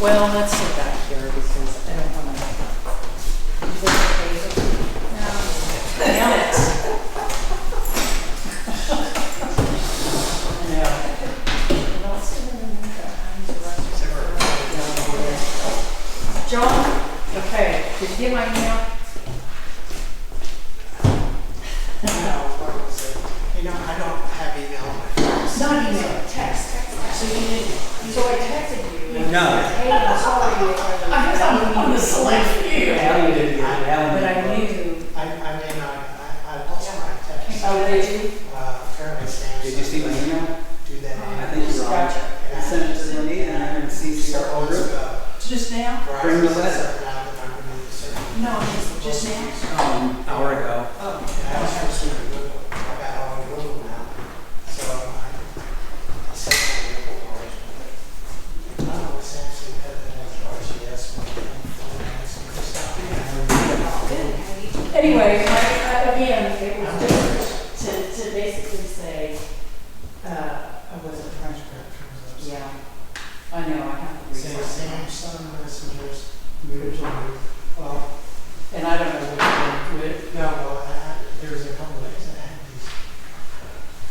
Well, let's sit back here because I don't want to. Damn it. John, okay, did you get my email? You know, I don't have email on my phone. Not email, text. So you did, so I texted you. No. Hey, I'm sorry. I'm the select few. Alan didn't get it. Alan But I didn't. knew. I may not, I lost my text. Oh, did you? Apparently Sam. Did you see my email? Do that. I think you're right. I sent it to Lenita and I'm in CC our group. Just now? Bring the letter. No, just now. An hour ago. Oh. I was supposed to Google. I got all on Google now. So I sent my Google version. I don't know what Sam said that has RCS. Anyway, again, it was just to basically say, I wasn't trying to. Yeah, I know, I have to read Say it. Samsung messengers, usually, well, And I don't know what to do it. no, well, there's a couple of days that had these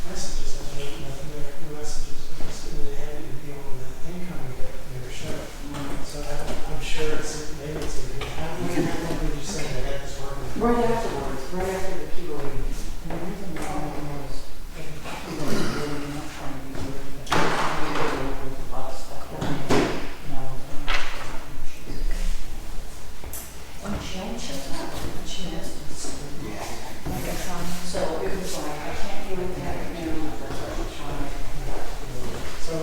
messages, I mean, the messages, they had to be on the incoming that never showed. So I'm sure maybe it's a, how long did you say they had this working? Right afterwards, right after the keyboard. And the reason why I was, really not trying to be rude, but I really with a lot of stuff. And Jen shows up, and she has to. So it was like, I can't do it that afternoon, that's what I'm trying. So,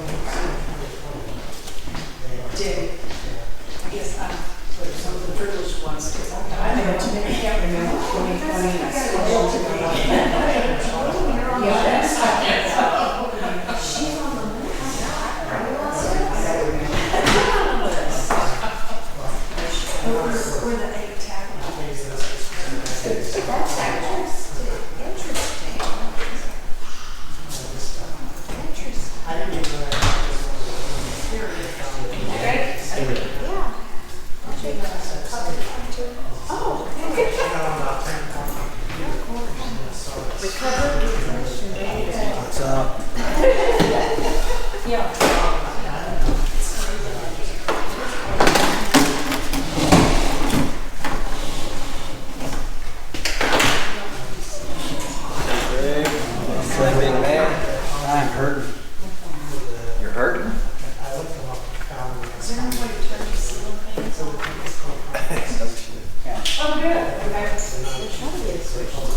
Did, I guess I'm, but some of the privileged ones, because I know, I can't remember 2020. I still to be. Yeah, that's. She's on the list. We're the 8 tablets. That's interesting. Interesting. I didn't even know that. What's up? Yeah. Big man. I'm hurting. You're hurting? I looked them up and found them. Is there any way to turn these ceiling fans on? Oh, good. Okay. They're trying to get it switched on.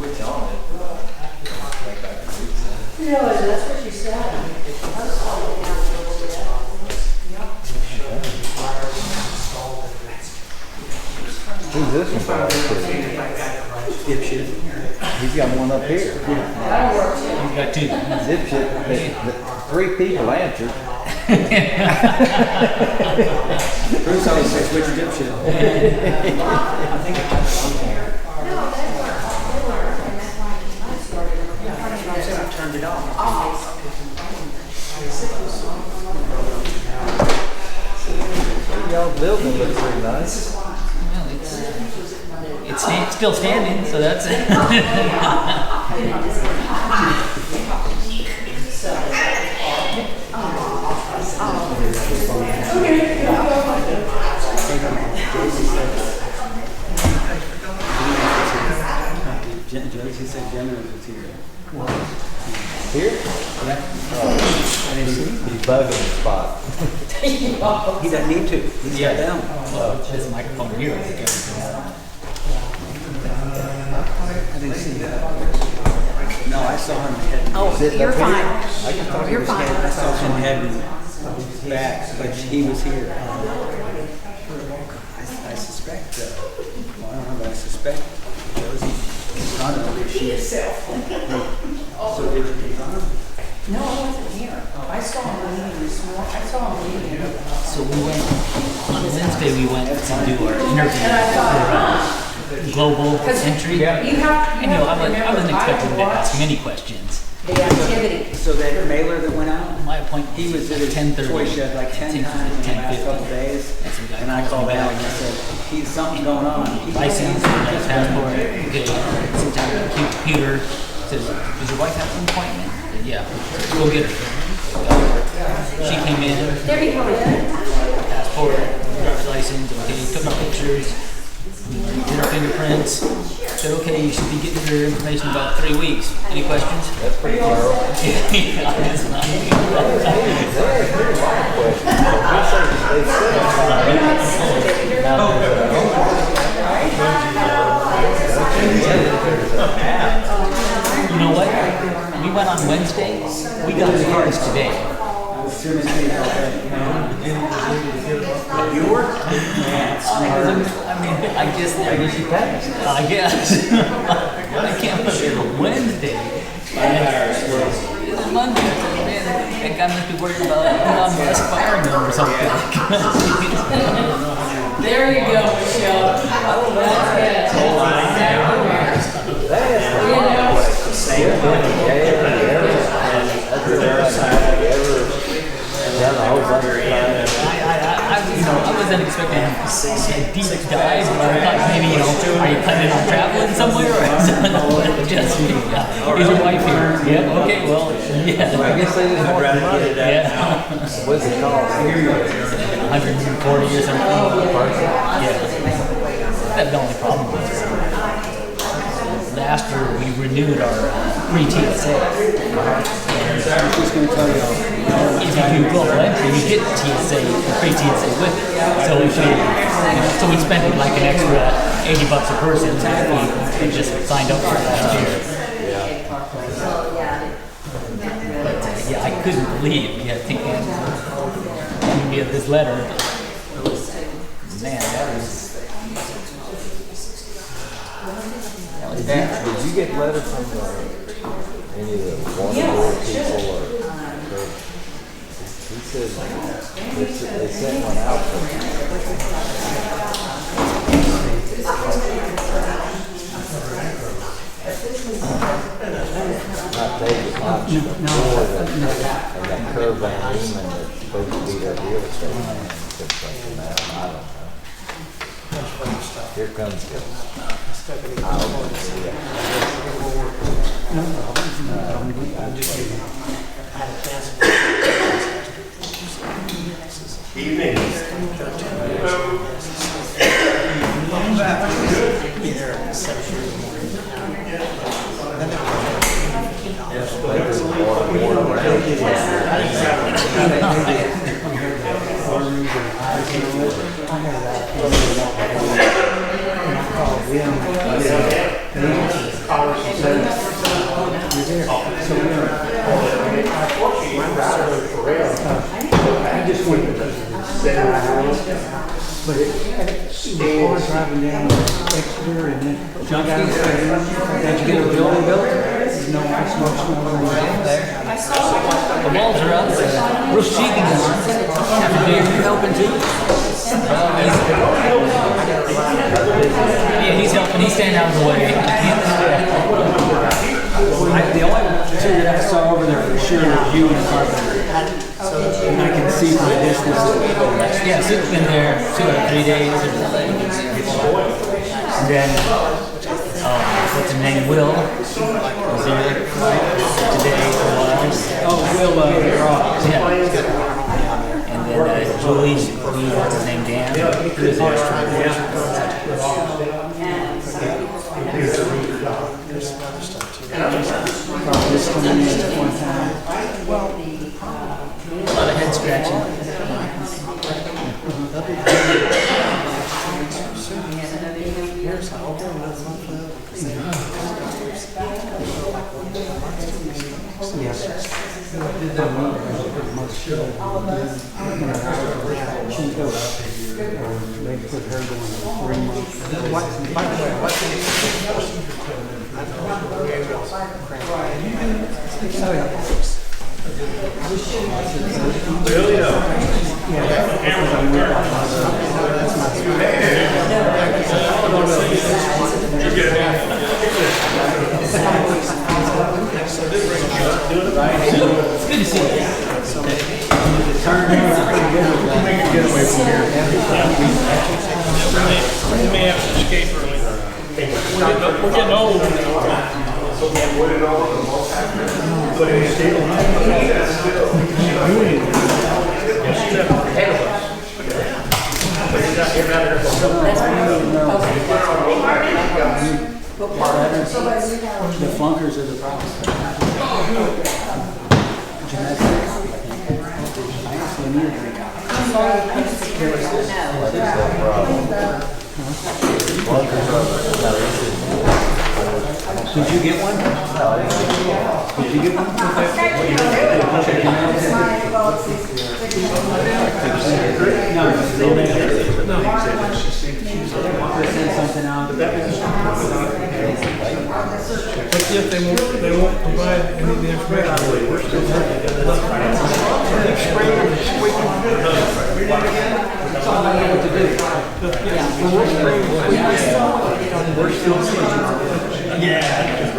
Which on it? Really, that's what you said. I was falling down a little bit. Who's this one? Dipshit. He's got one up here. That'll work too. You got two. Dipshit. The 3 people answered. Bruce always says, which dipshit? I turned it off. Y'all building looks pretty nice. Well, it's still standing, so that's it. Josie said Jennifer was here. Here? Yeah. He's bugging the spot. He doesn't need to. He's got down. This microphone here is good. I didn't see that. No, I saw him heading. Oh, Sitting you're up here? fine. I just thought he You're was fine. heading. I saw him heading back, but he was here. I suspect, well, I don't know, but I suspect Josie caught him because she is. So did you caught him? No, I wasn't here. I saw him leaving this morning. I saw him leaving. So we went, on Wednesday we went to do our interview for global entry. You have And I to remember, wasn't expecting to I ask watched many questions. the activity. So that mailer that went out, My appointment he was at his 10:30. toy shed like 10 times in the last couple days. And some guy And I calls called me out back. and I said, something's going on. License, passport, okay, sometime computer. Says, does your wife have an appointment? I said, yeah. Go get her. She came in, Debbie, how are you? passport, driver's license, okay, took our pictures, did our fingerprints. Said, okay, you should be getting your information in about 3 weeks. Any questions? That's pretty thorough. Yeah, it's not. You know what? We went on Wednesday. We got the cards today. As soon as they got that, you worked? I guess you passed. I guess. I can't believe Wednesday. And it's Monday. Man, that guy must be worried about us firing him or something. There you go, Michelle. That's I wasn't expecting a deep dive, but I thought maybe, are you planning on traveling somewhere or something? Just, is your wife here? Yeah, okay, well, yeah. I guess they just want the money. Yeah. What's it called? 140 or something. Yeah. That's the only problem was last year we renewed our free TSA. I was just going to tell you. If you do global entry, you get TSA, the free TSA with it. So we spent like an extra $80 a person. We just signed up for last year. But yeah, I couldn't believe you had to hand me this letter. Man, that was Did you get a letter from any of the water board people or? He said they sent one out for not David Lodge, but Ford and that Curve Van Diemen that's supposed to be their real estate man. Said something that I don't know. Here comes the Evening. I just went to my house, but it was hard driving down Exeter and then jump down the stairs. Did you get a building built? No, I smoked smoke there. the walls are up. Bruce Cheekin's half a day. You helping too? Yeah, he's helping. He's staying out of the way. The only two that I saw over there for sure was you and the carpenter. And I can see from a distance. Yeah, Sid's been there 2 or 3 days. And then, what's his name? Will was here today for a while. Oh, Will, Ross. Yeah. And then Julie, what's his name? Dan. He was there. This coming in at one time. A lot of head scratching. They put her going 3 months. to see you. Turn around, pretty good with that. Make a getaway from here. We may have to escape early. We're getting old. The flunkers are the problem. Genetics. I actually need a drink out. Did you get one? Did you get one? No. Send something out. But if they won't provide any of the information. We're still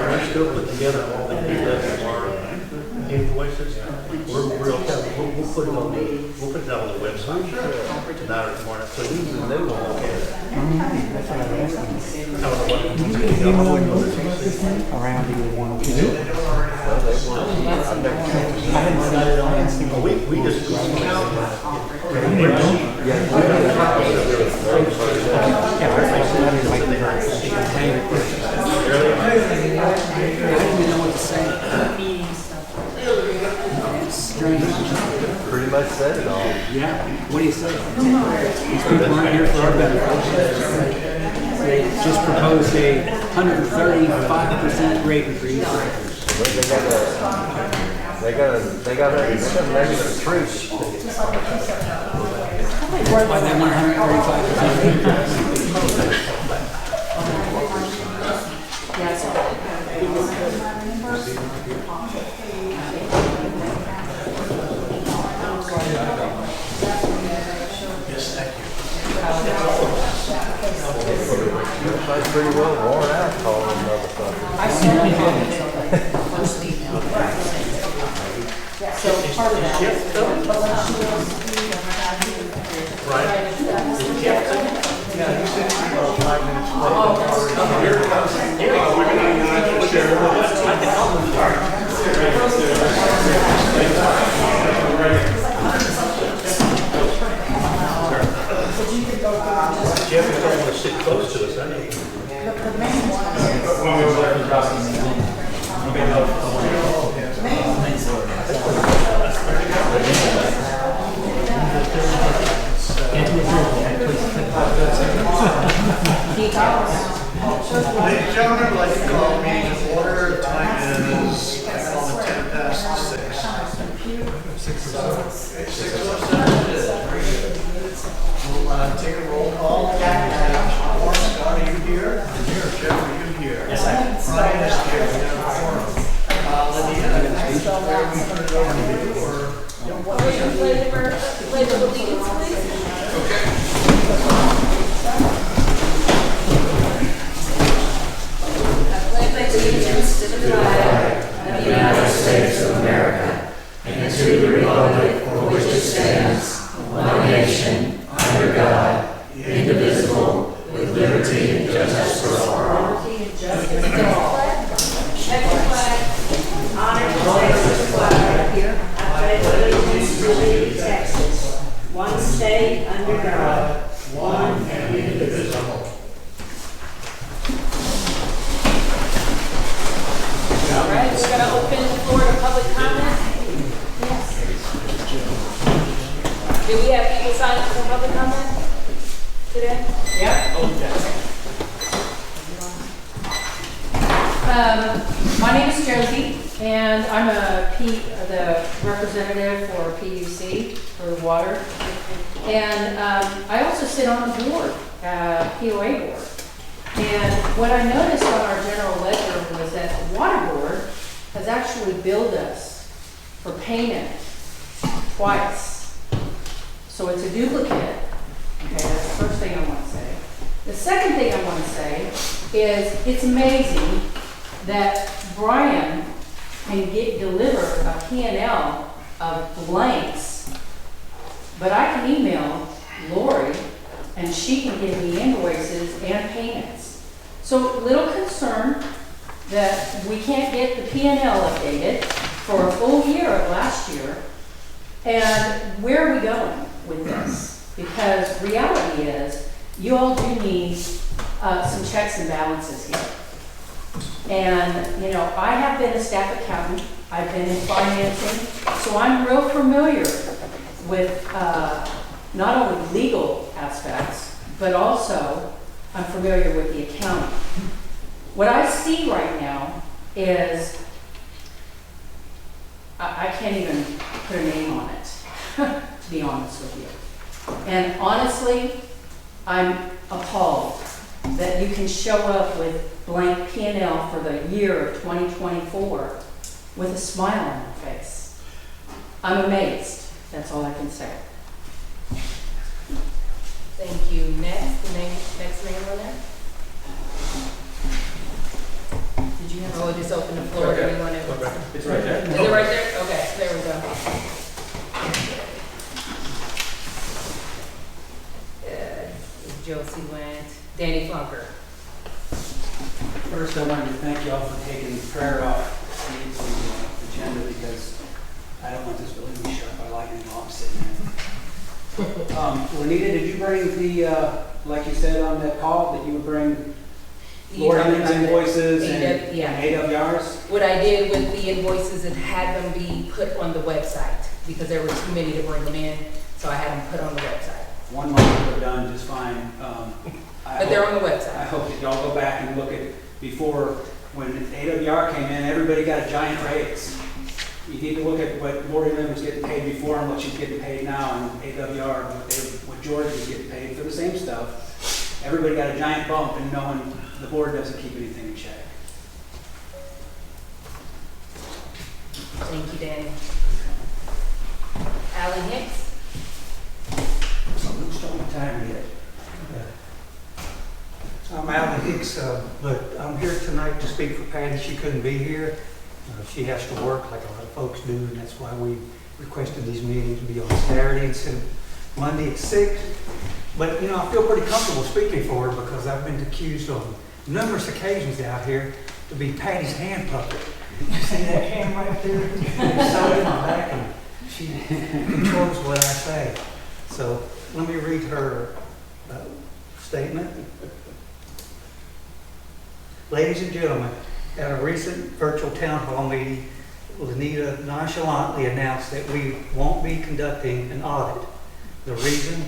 We're still putting together all the invoices. We'll put it on we'll put it out on the website tonight or tomorrow. So they will look at it. Around you one. We just Pretty much said it all. Yeah. What do you say? These people aren't here for our benefit. They just proposed a 135% rate increase. They got a negative truth. Why they want 135% increase? Everybody's pretty well worn out calling them motherfuckers. I saw it on the first email. So part of that is Jeff is going to sit close to us, I know. the main one Ladies and gentlemen, I'd like to call the meeting to order. The time is, I call it 10 past 6. 6:07. We'll take a roll call. Warren, Scott, are you here? I'm here. Jeff, are you here? Yes, I am. Brian is here. We have a quorum. Lydia, where we put it over to you, or? Play the allegiance, please. Okay. Allegiance to the flag of the United States of America and to the republic for which it stands, one nation, under God, indivisible, with liberty and justice for all. Second flag, honor the Texas flag. I pledge allegiance to Texas, one state under God, one and indivisible. All right, we're going to open the floor to public comment. Yes. Do we have people sign up for public comment today? Yeah. My name is Josie, and I'm the representative for PUC, for water. And I also sit on the board, POA board. And what I noticed on our general ledger was that the water board has actually billed us for payment twice. So it's a duplicate. Okay, that's the first thing I want to say. The second thing I want to say is it's amazing that Brian can deliver a P&L of blanks, but I can email Lori and she can give me invoices and payments. So little concern that we can't get the P&L updated for a full year of last year. And where are we going with this? Because reality is, you all do need some checks and balances here. And, you know, I have been a staff accountant, I've been in financing, so I'm real familiar with not only legal aspects, but also I'm familiar with the accounting. What I see right now is, I can't even put a name on it, to be honest with you. And honestly, I'm appalled that you can show up with blank P&L for the year of 2024 with a smile on your face. I'm amazed. That's all I can say. Thank you. Next name on there? Did you have? Oh, just open the floor. Okay. Anyone else? Okay. It's right there. Is it right there? Okay, there we go. Josie went. Danny Flunker. First, I wanted to thank you all for taking prayer off the agenda because I don't want this building to be shut by lightning while I'm sitting there. Juanita, did you bring the, like you said on that call, that you would bring Lord Emmons invoices and AWRs? What I did with the invoices is had them be put on the website because there were too many to bring them in, so I had them put on the website. One month would have done just fine. But they're on the website. I hope that y'all go back and look at before, when AWR came in, everybody got a giant raise. You need to look at what Lori Lynn was getting paid before and what she's getting paid now, and AWR, what George was getting paid for the same stuff. Everybody got a giant bump, and knowing the board doesn't keep anything in check. Thank you, Danny. Alan Hicks. Something's starting to time yet. I'm Alan Hicks, but I'm here tonight to speak for Patty. She couldn't be here. She has to work like a lot of folks do, and that's why we requested these meetings to be on Saturday instead of Monday at 6. But, you know, I feel pretty comfortable speaking for her because I've been accused on numerous occasions out here to be Patty's hand puppet. You see that hand right there? It's so in my back, and she controls what I say. So let me read her statement. Ladies and gentlemen, at a recent virtual town hall meeting, Lenita nonchalantly announced that we won't be conducting an audit. The reason, ?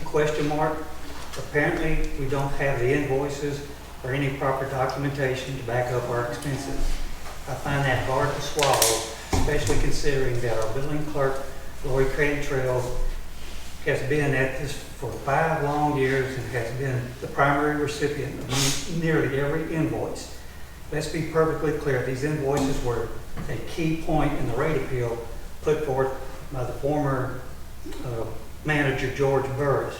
Apparently, we don't have the invoices or any proper documentation to back up our expenses. I find that hard to swallow, especially considering that our billing clerk, Lori Cantrell, has been at this for 5 long years and has been the primary recipient of nearly every invoice. Let's be perfectly clear, these invoices were a key point in the rate appeal put forth by the former manager, George Burris.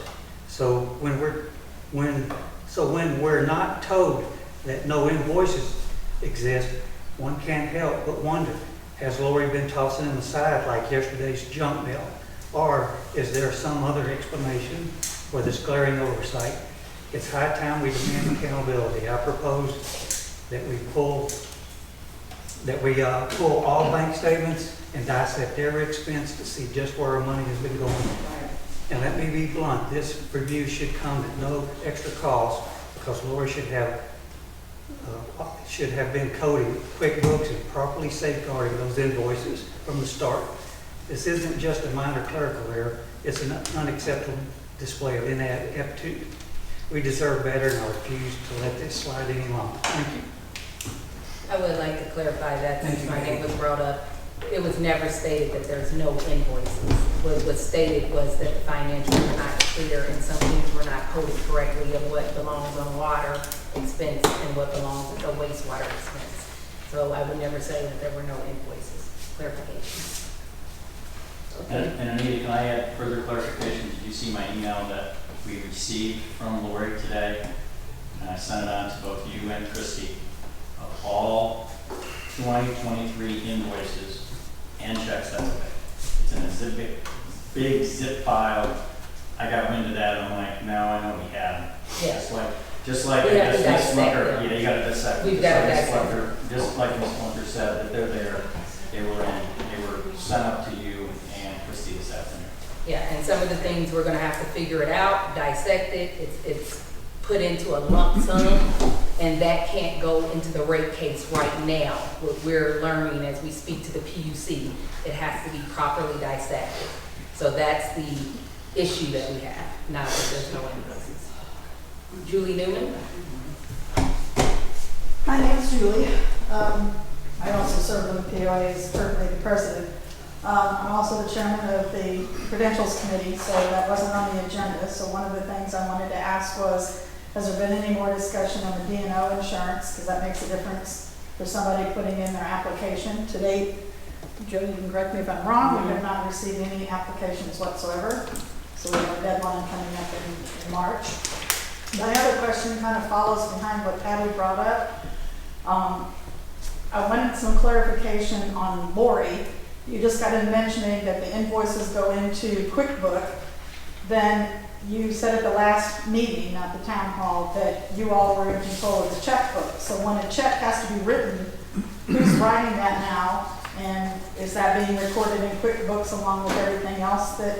So when we're not told that no invoices exist, one can't help but wonder, has Lori been tossing them aside like yesterday's junk mail? Or is there some other explanation for this glaring oversight? It's high time we demand accountability. I propose that we pull all bank statements and dissect every expense to see just where our money has been going. And let me be blunt, this review should come at no extra cost because Lori should have been coding QuickBooks and properly safeguarding those invoices from the start. This isn't just a minor clerical error, it's an unacceptable display of ineptitude. We deserve better and I refuse to let this slide any longer. Thank you. I would like to clarify that Thank since you, my Patty. name was brought up. It was never stated that there's no invoices. What was stated was that the financials were not clear and some things were not coded correctly of what belongs on water expense and what belongs as a wastewater expense. So I would never say that there were no invoices. Clarification. And Anita, can I add further clarification? Did you see my email that we received from Lori today? And I sent it on to both you and Christy of all 2023 invoices and checks that were paid. It's in a big zip file. I got wind of that, and I'm like, no, I know we have. Yeah. Just like We have to Ms. dissect Flucker, them. yeah, you gotta dissect. We've Just gotta like Ms. dissect Flucker- Just like Ms. Flucker said, that they're there, they were sent up to you and Christie this afternoon. Yeah, and some of the things, we're gonna have to figure it out, dissect it, it's put into a lump sum, and that can't go into the rate case right now. What we're learning as we speak to the PUC, it has to be properly dissected. So that's the issue that we have, not that there's no invoices. Julie Newman? My name's Julie. I also serve on the POA as currently the president. I'm also the chairman of the Credentials Committee, so that wasn't on the agenda. So one of the things I wanted to ask was, has there been any more discussion on the D&O insurance? Because that makes a difference for somebody putting in their application. To date, Joe, you can correct me if I'm wrong, we have not received any applications whatsoever. So we have a deadline coming up in March. My other question kind of follows behind what Patty brought up. I wanted some clarification on Lori. You just got in mentioning that the invoices go into QuickBook. Then you said at the last meeting at the town hall that you all were in control of the checkbook. So when a check has to be written, who's writing that now? And is that being recorded in QuickBooks along with everything else that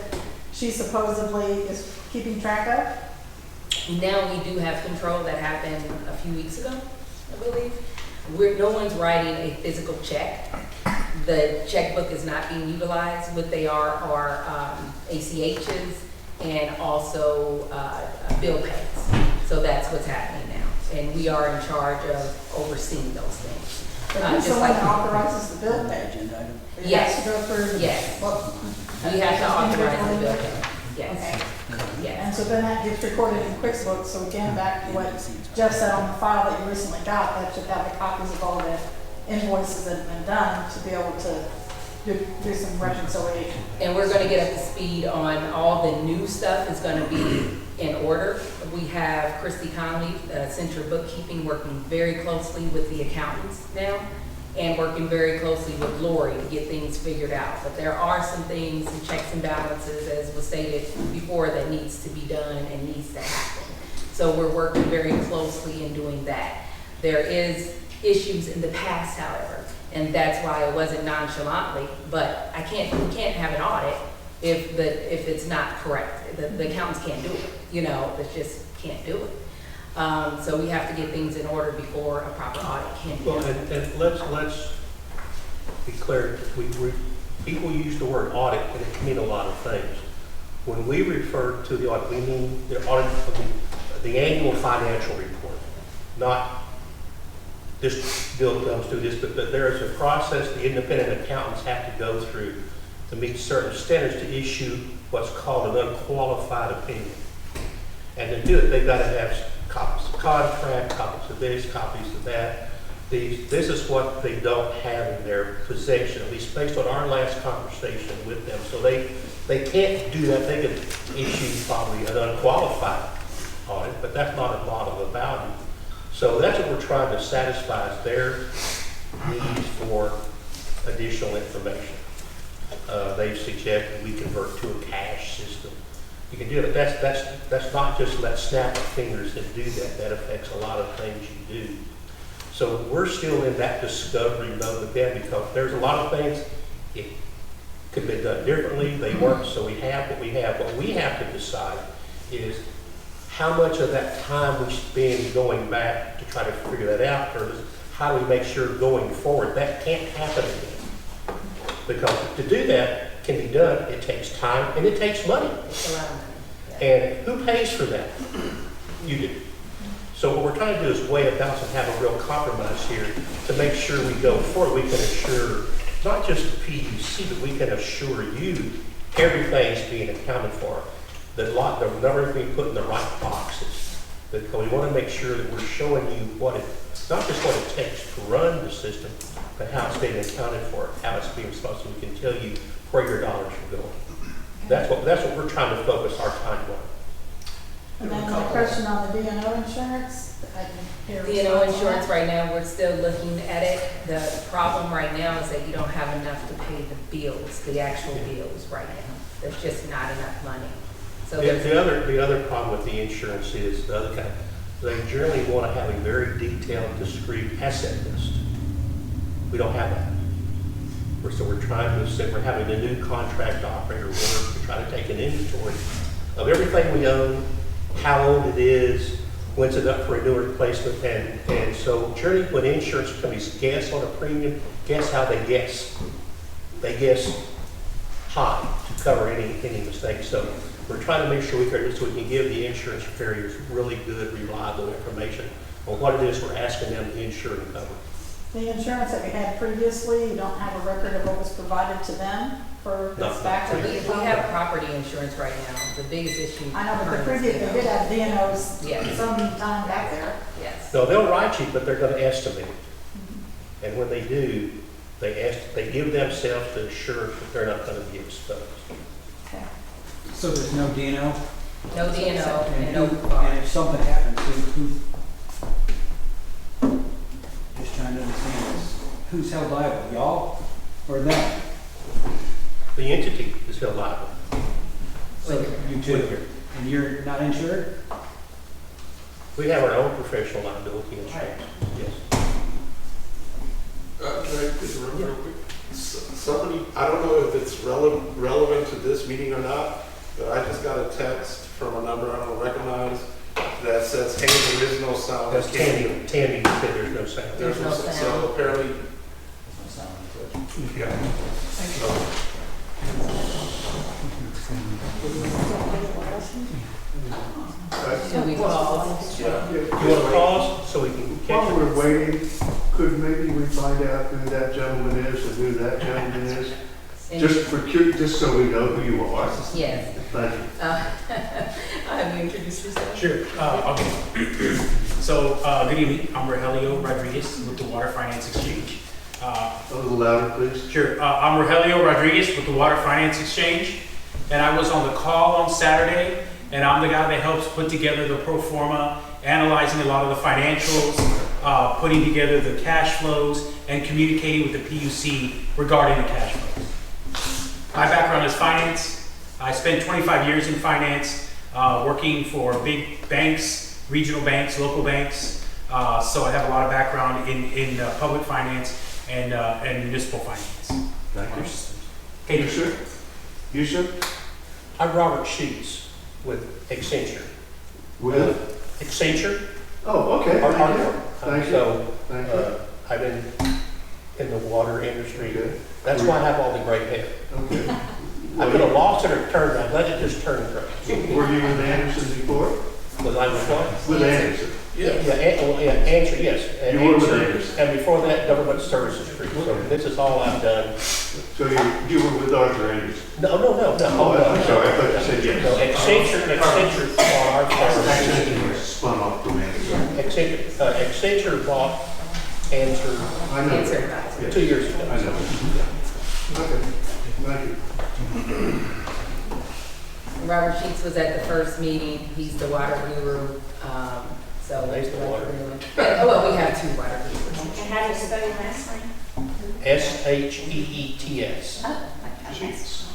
she supposedly is keeping track of? Now we do have control. That happened a few weeks ago, I believe. No one's writing a physical check. The checkbook is not being utilized. What they are ACHs and also bill pays. So that's what's happening now. And we are in charge of overseeing those things. But who's the one that authorizes the bill pay? It Yes. has to go through. Yes. Well, We have to authorize the bill individually? pay. Yes. Okay. Yes. And so then that gets recorded in QuickBooks, so again, back to what Jeff said on the file that you recently got, that should have the copies of all the invoices that have been done to be able to do some reconciliation. And we're gonna get up to speed on all the new stuff is gonna be in order. We have Christy Conley, Central Bookkeeping, working very closely with the accountants now and working very closely with Lori to get things figured out. But there are some things, some checks and balances, as was stated before, that needs to be done and needs to happen. So we're working very closely in doing that. There is issues in the past, however, and that's why it wasn't nonchalantly, but we can't have an audit if it's not correct. The accountants can't do it, they just can't do it. So we have to get things in order before a proper audit can be Well, done. and let's be clear, people use the word audit and it can mean a lot of things. When we refer to the audit, we mean the audit of the annual financial report, not this bill comes through this, but there is a process the independent accountants have to go through to meet certain standards to issue what's called an unqualified opinion. And to do it, they've got to have copies of contract, copies of this, copies of that. This is what they don't have in their possession, at least based on our last conversation with them. So they can't do that. They could issue probably an unqualified audit, but that's not a model of value. So that's what we're trying to satisfy, is their needs for additional information. They've suggested we convert to a cash system. You can do it, but that's not just let snap of fingers and do that. That affects a lot of things you do. So we're still in that discovery mode with them, because there's a lot of things it could have been done differently. They weren't, so we have what we have. What we have to decide is how much of that time we spend going back to try to figure that out, versus how do we make sure going forward that can't happen again. Because to do that can be done, it takes time and it takes money. It's a lot of money. And who pays for that? You do. So what we're trying to do is weigh a balance and have a real compromise here to make sure we go forward. We can assure not just the PUC, but we can assure you everything's being accounted for. The numbers being put in the right boxes. Because we want to make sure that we're showing you not just what it takes to run the system, but how it's being accounted for, how it's being responsible. So we can tell you where your dollars are going. That's what we're trying to focus our time on. And then my question on the D&O insurance, I can hear. D&O insurance right now, we're still looking at it. The problem right now is that you don't have enough to pay the bills, the actual bills right now. There's just not enough money. So there's. The other problem with the insurance is the other kind. They generally want to have a very detailed, discrete asset list. We don't have that. So we're trying to say we're having a new contract operator work to try to take an inventory of everything we own, how old it is, when's it up for a new replacement, and so generally when insurance companies guess on a premium, guess how they guess. They guess high to cover any mistakes. So we're trying to make sure we can give the insurance carriers really good, reliable information on what it is we're asking them to insure and cover. The insurance that we had previously, you don't have a record of what was provided to them for this back? We have property insurance right now. The biggest issue. I know, but the previous, they did have DNOs Yes. some time back there. Yes. No, they'll write you, but they're going to estimate. And when they do, they give themselves the assurance that they're not going to be exposed. Okay. So there's no D&O? No D&O and no And bond. if something happens, who, just trying to understand this, who's held liable, y'all or them? The entity is held liable. So you two, and you're not insured? We have our own professional liability insurance. Yes. Can I interrupt real quick? Somebody, I don't know if it's relevant to this meeting or not, but I just got a text from a number I don't recognize that says, hey, there is no sound. That's Tammy said there's no sound. There's no sound. So apparently. Yeah. Should we pause? You want to pause so we can catch While it? we're waiting, could maybe we find out who that gentleman is and who that gentleman is? Just so we know who you are. Yes. Thank you. Have you introduced yourself? Sure. Okay. So, good evening. I'm Rogelio Rodriguez with the Water Finance Exchange. A little louder, please. Sure. I'm Rogelio Rodriguez with the Water Finance Exchange, and I was on the call on Saturday, and I'm the guy that helps put together the pro forma, analyzing a lot of the financials, putting together the cash flows, and communicating with the PUC regarding the cash flows. My background is finance. I spent 25 years in finance, working for big banks, regional banks, local banks. So I have a lot of background in public finance and municipal finance. Thank you. Okay, You, sir? You, sir? I'm Robert Sheets with Accenture. With? Accenture. Oh, okay. Our Thank you. firm. Thank you. So, Thank you. I've been in the water industry. Okay. That's why I have all the gray hair. Okay. I could have lost it or turned. I'm glad it just turned gray. Were you with Anderson before? Was I with what? With Anderson. Answer, yes. You were with Anderson. And before that, government services group. So this is all I've done. So you were with Arthur Anderson? No. Oh, I'm sorry, I thought you said yes. No, Accenture bought our firm. Accenture was spun off from Anderson. Accenture bought Answer I know. Answer. Yes. 2 years ago. I know. Okay, thank you. Robert Sheets was at the first meeting. He's the water guru. So He's the water. Oh, well, we have two water gurus. And how do you spell your last name? Sheets. Sheets.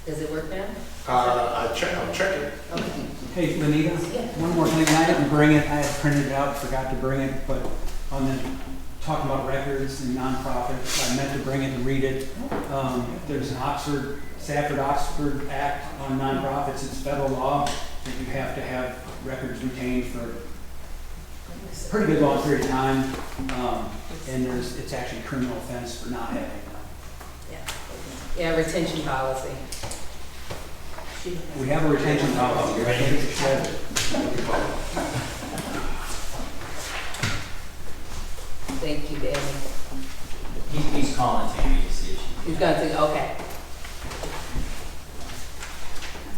Does it work now? I'm checking. Okay. Hey, Lenita, one more thing, I didn't bring it, I had printed it out, forgot to bring it, but on the, talking about records and nonprofits, I meant to bring it and read it. There's an Stafford-Oxford Act on nonprofits, it's federal law, that you have to have records retained for a pretty good long period of time, and it's actually a criminal offense for not having them. Yeah, retention policy. We have a retention policy, I think it's shredded. Thank you, Danny. He's calling Tammy to see if she. He's going to, okay.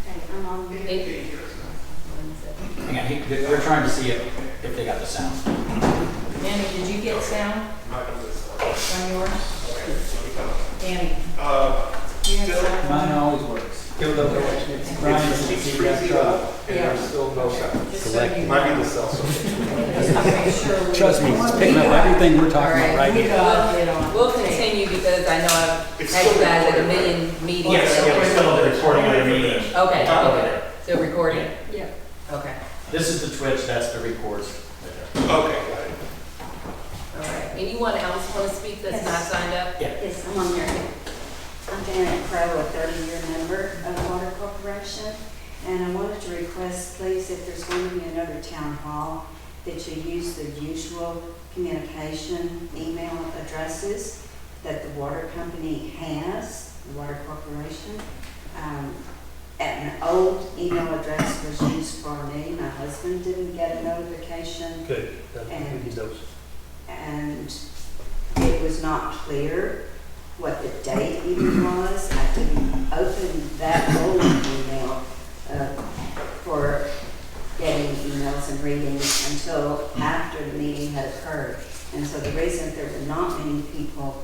Okay, I'm on video. Hang on, they're trying to see if they got the sound. Danny, did you get sound from yours? Danny, do you have sound? Mine always works. Still don't know what you need. Brian, It's freezing up, and there's still no sound. Just so you Might be know. the cell phone. Just to make sure we- trust me, it's picking up everything we're talking about right here. We'll continue because I know I've It's had you still guys at a recording. million meetings. Yes, yeah, we're still recording the meeting. Okay, Oh, okay. Still recording? Yeah. Okay, This is the Twitch, that's the records right there. Okay, got it. all right. Anyone else want to speak that's not signed up? Yes, I'm on there. I'm Janet Crowe, a 30-year member of the Water Corporation, and I wanted to request, please, if there's going to be another town hall, that you use the usual communication email addresses that the water company has, the Water Corporation. An old email address was used for me. My husband didn't get a notification. Good, we need those. And it was not clear what the date even was. I didn't open that old email for getting emails and reading until after the meeting had occurred. And so the reason there were not many people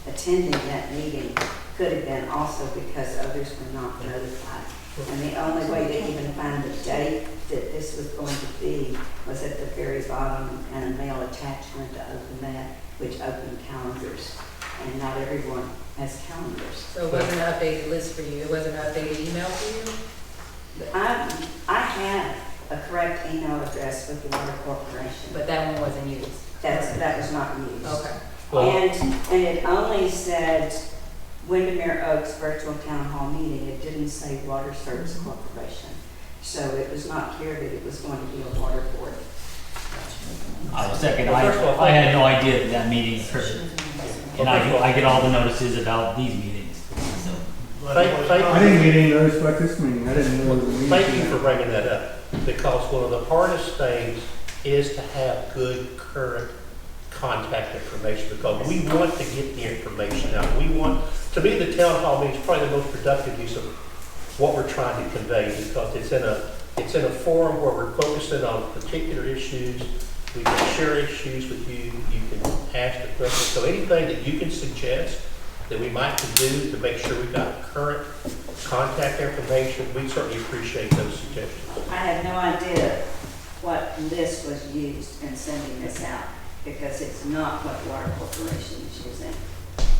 attending that meeting could have been also because others were not notified. And the only way to even find the date that this was going to be was at the very bottom and a mail attachment to open that, which opened calendars. And not everyone has calendars. So it wasn't an updated list for you? It wasn't an updated email for you? I have a correct email address with the Water Corporation. But that one wasn't used? That was not used. Okay. Well- And it only said Windermere Oaks Virtual Town Hall Meeting. It didn't say Water Service Corporation. So it was not clear that it was going to be a water board. I was second, Well, first of all, I had no idea that that meeting occurred. And I get all the notices about these meetings, so. Thank didn't get any notice about this meeting, I didn't know the meeting. Thank you for bringing that up, because one of the hardest things is to have good current contact information, because we want to get the information out. We want, to me, the town hall meeting is probably the most productive use of what we're trying to convey, because it's in a forum where we're focusing on particular issues. We can share issues with you. You can ask the questions. So anything that you can suggest that we might do to make sure we've got current contact information, we certainly appreciate those suggestions. I had no idea what list was used in sending this out, because it's not what Water Corporation is using.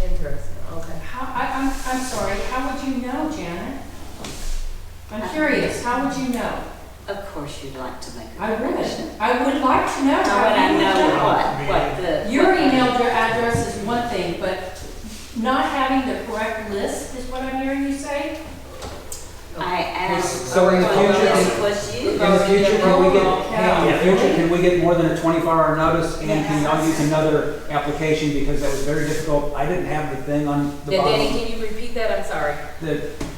Interesting, okay. I'm sorry, how would you know, Janet? I'm curious, how would you know? Of course, you'd like to make a I would. question. I would like to know. How would I know what the... Your email address is one thing, but not having the correct list is what I'm hearing you say? I asked So in the what future, list was used. In the future, can we get more than a 24-hour notice, and can y'all use another application, because that was very difficult. I didn't have the thing on the Danny, bottom. can you repeat that? I'm sorry.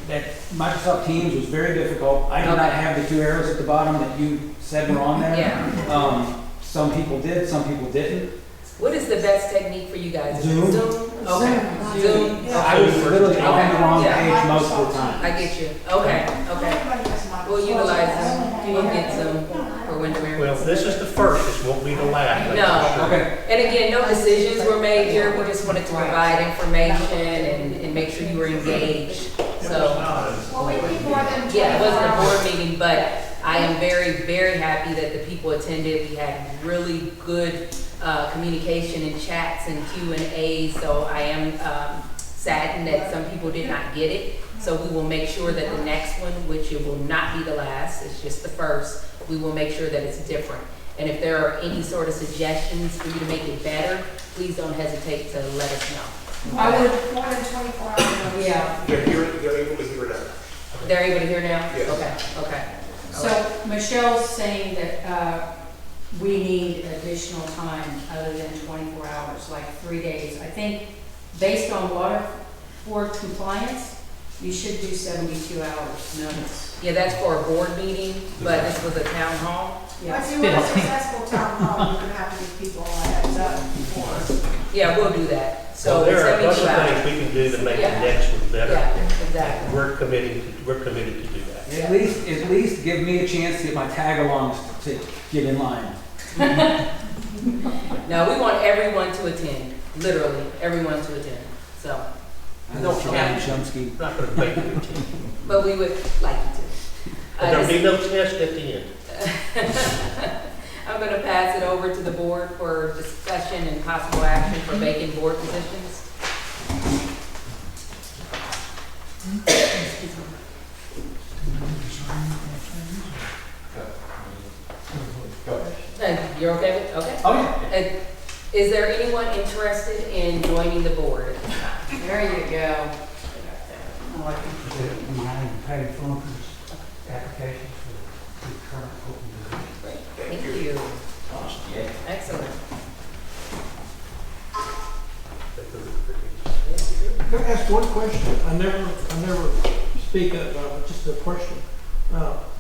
That Microsoft Teams was very difficult. I did not have the two arrows at the bottom that you said were on there. Yeah. Some people did, some people didn't. What is the best technique for you guys? Is it Zoom. Zoom? Okay. Zoom. I was literally on the wrong Yeah. page most of the time. I get you. Okay. We'll utilize Zoom. We'll get Zoom for Windermere. Well, this is the first, this won't be the last. No. Okay. And again, no decisions were made here. We just wanted to provide information and make sure you were engaged. So, Well, we need more than yeah, it wasn't a 24 board hours. meeting, but I am very, very happy that the people attended. We had really good communication and chats and Q&A. So I am saddened that some people did not get it. So we will make sure that the next one, which it will not be the last, it's just the first, we will make sure that it's different. And if there are any sort of suggestions for you to make it better, please don't hesitate to let us know. I would, More than 24 hours. yeah. They're able to hear it out. They're able to hear now? Yes. Okay. So Michelle's saying that we need additional time other than 24 hours, like 3 days. I think based on water board compliance, you should do 72 hours notice. Yeah, that's for a board meeting, but this was a town hall. Yeah. If you want a successful town hall, you're gonna have to give people a heads up before. Yeah, we'll do that. So So there are a bunch 72 of hours. things we can do to make the Yeah. next one better. Yeah, exactly. We're committed to do that. At least give me a chance to get my tag-alongs to get in line. No, we want everyone to attend, literally, everyone to attend. So, No, Challenge Chomsky. I'm not gonna debate you. But we would like you to. There'll be no test at the end. I'm gonna pass it over to the board for discussion and possible action for vacant board positions. You're okay with, okay? Oh, yeah. Is there anyone interested in joining the board at this time? There you go. I'd like to present mine and Patty Flunker's application for the current open position. Great, thank you. Excellent. Can I ask one question? I never speak up, just a question.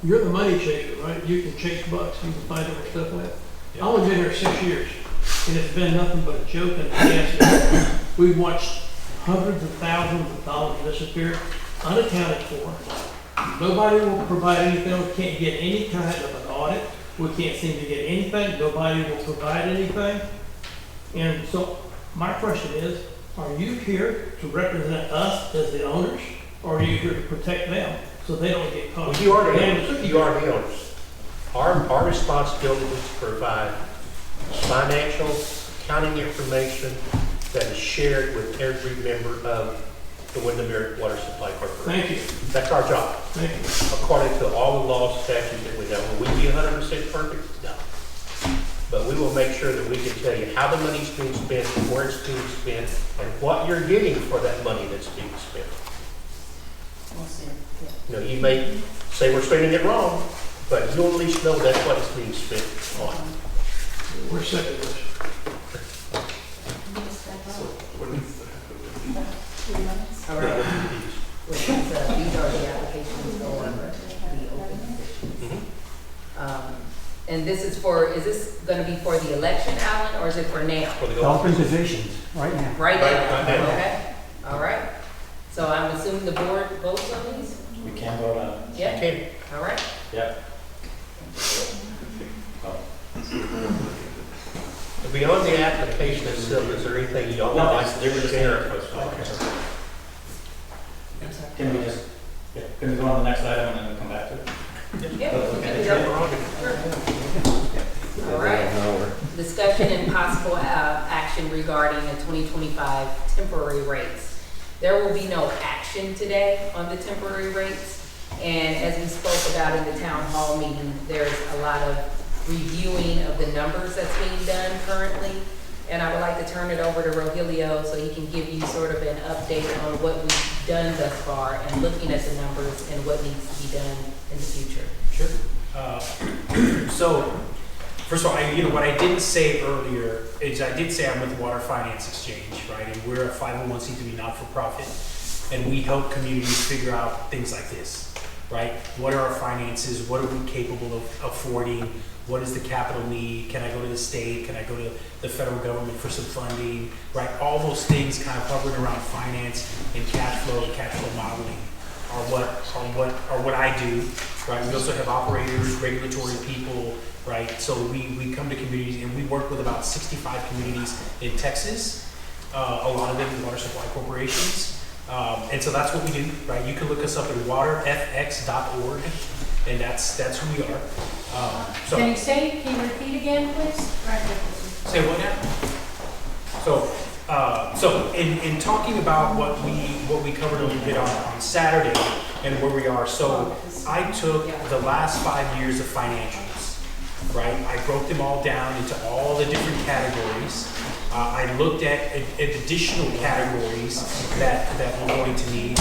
You're the money chaser, right? You can chase bucks, you can find other stuff with. I've only been here 6 years, and it's been nothing but a joke and a gas. We've watched hundreds of thousands of dollars disappear, unaccounted for. Nobody will provide anything. We can't get any kind of an audit. We can't seem to get anything. Nobody will provide anything. And so my question is, are you here to represent us as the owners, or are you here to protect them so they don't get caught? Well, you are the owners. You are the owners. Our responsibility is to provide financial, accounting information that is shared with every member of the Windermere Water Supply Corporation. Thank you. That's our job. Thank you. According to all the laws, statutes that we have. Will we be 100% perfect? No. But we will make sure that we can tell you how the money's being spent, where it's being spent, and what you're getting for that money that's being spent. You know, you may say we're spending it wrong, but you'll at least know that's what it's being spent on. We're sick of this. These are the applications for the open positions. And this is for, is this gonna be for the election, Alan, or is it for now? For the Open positions, right now. Right now? Right now. Okay, all right. So I'm assuming the board votes on these? We can vote on it. Yeah, Okay. all right. Yep. Beyond the application itself, is there anything y'all would No, like they were to just share? Can we just, can we go on the next item and then we'll come back to it? Yeah, we can do that. All right. Discussion and possible action regarding the 2025 temporary rates. There will be no action today on the temporary rates. And as we spoke about in the town hall meeting, there's a lot of reviewing of the numbers that's being done currently. And I would like to turn it over to Rogelio so he can give you sort of an update on what we've done thus far and looking at the numbers and what needs to be done in the future. Sure. So, first of all, what I didn't say earlier is I did say I'm with Water Finance Exchange, right? And we're a 501c3 not-for-profit, and we help communities figure out things like this, right? What are our finances? What are we capable of affording? What is the capital need? Can I go to the state? Can I go to the federal government for some funding, right? All those things kind of hovering around finance and cash flow modeling are what I do, right? We also have operators, regulatory people, right? So we come to communities and we work with about 65 communities in Texas, a lot of them water supply corporations. And so that's what we do, right? You can look us up at waterfx.org, and that's who we are. So Can you repeat again, please? say what now? So in talking about what we covered a little bit on Saturday and where we are, so I took the last 5 years of financials, right? I broke them all down into all the different categories. I looked at additional categories that we're going to need,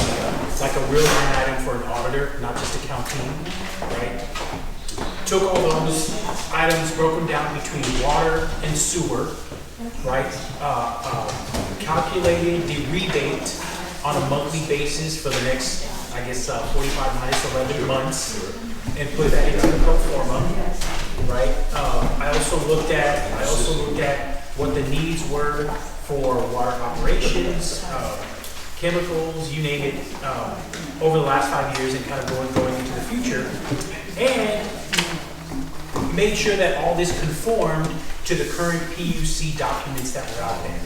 like a real line item for an auditor, not just accounting, right? Took all those items, broke them down between water and sewer, right? Calculated the rebate on a monthly basis for the next, 45 minus 11 months, and put that into the pro forma, right? I also looked at what the needs were for water operations, chemicals, you name it, over the last 5 years and kind of going into the future, and made sure that all this conformed to the current PUC documents that were out there,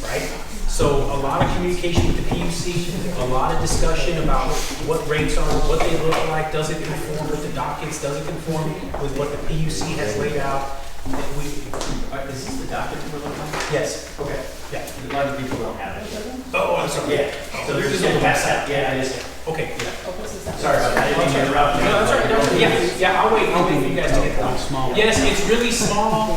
right? So a lot of communication with the PUC, a lot of discussion about what rates are, what they look like, does it conform with the dockets, does it conform with what the PUC has laid out. And Is this the document we're looking at? yes, Okay. yeah. A lot of people don't have it. Oh, I'm sorry. Yeah. So they're just gonna pass out. Yeah, it is. Okay. Sorry about that. I didn't mean to interrupt you. No, that's all right. Yeah, I'll wait for you guys to get that. Small. Yes, it's really small,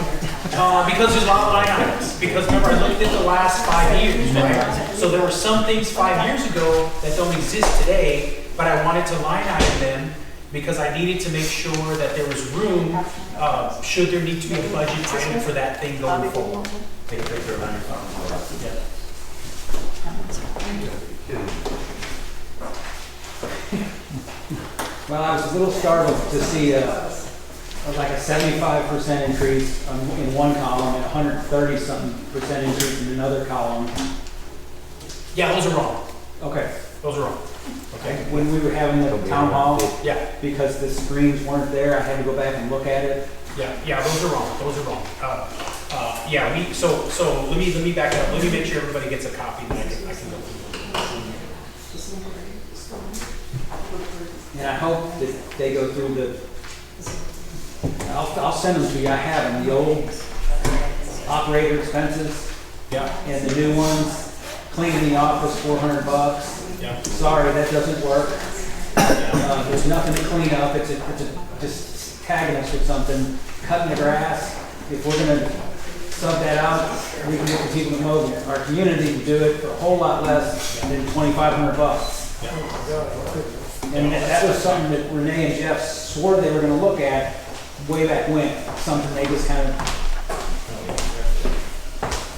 because there's a lot of line items. Because remember, I looked at the last 5 years, right? So there were some things 5 years ago that don't exist today, but I wanted to line item them because I needed to make sure that there was room, should there need to be a budget item for that thing going forward. Take a picture of your phone. Yeah. Well, I was a little startled to see like a 75% increase in one column and 130-something% increase in another column. Yeah, those are wrong. Okay. Those are wrong. Okay. When we were having the town hall, Yeah, because the screens weren't there, I had to go back and look at it. yeah, those are wrong. Those are wrong. Yeah, so let me back up. Let me make sure everybody gets a copy. Then I can go through. And I hope that they go through I'll send them to you. I have them, the old operator expenses Yeah, and the new ones. Cleaning the office, $400. yeah. Sorry, that doesn't work. There's nothing to clean up. It's just tagging us with something, cutting the grass. If we're gonna sub that out, we can get the people to mow our community to do it for a whole lot less than $2,500. And that was something that Renee and Jeff swore they were gonna look at way back when. Something they just kind of.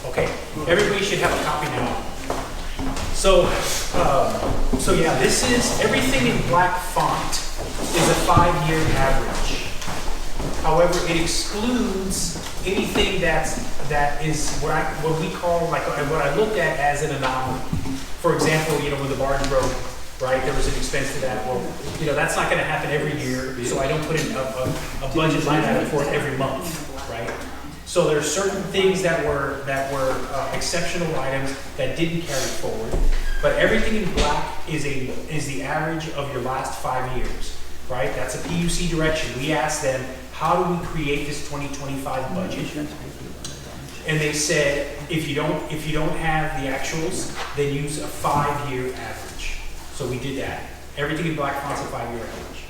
Okay, everybody should have a copy now. So yeah, this is, everything in black font is a 5-year average. However, it excludes anything that is what we call, like, what I looked at as an anomaly. For example, when the barge broke, right, there was an expense to that. Well, that's not gonna happen every year, so I don't put in a budget line item for it every month, right? So there are certain things that were exceptional items that didn't carry forward, but everything in black is the average of your last 5 years, right? That's a PUC direction. We asked them, how do we create this 2025 budget? And they said, if you don't have the actuals, then use a 5-year average. So we did that. Everything in black font's a 5-year average.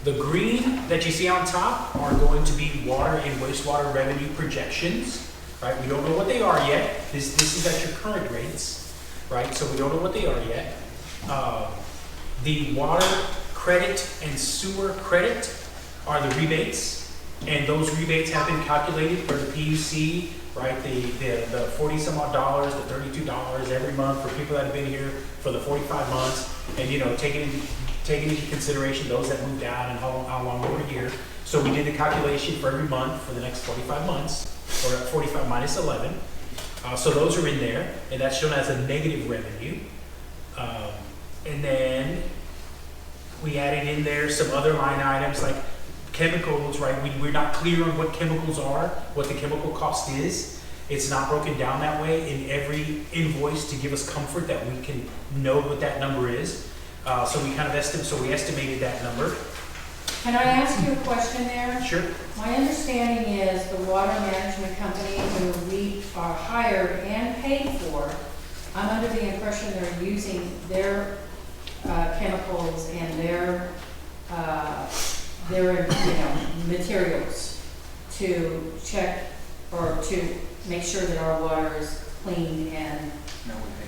The green that you see on top are going to be water and wastewater revenue projections, right? We don't know what they are yet. This is at your current rates, right? So we don't know what they are yet. The water credit and sewer credit are the rebates, and those rebates have been calculated for the PUC, right? The $40 some odd dollars, the $32 every month for people that have been here for the 45 months, and taking into consideration those that moved out and how long they were here. So we did the calculation for every month for the next 45 months, or 45 minus 11. So those are in there, and that's shown as a negative revenue. And then we added in there some other line items like chemicals, right? We're not clear on what chemicals are, what the chemical cost is. It's not broken down that way in every invoice to give us comfort that we can know what that number is. So we kind of estimated that number. Can I ask you a question there? Sure. My understanding is the water management company who we are hired and paid for, I'm under the impression they're using their chemicals and their materials to check or to make sure that our water is clean and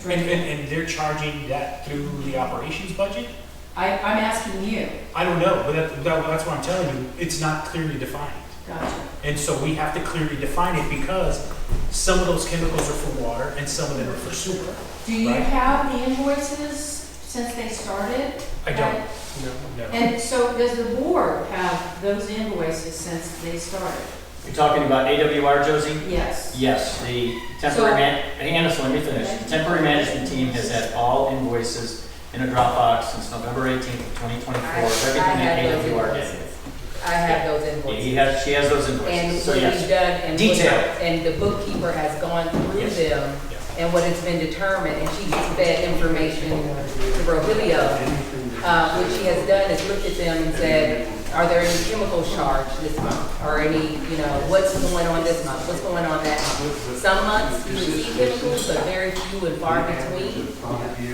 drinkable. And they're charging that through the operations budget? I'm asking you. I don't know, but that's what I'm telling you. It's not clearly defined. Gotcha. And so we have to clearly define it because some of those chemicals are for water and some of them are for sewer. Do you right? have the invoices since they started? I don't. No. And so does the board have those invoices since they started? You're talking about AWR, Josie? Yes. Yes, the temporary let me finish. The temporary management team has had all invoices in a Dropbox since November 18th of 2024. Everything that AWR did. I have those invoices. She has those invoices. And So what yes. we've done, Detail. and the bookkeeper has gone through them And what has been determined, and she's fed information to Rogelio, what she has done is looked at them and said, are there any chemicals charged this month? Or any, what's going on this month? What's going on that month? Some months you see chemicals, but very few and far between.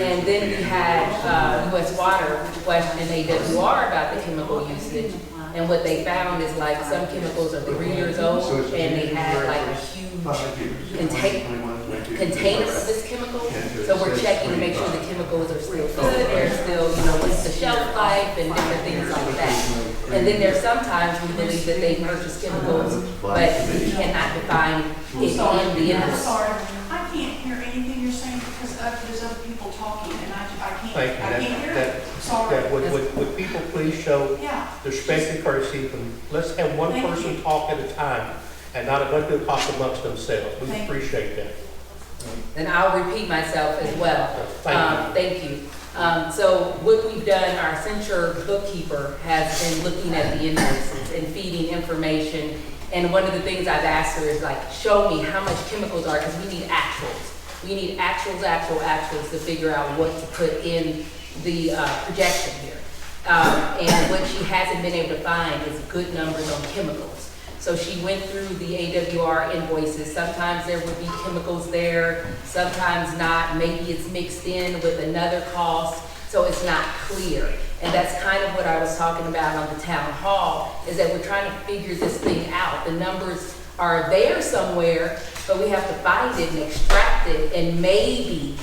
And then we had U.S. Water question AWR about the chemical usage. And what they found is like some chemicals are 3 years old and they had like a huge container of this chemical. So we're checking to make sure the chemicals are still good, they're still, what's the shelf life and different things like that. And then there's sometimes we believe that they purchase chemicals, but we cannot define it in the I'm invoice. sorry, I can't hear anything you're saying because there's other people talking and I can't hear it. Sorry. Would people please show Yeah. respect and courtesy, and let's have one Thank person you. talk at a time, and not a bunch of people talk amongst themselves. We Thank you. appreciate that. And I'll repeat myself as well. Thank you. So what we've done, our censure bookkeeper has been looking at the invoices and feeding information. And one of the things I've asked her is like, show me how much chemicals are, because we need actuals. We need actuals to figure out what to put in the projection here. And what she hasn't been able to find is good numbers on chemicals. So she went through the AWR invoices. Sometimes there would be chemicals there, sometimes not. Maybe it's mixed in with another cost, so it's not clear. And that's kind of what I was talking about on the town hall, is that we're trying to figure this thing out. The numbers are there somewhere, but we have to find it and extract it. And maybe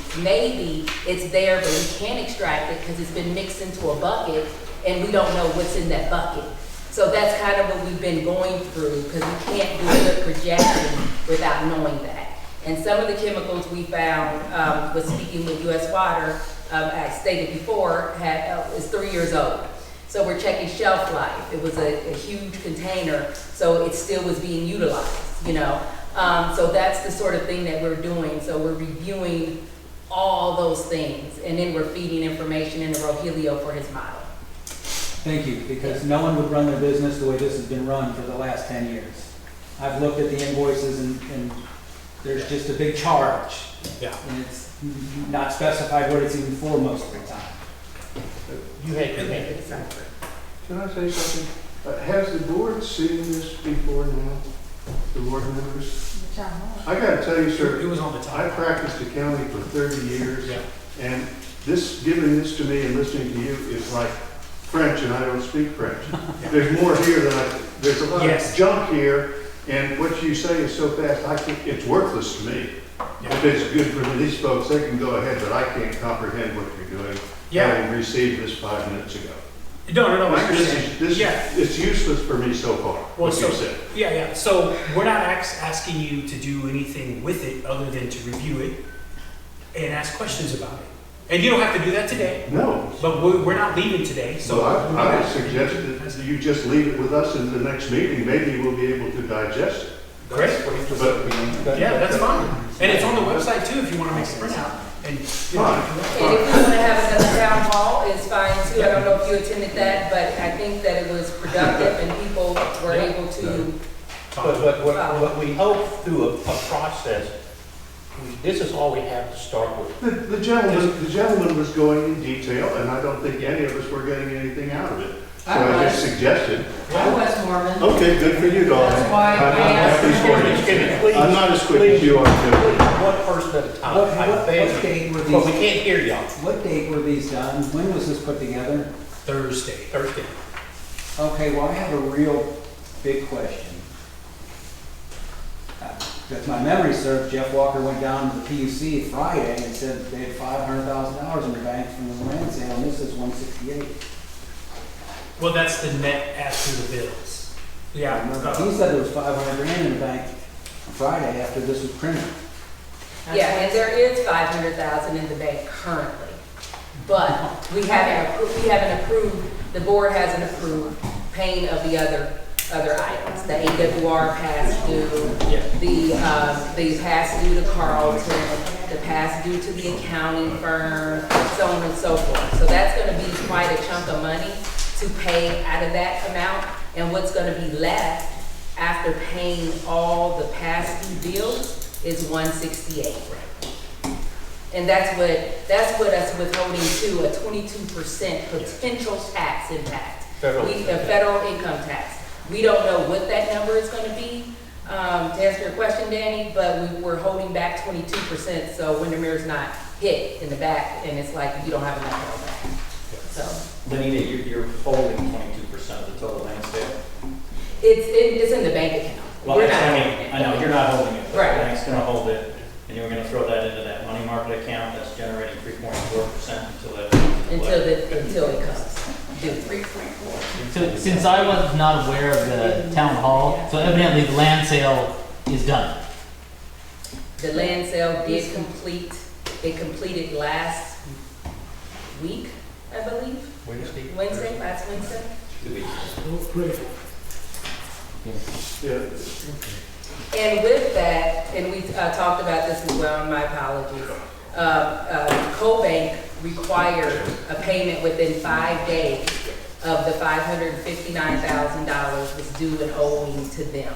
it's there, but we can't extract it because it's been mixed into a bucket and we don't know what's in that bucket. So that's kind of what we've been going through, because we can't do a good projection without knowing that. And some of the chemicals we found, was speaking with U.S. Water, I stated before, is 3 years old. So we're checking shelf life. It was a huge container, so it still was being utilized, So that's the sort of thing that we're doing. So we're reviewing all those things, and then we're feeding information into Rogelio for his model. Thank you, because no one would run their business the way this has been run for the last 10 years. I've looked at the invoices and there's just a big charge. Yeah. And it's not specified what it's even for most of the time. You had your hand. Can I say something? Has the board seen this before now? The board members? I gotta tell you, sir. It was on the top. I practiced accounting for 30 years. Yeah. And giving this to me and listening to you is like French, and I don't speak French. There's more here than there's a lot of junk here, and what you say is so fast, I think it's worthless to me. Yeah. If it's good for these folks, they can go ahead, but I can't comprehend what you're doing. Yeah. Having received this 5 minutes ago. No, I understand. It's useless for me so far, what you said. Yeah. So we're not asking you to do anything with it other than to review it and ask questions about it. And you don't have to do that today. No. But we're not leaving today, so. Well, I would suggest that you just leave it with us into the next meeting. Maybe we'll be able to digest it. Great. But, yeah, that's fine. And it's on the website too if you want to make a printout. And, And if we want to have another town hall, it's fine too. I don't know if you attended that, but I think that it was productive and people were able to. But what we hope through a process, this is all we have to start with. The gentleman was going in detail, and I don't think any of us were getting anything out of it. So I just suggested. I was, Norman. Okay, good for you, darling. That's why I asked. I'm not as quick as you are, Jim. One person at a time. What date were these? Well, we can't hear y'all. What date were these done? When was this put together? Thursday. Okay, well, I have a real big question. If my memory serves, Jeff Walker went down to the PUC Friday and said they had $500,000 in their bank from the land sale, and this is $168. Well, that's the net after the bills. Yeah. He said there was $500,000 in the bank on Friday after this was printed. Yeah, and there is $500,000 in the bank currently, but we haven't approved. The board hasn't approved paying of the other items. The AWR past due, the past due to Carlton, the past due to the accounting firm, so on and so forth. So that's going to be quite a chunk of money to pay out of that amount. And what's going to be left after paying all the past due bills is $168. And that's what us withholding to a 22% potential tax impact. Federal. Federal income tax. We don't know what that number is gonna be, to answer your question, Danny, but we're holding back 22%, so Windermere's not hit in the back, and it's like you don't have enough held back. So, Lenita, you're holding 22% of the total land sale? it's in the bank account. Well, We're that's not what I holding mean. it. I know, you're not holding it, but the Right. bank's gonna hold it, and you're gonna throw that into that money market account that's generating 3.4% until Until it comes due. 3.4. So since I was not aware of the town hall, so evidently the land sale is done. The land sale did complete, it completed last week, I believe. Wednesday, last Wednesday. 2 weeks. Oh, great. Yeah. And with that, and we talked about this as well, and my apologies, CoBank required a payment within 5 days of the $559,000 was due and owing to them.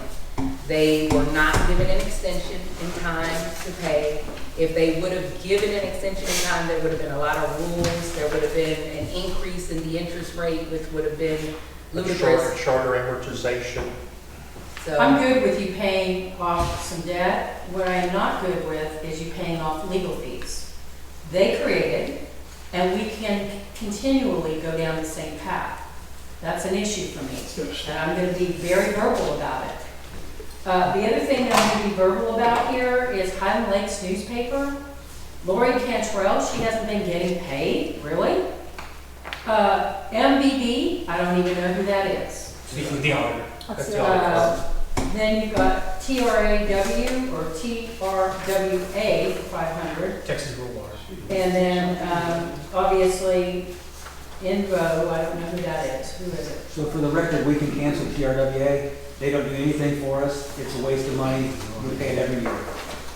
They were not given an extension in time to pay. If they would have given an extension in time, there would have been a lot of rules. There would have been an increase in the interest rate, which would have been ludicrous. Charter amortization. So, I'm good with you paying off some debt. What I am not good with is you paying off legal fees. They created, and we can continually go down the same path. That's an issue for me, and I'm gonna be very verbal about it. The other thing that I'm gonna be verbal about here is Highland Lakes newspaper. Lori Cantrell, she hasn't been getting paid, really? MBB, I don't even know who that is. Speak with the auditor. That's the audit firm. Then you've got TRAW or TRWA for 500. Texas Rural Water. And then, obviously, Invo, I don't know who that is. Who is it? So for the record, we can cancel TRWA. They don't do anything for us. It's a waste of money. We pay it every year.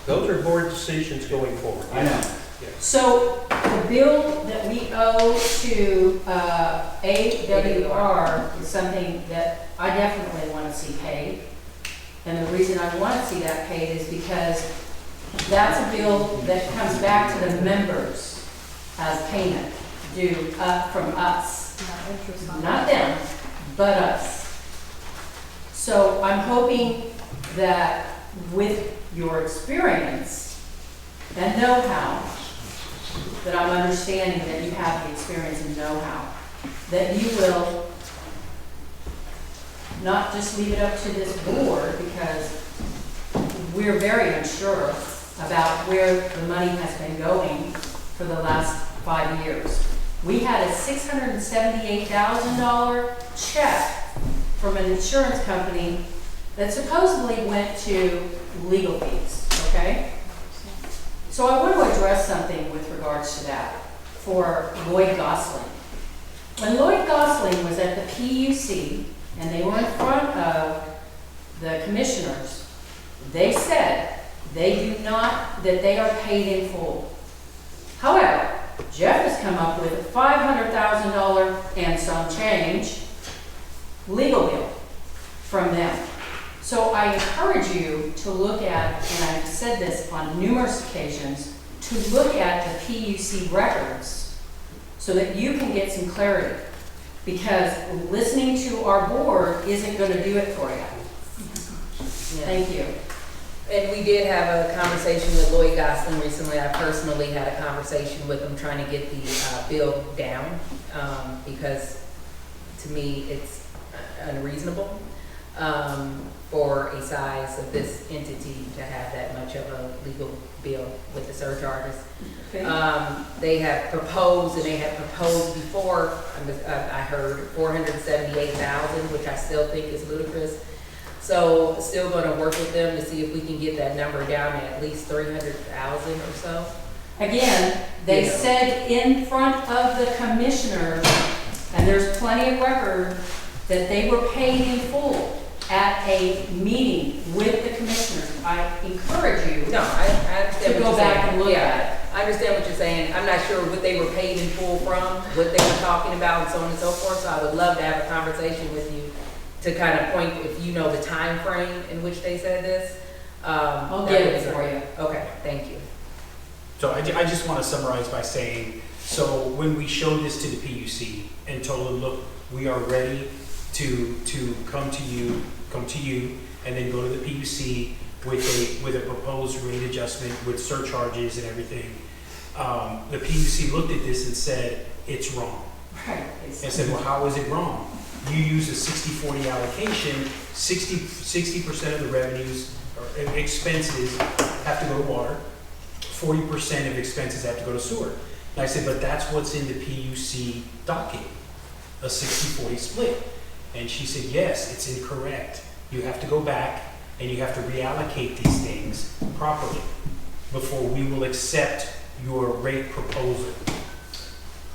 Those are board decisions going forward. I know. So the bill that we owe to AWR is something that I definitely want to see paid. And the reason I want to see that paid is because that's a bill that comes back to the members as payment due from us. Not them, but us. So I'm hoping that with your experience and know-how, that I'm understanding that you have the experience and know-how, that you will not just leave it up to this board, because we're very unsure about where the money has been going for the last 5 years. We had a $678,000 check from an insurance company that supposedly went to legal fees, okay? So I want to address something with regards to that for Lloyd Gosling. When Lloyd Gosling was at the PUC and they were in front of the commissioners, they said they do not, that they are paid in full. However, Jeff has come up with a $500,000 and some change legal bill from them. So I encourage you to look at, and I've said this on numerous occasions, to look at the PUC records so that you can get some clarity. Because listening to our board isn't going to do it for you. yeah. Thank you. And we did have a conversation with Lloyd Gosling recently. I personally had a conversation with him trying to get the bill down because to me it's unreasonable for a size of this entity to have that much of a legal bill with the surcharges. Okay. They have proposed, and they have proposed before, I heard $478,000, which I still think is ludicrous. So still going to work with them to see if we can get that number down at least 300,000 or so. Again, they Yeah. said in front of the commissioners, and there's plenty of record, that they were paid in full at a meeting with the commissioners. I encourage you No, I understand to what go you're back saying. and look Yeah, at it. I understand what you're saying. I'm not sure what they were paid in full from, what they were talking about, and so on and so forth. So I would love to have a conversation with you to kind of point, if you know the time frame in which they said this. I'll that get would it be for great. you. Okay, thank you. So I just want to summarize by saying, so when we showed this to the PUC and told them, look, we are ready to come to you, and then go to the PUC with a proposed rate adjustment with surcharges and everything, the PUC looked at this and said, it's wrong. Right. And said, well, how is it wrong? You use a 60-40 allocation, 60% of the revenues or expenses have to go to water, 40% of expenses have to go to sewer. And I said, but that's what's in the PUC docket, a 60-40 split. And she said, yes, it's incorrect. You have to go back and you have to reallocate these things properly before we will accept your rate proposal.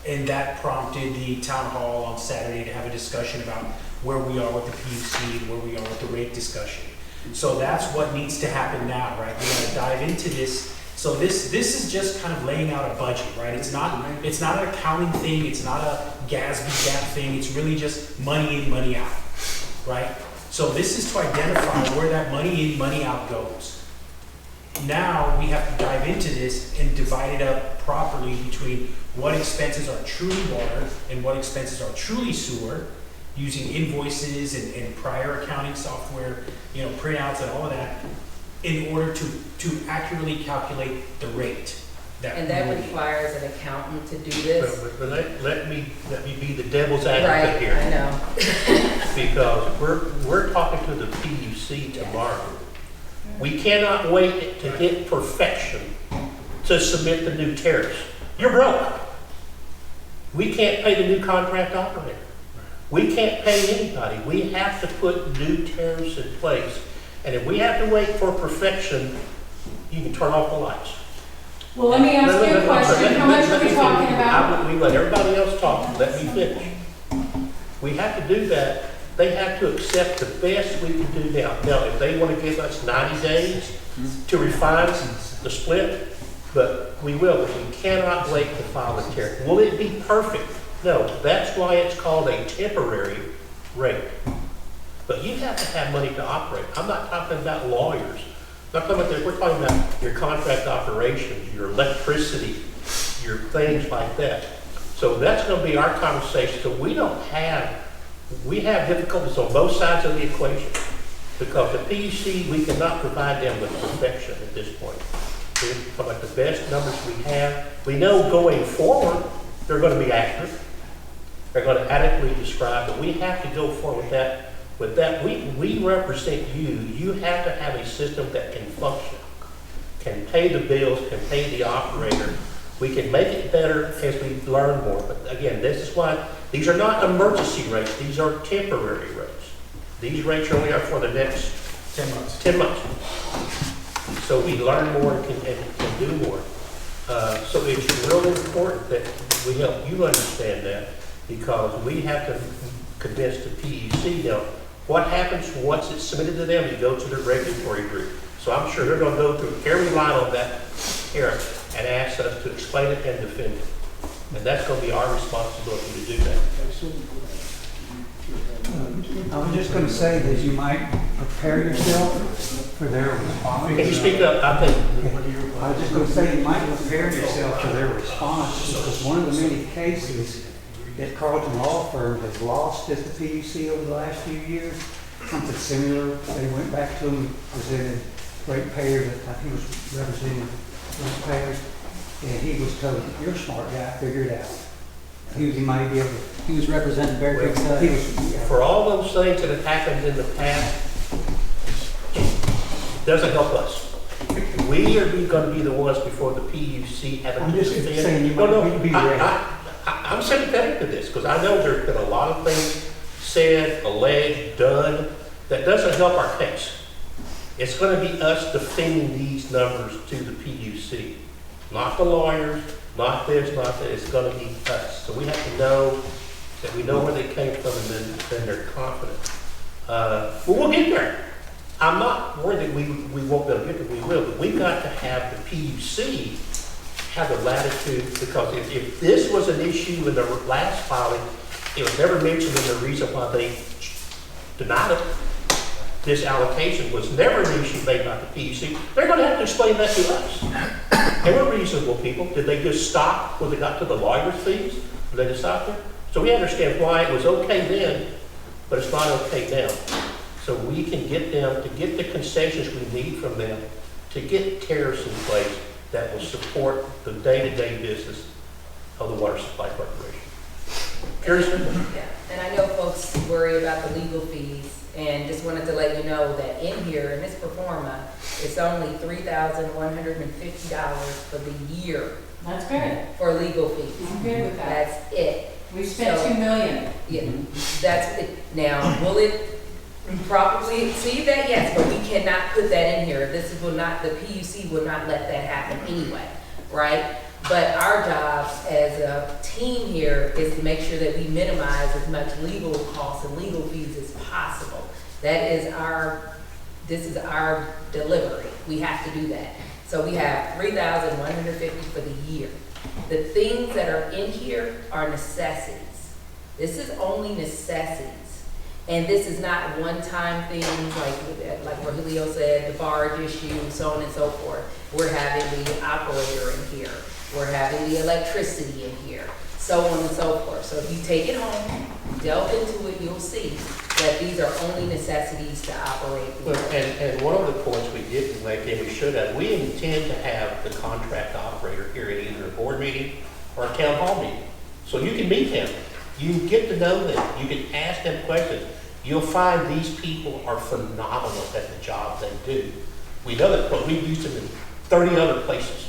And that prompted the town hall on Saturday to have a discussion about where we are with the PUC and where we are with the rate discussion. So that's what needs to happen now, right? We're gonna dive into this. So this is just kind of laying out a budget, right? It's not an accounting thing, it's not a GASB gap thing, it's really just money in, money out, right? So this is to identify where that money in, money out goes. Now we have to dive into this and divide it up properly between what expenses are truly water and what expenses are truly sewer, using invoices and prior accounting software, printouts and all of that, in order to accurately calculate the rate. And that requires an accountant to do this? But let me be the devil's advocate here. Right, I know. Because we're talking to the PUC tomorrow. We cannot wait to hit perfection to submit the new tariffs. You're broke. We can't pay the new contract operator. We can't pay anybody. We have to put new tariffs in place. And if we have to wait for perfection, you can turn off the lights. Well, let me ask you a question. How much are we talking about? We let everybody else talk. Let me finish. We have to do that. They have to accept the best we can do now. Now, if they want to give us 90 days to refine the split, but we will. But we cannot wait to file the tariff. Will it be perfect? No. That's why it's called a temporary rate. But you have to have money to operate. I'm not talking about lawyers. I'm not talking about we're talking about your contract operations, your electricity, your things like that. So that's going to be our conversation. So we have difficulties on both sides of the equation because the PUC, we cannot provide them with perfection at this point. We're talking about the best numbers we have. We know going forward, they're going to be accurate. They're going to adequately describe, but we have to go forward with that. With that, we represent you. You have to have a system that can function, can pay the bills, can pay the operator. We can make it better as we learn more. But again, this is why these are not emergency rates. These are temporary rates. These rates are only are for the next 10 months. 10 months. So we learn more and can do more. So it's really important that we help you understand that because we have to convince the PUC now. What happens once it's submitted to them? You go to the regulatory group. So I'm sure they're going to go through every line on that here and ask us to explain it and defend it. And that's going to be our responsibility to do that. I was just going to say that you might prepare yourself for their response. Can you speak up? I think. I was just going to say you might prepare yourself for their response because one of the many cases that Carlton Law Firm has lost at the PUC over the last few years, something similar. They went back to him, presented ratepayers, I think he was representing ratepayers, and he was told, "You're a smart guy, figure it out." He might be able to. He was representing very big size. For all those things that have happened in the past, it doesn't help us. We are going to be the ones before the PUC having to defend. I'm just saying you might be ready. I'm sympathetic to this because I know there's been a lot of things said, alleged, done that doesn't help our case. It's going to be us defending these numbers to the PUC, not the lawyers, not this, not that. It's going to be us. So we have to know that we know where they came from and then they're confident. But we'll get there. I'm not worried that we won't be able to get there. We will, but we've got to have the PUC have the latitude, because if this was an issue in the last filing, it was never mentioned in the reason why they denied it. This allocation was never an issue made by the PUC. They're going to have to explain that to us. They were reasonable people. Did they just stop when they got to the lawyer's fees? Did they just stop there? So we understand why it was okay then, but it's not okay now. So we can get them to get the concessions we need from them to get tariffs in place that will support the day-to-day business of the Water Supply Corporation. Curious? Yeah, and I know folks worry about the legal fees, and just wanted to let you know that in here, in this pro forma, it's only $3,150 for the year. That's good. For legal fees. I'm good with that. That's it. We spent So- $2 million. Yeah, that's it. Now, will it probably exceed that? Yes, but we cannot put that in here. This will not, the PUC will not let that happen anyway, right? But our job as a team here is to make sure that we minimize as much legal costs and legal fees as possible. That is this is our delivery. We have to do that. So we have $3,150 for the year. The things that are in here are necessities. This is only necessities. And this is not one-time things like what Julio said, the barge issue, so on and so forth. We're having the operator in here. We're having the electricity in here, so on and so forth. So if you take it home, delve into it, you'll see that these are only necessities to operate. Well, and one of the points we didn't make, and we should have, we intend to have the contract operator here at either a board meeting or a town hall meeting. So you can meet them, you can get to know them, you can ask them questions. You'll find these people are phenomenal at the job they do. We know that, but we've used them in 30 other places,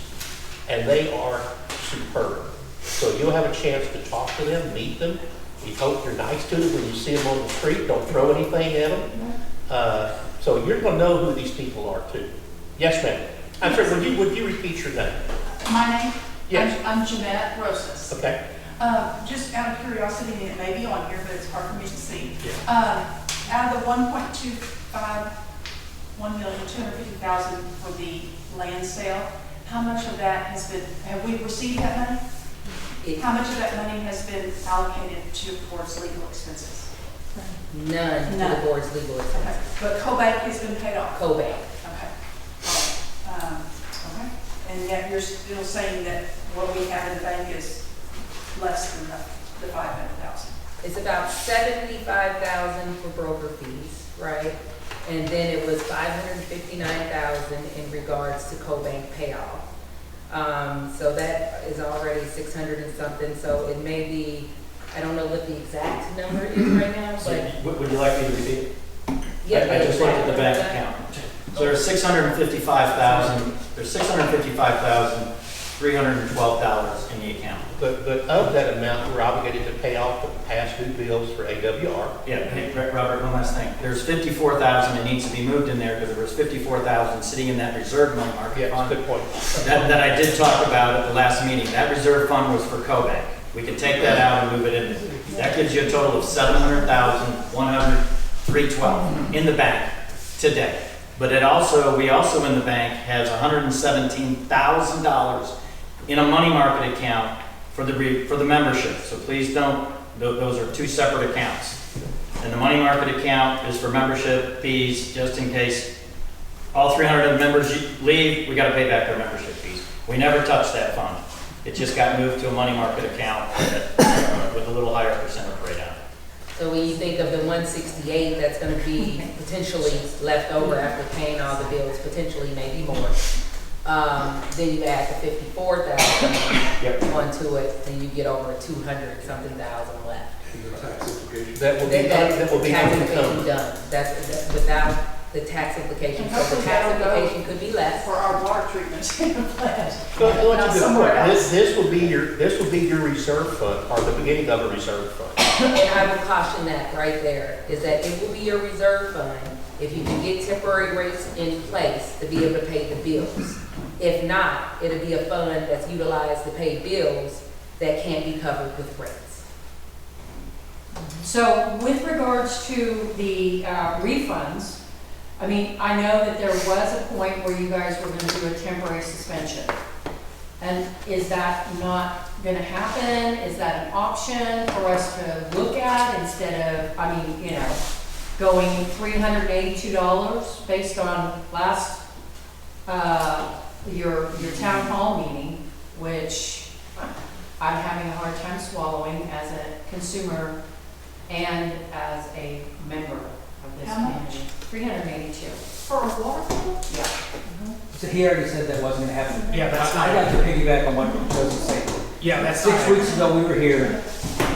and they are superb. So you'll have a chance to talk to them, meet them. We hope you're nice to them when you see them on the street. Don't throw anything at them. So you're going to know who these people are too. Yes, ma'am. I'm sorry. Would you repeat your name? My name? Yes. I'm Jeanette Rosas. Okay. Just out of curiosity, and it may be on here, but it's hard for me to see. Yeah. Out of the 1,250,000 for the land sale, how much of that has been, have we received that money? How much of that money has been allocated towards legal expenses? None to the board's legal Okay, expenses. but COBAC has been paid off? COBAC. Okay. Okay. And yet you're still saying that what we have in the bank is less than the 500,000? It's about 75,000 for broker fees, right? And then it was 559,000 in regards to co-bank payoff. So that is already 600 and something. So it may be, I don't know what the exact number is right now, but Would you like me to repeat it? yeah. I just looked at the bank account. So there's $655,312 in the account. But of that amount, we're obligated to pay off the past due bills for AWR. Yeah, hey, Robert, one last thing. There's 54,000 that needs to be moved in there because there was 54,000 sitting in that reserve money market fund. Good point. That I did talk about at the last meeting. That reserve fund was for COBAC. We can take that out and move it in there. That gives you a total of $700,312 in the bank today. But we also in the bank has $117,000 in a money market account for the membership. So please don't, those are two separate accounts. And the money market account is for membership fees, just in case all 300 of the members leave, we got to pay back their membership fees. We never touched that fund. It just got moved to a money market account with a little higher percent of rate on it. So when you think of the 168, that's going to be potentially left over after paying all the bills, potentially maybe more. Then you add the 54,000 onto it, then you get over 200-something thousand left. That will be tax implication unencumbered. done. That's without the tax implication. So the tax implication could be less. For our water treatment plant. That's a good point. This will be your reserve fund, or the beginning of a reserve fund. And I will caution that right there, is that it will be your reserve fund if you can get temporary rates in place to be able to pay the bills. If not, it'll be a fund that's utilized to pay bills that can't be covered with rates. So with regards to the refunds, I mean, I know that there was a point where you guys were going to do a temporary suspension. And is that not going to happen? Is that an option for us to look at instead of, going $382 based on last your town hall meeting, which I'm having a hard time swallowing as a consumer and as a member of this How much? community. 382. For a water bill? Yeah. So he already said that wasn't gonna happen. Yeah, that's I not, got to piggyback on what Joseph said. yeah, that's not. 6 weeks ago, we were here,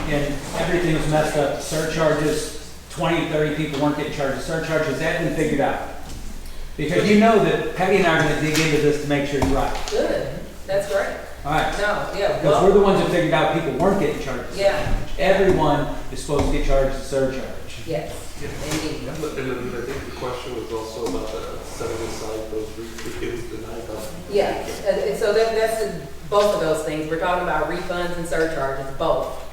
and everything was messed up. Surcharges, 20, 30 people weren't getting charged surcharges. That had been figured out. Because you know that Patty and I are gonna dig into this to make sure it's right. Good, that's great. All right. No, yeah, Because we're well, the ones that figured out people weren't getting charged. yeah, Everyone is supposed to get charged a surcharge. yes, indeed. And then I think the question was also about setting aside those refunds denied by. Yeah, and so that's both of those things. We're talking about refunds and surcharges, both.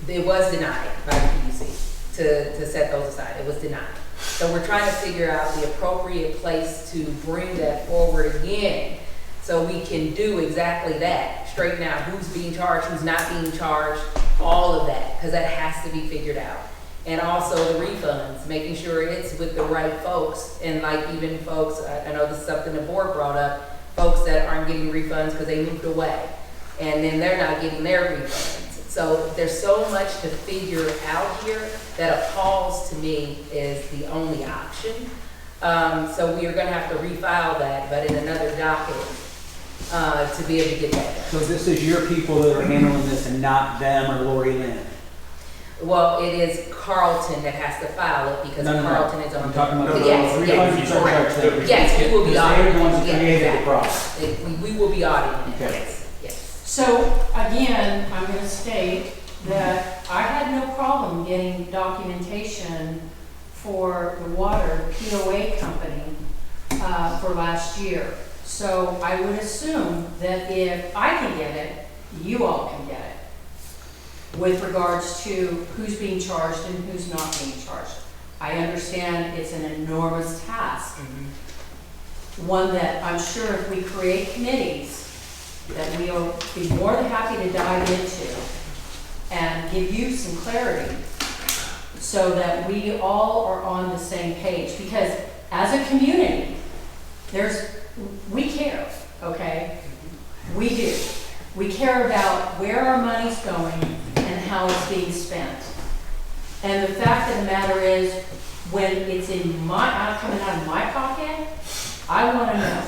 It was denied by the PUC to set those aside. It was denied. So we're trying to figure out the appropriate place to bring that forward again so we can do exactly that. Straighten out who's being charged, who's not being charged, all of that, because that has to be figured out. And also the refunds, making sure it's with the right folks. And like even folks, I know this is something the board brought up, folks that aren't getting refunds because they moved away. And then they're not getting their refunds. So there's so much to figure out here that a pause to me is the only option. So we are gonna have to refile that, but in another docket, to be able to get that done. So this is your people that are handling this and not them or Lori Lynn? Well, it is Carlton that has to file it because No. Carlton is on. I'm talking about the Yes, refunds yes, and surcharge thing. yes, we will be Because they're the ones that auditing. created Yeah, the problem. We will be auditing it, Okay. yes, yes. So again, I'm going to state that I had no problem getting documentation for the water POA company for last year. So I would assume that if I can get it, you all can get it with regards to who's being charged and who's not being charged. I understand it's an enormous task, one that I'm sure if we create committees that we'll be more than happy to dive into and give you some clarity so that we all are on the same page. Because as a community, we care, okay? We do. We care about where our money's going and how it's being spent. And the fact of the matter is, when it's coming out of my pocket, I want to know.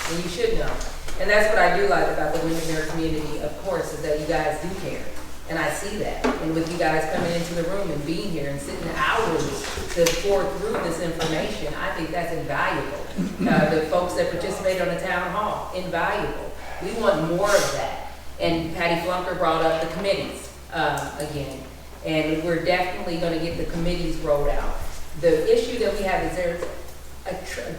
And you should know. And that's what I do like about the Windermere community, of course, is that you guys do care. And I see that. And with you guys coming into the room and being here and sitting hours to pour through this information, I think that's invaluable. The folks that participate on the town hall, invaluable. We want more of that. And Patty Flunker brought up the committees again. And we're definitely going to get the committees rolled out. The issue that we have is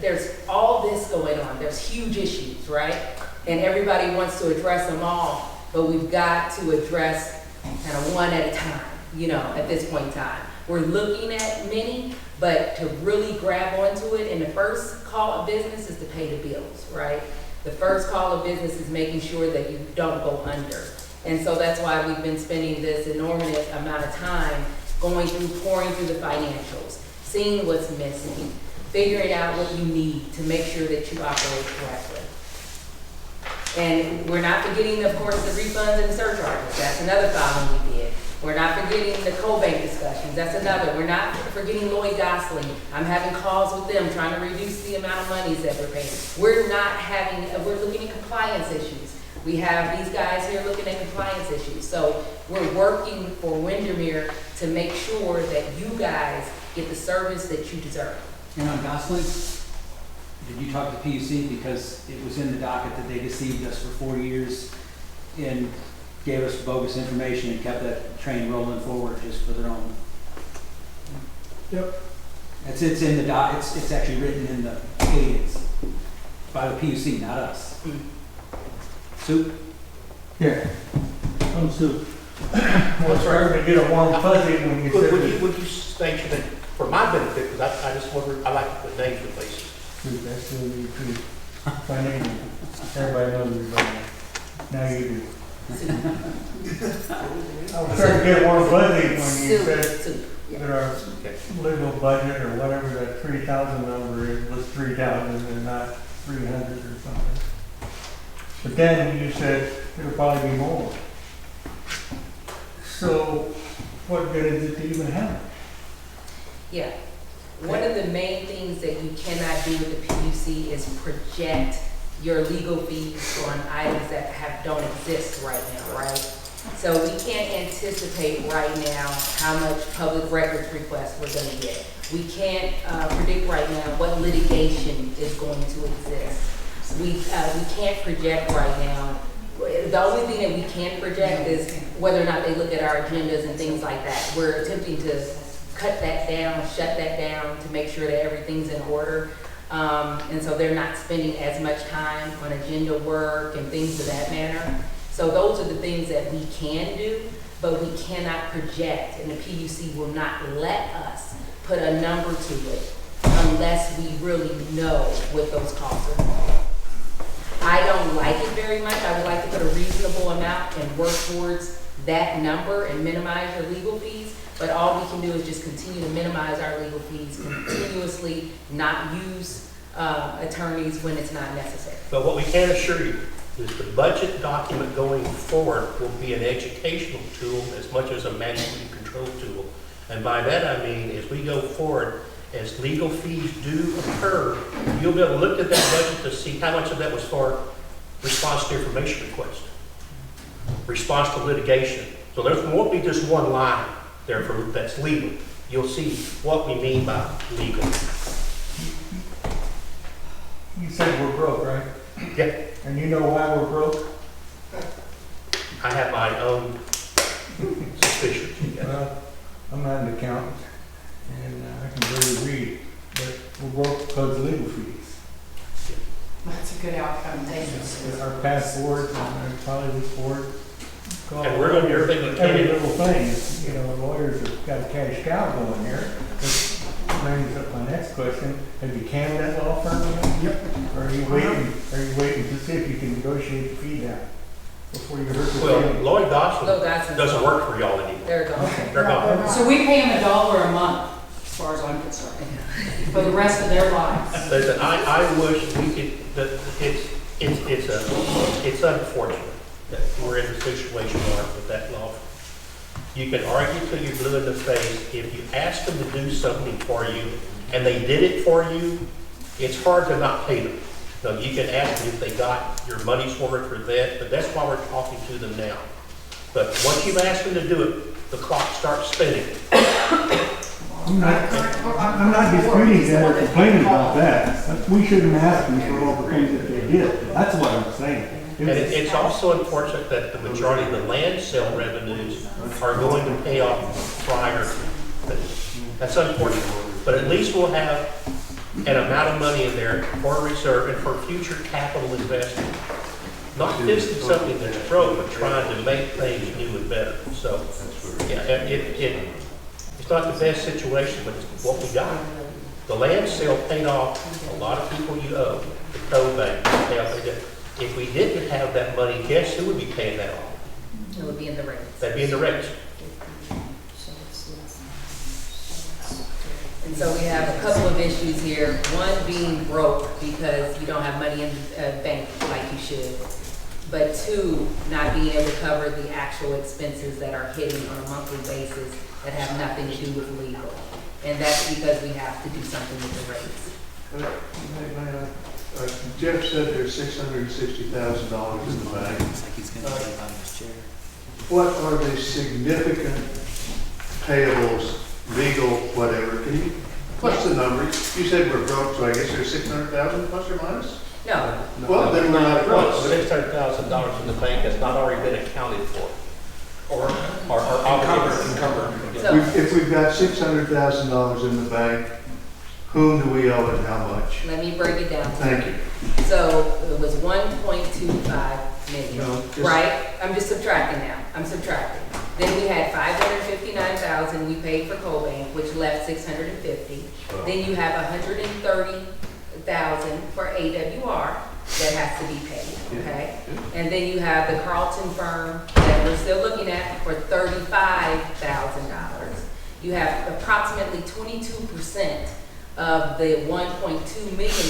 there's all this going on. There's huge issues, right? And everybody wants to address them all, but we've got to address kind of one at a time, at this point in time. We're looking at many, but to really grab onto it, and the first call of business is to pay the bills, right? The first call of business is making sure that you don't go under. And so that's why we've been spending this enormous amount of time pouring through the financials, seeing what's missing, figuring out what you need to make sure that you operate correctly. And we're not forgetting, of course, the refunds and the surcharges. That's another filing we did. We're not forgetting the co-bank discussions. That's another. We're not forgetting Lloyd Gosling. I'm having calls with them trying to reduce the amount of monies that we're paying. We're looking at compliance issues. We have these guys here looking at compliance issues. So we're working for Windermere to make sure that you guys get the service that you deserve. And on Gosling, did you talk to PUC? Because it was in the docket that they deceived us for 4 years and gave us bogus information and kept that train rolling forward just for their own. Yep. It's in the doc. It's actually written in the opinions by the PUC, not us. Sue? Yeah, I'm Sue. Well, sorry to get a warm fuzzy when you said that. Would you state your name for my benefit, because I just wonder, I like to put names with faces. Dude, that's the way you treat my name. Everybody knows me by now. Now you do. I was starting to get warm fuzzy when you said that our legal budget or whatever that 3,000 number is was 3,000 and not 300 or something. But then you said there'll probably be more. So what good is it to even have it? Yeah. One of the main things that you cannot do with the PUC is project your legal fees on items that don't exist right now, right? So we can't anticipate right now how much public records requests we're gonna get. We can't predict right now what litigation is going to exist. We can't project right now. The only thing that we can project is whether or not they look at our agendas and things like that. We're attempting to cut that down, shut that down to make sure that everything's in order. And so they're not spending as much time on agenda work and things of that manner. So those are the things that we can do, but we cannot project, and the PUC will not let us put a number to it unless we really know what those costs are. I don't like it very much. I would like to put a reasonable amount and work towards that number and minimize your legal fees, but all we can do is just continue to minimize our legal fees, continuously not use attorneys when it's not necessary. But what we can assure you is the budget document going forward will be an educational tool as much as a management control tool. And by that I mean, as we go forward, as legal fees do occur, you'll be able to look at that budget to see how much of that was for response to information request, response to litigation. So there won't be just one line there for that's legal. You'll see what we mean by legal. You said we're broke, right? Yeah. And you know why we're broke? I have my own suspicions. Well, I'm not an accountant, and I can barely read, but we're broke because of legal fees. That's a good outcome, thank you. Our past board and our colleagues board. And we're gonna do everything we can. Every little thing, is, you know, lawyers have got a cash cow going here. Which brings up my next question. Have you canned that law firm yet? Yep. Or are you waiting to see if you can negotiate the fee down before you hurt the Well, feelings? Lloyd Dawson doesn't work for y'all anymore. They're gone. They're gone. So we pay them $1 a month, as far as I'm concerned, for the rest of their lives. Listen, I wish we could, that it's unfortunate that we're in the situation we're in with that law firm. You can argue till you're blue in the face. If you ask them to do something for you and they did it for you, it's hard to not pay them. Now, you can ask them if they got your money's worth or that, but that's why we're talking to them now. But once you've asked them to do it, the clock starts spinning. I'm not disputing that or complaining about that. We shouldn't ask them for all the things that they did. That's what I'm saying. And it's also unfortunate that the majority of the land sale revenues are going to pay off prior. That's unfortunate. But at least we'll have an amount of money in there for reserve and for future capital investment. Not just something that's broke, but trying to make things new and better. So, yeah, it's not the best situation, but it's what we got. The land sale paid off a lot of people you owe. The co-bank paid off. If we didn't have that money, guess who would be paying that off? It would be in the rates. That'd be in the rates. And so we have a couple of issues here. One being broke because you don't have money in the bank like you should. But two, not being able to cover the actual expenses that are hitting on a monthly basis that have nothing to do with legal. And that's because we have to do something with the rates. Jeff said there's $660,000 in the bank. What are the significant payables, legal, whatever? Can you, what's the number? You said we're broke, so I guess there's 600,000 plus or minus? No. Well, then we're not broke. $600,000 in the bank has not already been accounted for. Or encumbered. If we've got $600,000 in the bank, whom do we owe and how much? Let me break it down. Thank you. So it was 1.25 million, No, just- right? I'm just subtracting now. I'm subtracting. Then we had 559,000 we paid for Cobank, which left 650. Then you have 130,000 for AWR that has to be paid, okay? And then you have the Carlton firm that we're still looking at for $35,000. You have approximately 22% of the $1.2 million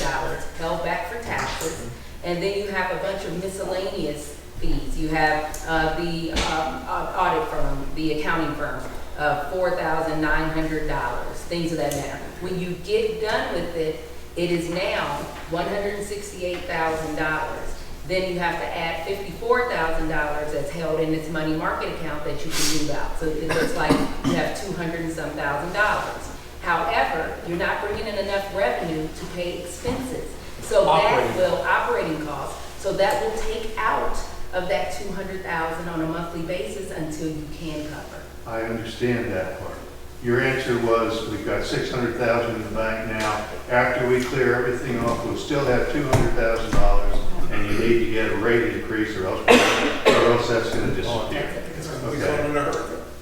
held back for taxes. And then you have a bunch of miscellaneous fees. You have the audit firm, the accounting firm, $4,900, things of that matter. When you get done with it, it is now $168,000. Then you have to add $54,000 that's held in this money market account that you can move out. So it looks like you have $200 and some thousand. However, you're not bringing in enough revenue to pay expenses. So that will, operating costs, so that will take out of that $200,000 on a monthly basis until you can cover. I understand that part. Your answer was, we've got $600,000 in the bank now. After we clear everything off, we'll still have $200,000, and you need to get a rate increase, or else that's going to disappear.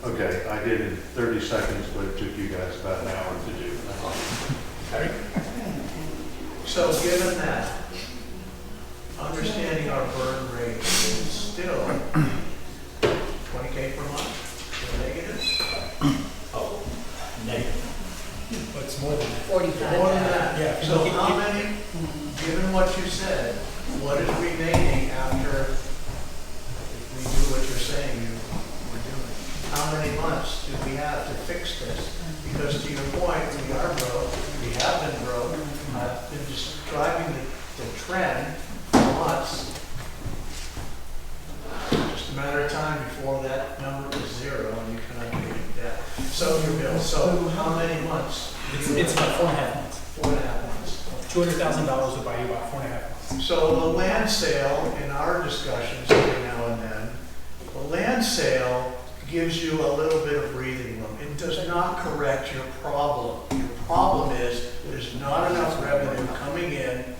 Okay, I did in 30 seconds, but it took you guys about an hour to do. So given that, understanding our burn rate is still 20K per month, still negative? Oh, negative. But it's more than that. 45. More than that. Yeah. So how many, given what you said, what is remaining after if we do what you're saying we're doing? How many months do we have to fix this? Because to your point, we are broke, we have been broke. I've been describing the trend for months. Just a matter of time before that number is zero and you cannot pay your debt. So your bill. So how many months? It's about 4.5 months. 4.5 months. $200,000 will buy you about 4.5 months. So the land sale, in our discussions every now and then, the land sale gives you a little bit of breathing room. It does not correct your problem. Your problem is there's not enough revenue coming in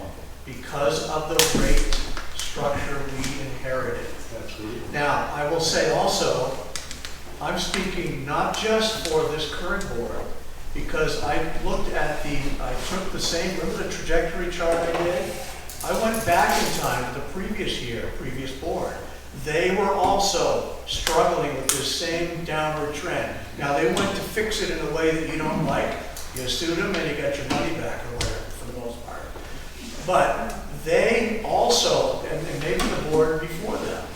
because of the rate structure we inherited. Absolutely. Now, I will say also, I'm speaking not just for this current board, because I looked at I took the same, remember the trajectory chart I did? I went back in time to the previous year, previous board. They were also struggling with this same downward trend. Now they went to fix it in a way that you don't like. You sued them and you got your money back or whatever for the most part. But they also, and maybe the board before them,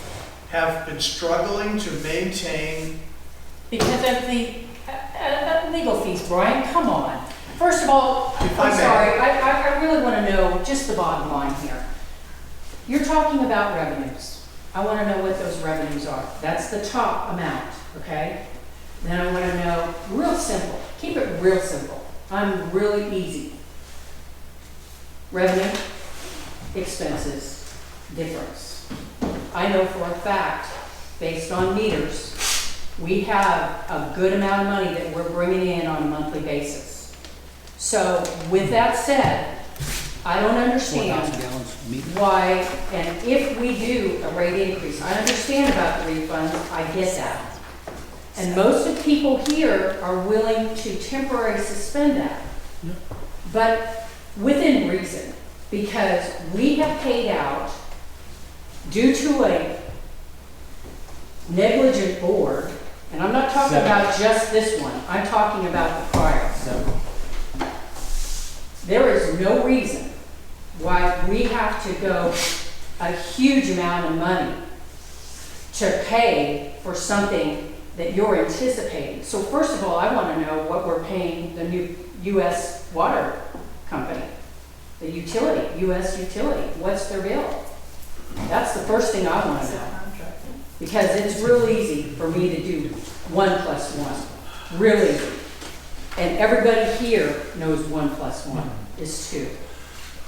have been struggling to maintain. Because of the legal fees, Brian, come on. First of all, I'm sorry, I really want to know just the bottom line here. You're talking about revenues. I want to know what those revenues are. That's the top amount, okay? Then I want to know, real simple, keep it real simple. I'm really easy. Revenue, expenses, difference. I know for a fact, based on meters, we have a good amount of money that we're bringing in on a monthly basis. So with that said, I don't understand why, and if we do a rate increase, I understand about the refunds, I get that. And most of people here are willing to temporarily suspend that. But within reason, because we have paid out due to a negligent board, and I'm not talking about just this one, I'm talking about the prior. There is no reason why we have to go a huge amount of money to pay for something that you're anticipating. So first of all, I want to know what we're paying the new U.S. water company, the utility, U.S. utility. What's their bill? That's the first thing I want to know. Because it's real easy for me to do 1 + 1. Real easy. And everybody here knows 1 + 1 is 2.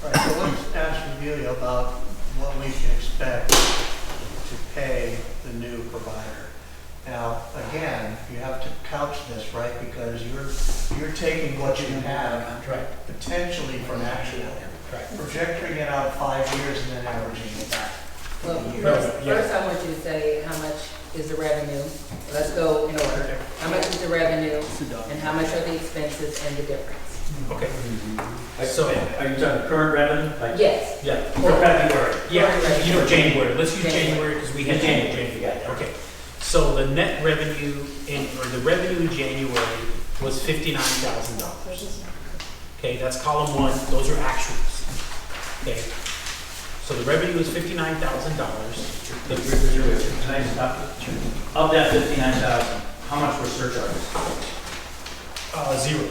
All right, so let's ask Amelia about what we can expect to pay the new provider. Now, again, you have to couch this, right? Because you're taking what you have potentially from actual, projecting it out 5 years and then averaging it back. Well, first I want you to say how much is the revenue. Let's go in order. How much is the revenue and how much are the expenses and the difference? Okay. So, are you talking current revenue? Yes. Yeah, for February. Yeah, you know, January. Let's use January because we had January. Okay. So the net revenue the revenue in January was $59,000. Okay, that's column 1, those are actuals. Okay, so the revenue is $59,000. Can I stop? Of that 59,000, how much were surcharges? 0.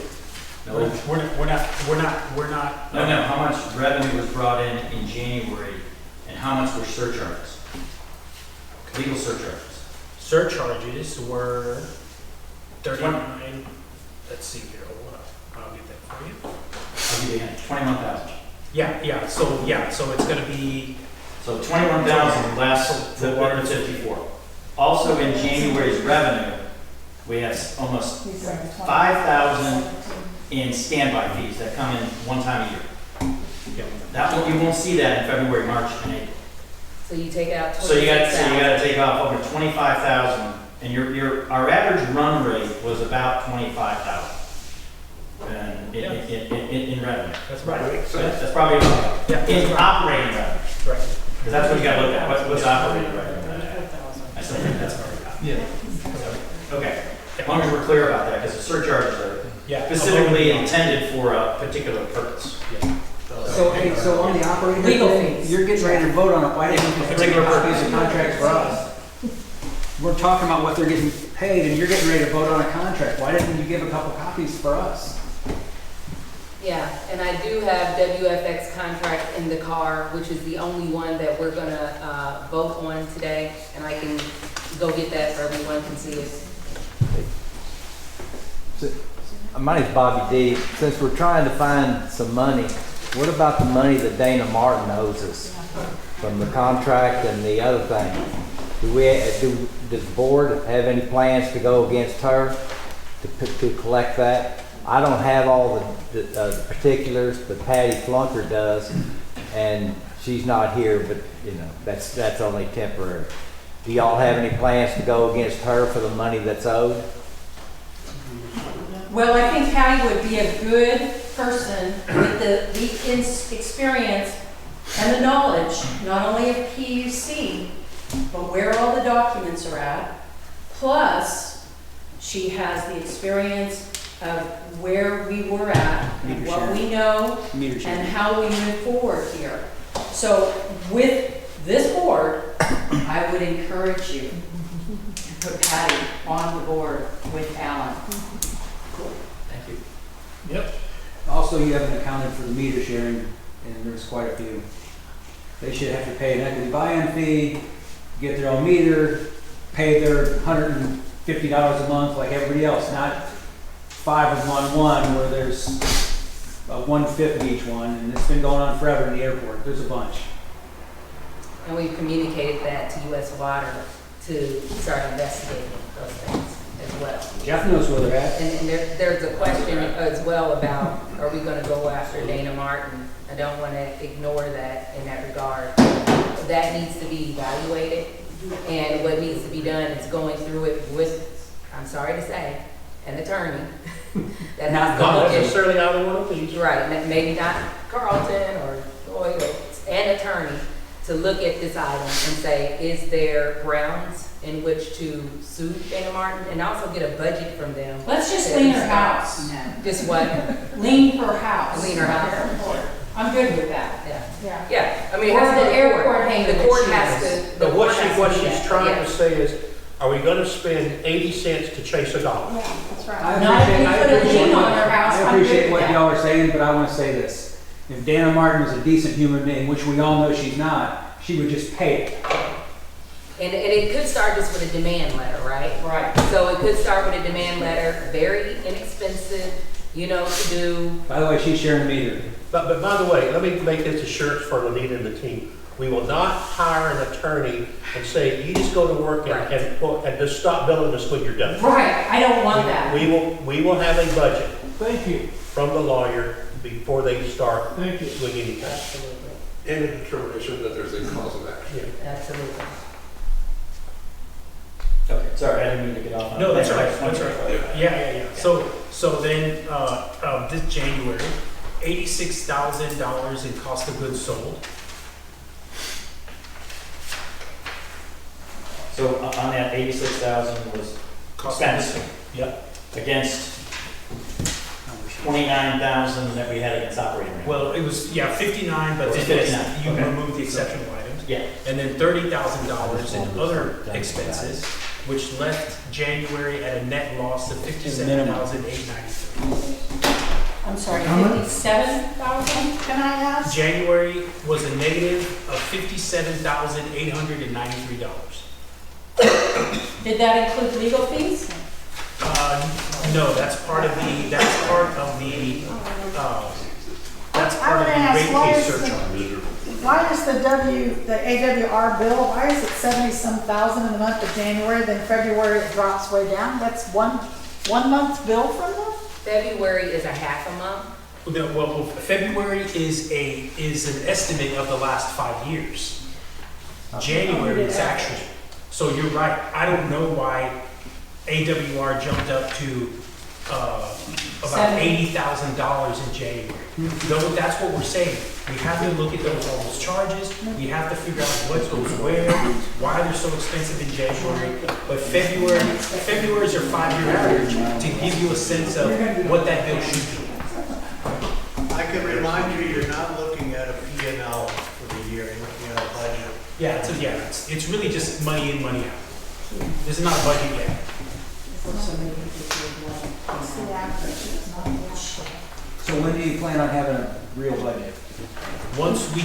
No. We're not. No, how much revenue was brought in January, and how much were surcharges? Legal surcharges. Surcharges were 39. Let's see here. Hold up. I'll get that for you. I'll give you a hint. 21,000. Yeah. So it's going to be. So 21,000 less the 154. Also in January's revenue, we have almost 5,000 in standby fees that come in one time a year. You won't see that in February, March, and April. So you take out So you got 26,000. to take off over 25,000, and our average run rate was about 25,000 in revenue. That's right. So that's probably about in operating revenue. Right. Because that's what you got to look at. What's operating revenue? I still think that's probably about. Yeah. Okay. As long as we're clear about that, because the surcharges are specifically intended for a particular purpose. So, hey, so on the operating Legal thing, fees. you're getting ready to vote on it, why didn't you just bring copies of contracts for us? We're talking about what they're getting paid, and you're getting ready to vote on a contract, why didn't you give a couple copies for us? Yeah, and I do have WFX contract in the car, which is the only one that we're gonna vote on today, and I can go get that so everyone can see it. My name's Bobby D. Since we're trying to find some money, what about the money that Dana Martin owes us from the contract and the other thing? Does the board have any plans to go against her to collect that? I don't have all the particulars, but Patty Flunker does, and she's not here, but that's only temporary. Do y'all have any plans to go against her for the money that's owed? Well, I think Patty would be a good person with the experience and the knowledge, not only of PUC, but where all the documents are at. Plus, she has the experience of where we were at, and what we know, and how we move forward here. So with this board, I would encourage you to put Patty on the board with Alan. Thank you. Yep. Also, you haven't accounted for the meter sharing, and there's quite a few. They should have to pay an equity buy-in fee, get their own meter, pay their $150 a month like everybody else, not 5 of one where there's a 1/5 of each one, and it's been going on forever in the airport. There's a bunch. And we've communicated that to US Water to start investigating those things as well. Jeff knows where they're at. And there's a question as well about, are we gonna go after Dana Martin? I don't wanna ignore that in that regard. That needs to be evaluated, and what needs to be done is going through it with, I'm sorry to say, an attorney. That Not necessarily either one of these. Right, maybe not Carlton or Lloyd, or an attorney to look at this item and say, is there grounds in which to sue Dana Martin, and also get a budget from them. Let's just lean her house. Just what? Lean her house. Lean her house. I'm good with that. Yeah. I mean, Or it's the airport the court has to. But what she's trying to say is, are we gonna spend 80 cents to chase $1? Yeah, that's right. I I'm appreciate good what with y'all are saying, but I want to say this. If Dana Martin was a decent human being, which we all know she's not, she would just pay it. And it could start just with a demand letter, right? Right. So it could start with a demand letter, very inexpensive, to do. By the way, she's sharing the meter. But by the way, let me make this assurance for Lenita and the team. We will not hire an attorney and say, you just go to work and just stop billing us when you're done. Right, I don't want that. We will have a budget. Thank you. From the lawyer before they start doing Thank you. anything. And a determination that there's a cause of action. Absolutely. Okay, sorry, I didn't mean to get off on. No, that's that. right. That's right. Yeah. So then, this January, $86,000 in cost of goods sold. So on that, 86,000 was expense. Yep. Against 29,000 that we had against operating revenue. Well, it was, yeah, 59, but It was then 59, you okay. removed the exceptional items. Yeah. And then $30,000 in other expenses, which left January at a net loss of $57,893. I'm sorry, How much? 57,000? Can I ask? January was a negative of $57,893. Did that include legal fees? No, that's part of the, that's part of the rate case surcharge. Why is the AWR bill, why is it 70-some thousand in the month of January, then February it drops way down? That's one month's bill from them? February is a half a month. Well, February is an estimate of the last 5 years. January is actual. So you're right. I don't know why AWR jumped up to about $80,000 in January. Though that's what we're saying. We have to look at all those charges. We have to figure out what goes where, why they're so expensive in January. But February is your 5-year average to give you a sense of what that bill should be. I can remind you, you're not looking at a P&L for the year, you're looking at a budget. Yeah, it's really just money in, money out. This is not a budget yet. So when do you plan on having a real budget? Once we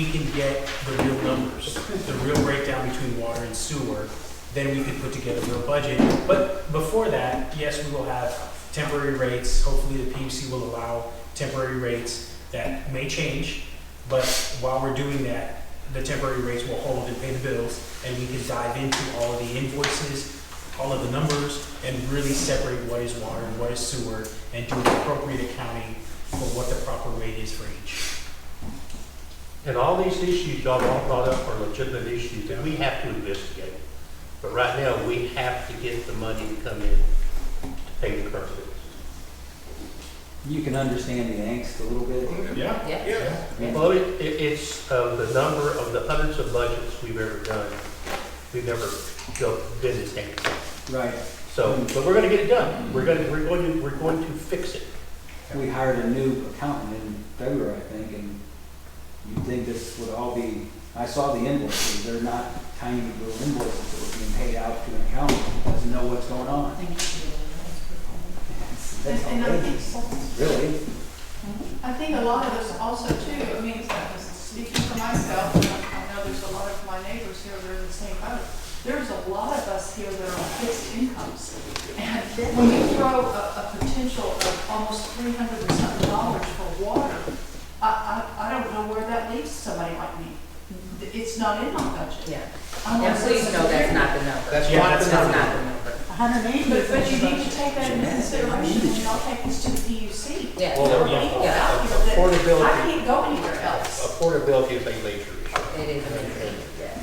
can get the real numbers, the real breakdown between water and sewer, then we can put together a real budget. But before that, yes, we will have temporary rates. Hopefully the PUC will allow temporary rates that may change. But while we're doing that, the temporary rates will hold and pay the bills, and we can dive into all of the invoices, all of the numbers, and really separate what is water and what is sewer, and do appropriate accounting for what the proper rate is for each. And all these issues y'all all brought up are legitimate issues that we have to investigate. But right now, we have to get the money to come in to pay the current bills. You can understand the angst a little bit. Yeah. Well, it's the number of the hundreds of budgets we've ever done. We've never been this angry. Right. So, but we're going to get it done. We're going to fix it. We hired a new accountant in February, I think, and you'd think this would all be, I saw the invoices, they're not tiny little invoices that were being paid out to an accountant who doesn't know what's going on. That's outrageous. Really? I think a lot of us also too, I mean, speaking for myself, and I know there's a lot of my neighbors here that are in the same boat. There's a lot of us here that are on fixed incomes. And when you throw a potential of almost $300 or something for water, I don't know where that leaves somebody like me. It's not in my budget. Yeah. And please know that's not the number. That's Yeah, not that's the not number. the number. 180. But you need to take that into consideration when y'all take this to the PUC. Yeah. There are people out here that, Affordability. I can't go anywhere else. Affordability is a major issue. It is an issue, yes.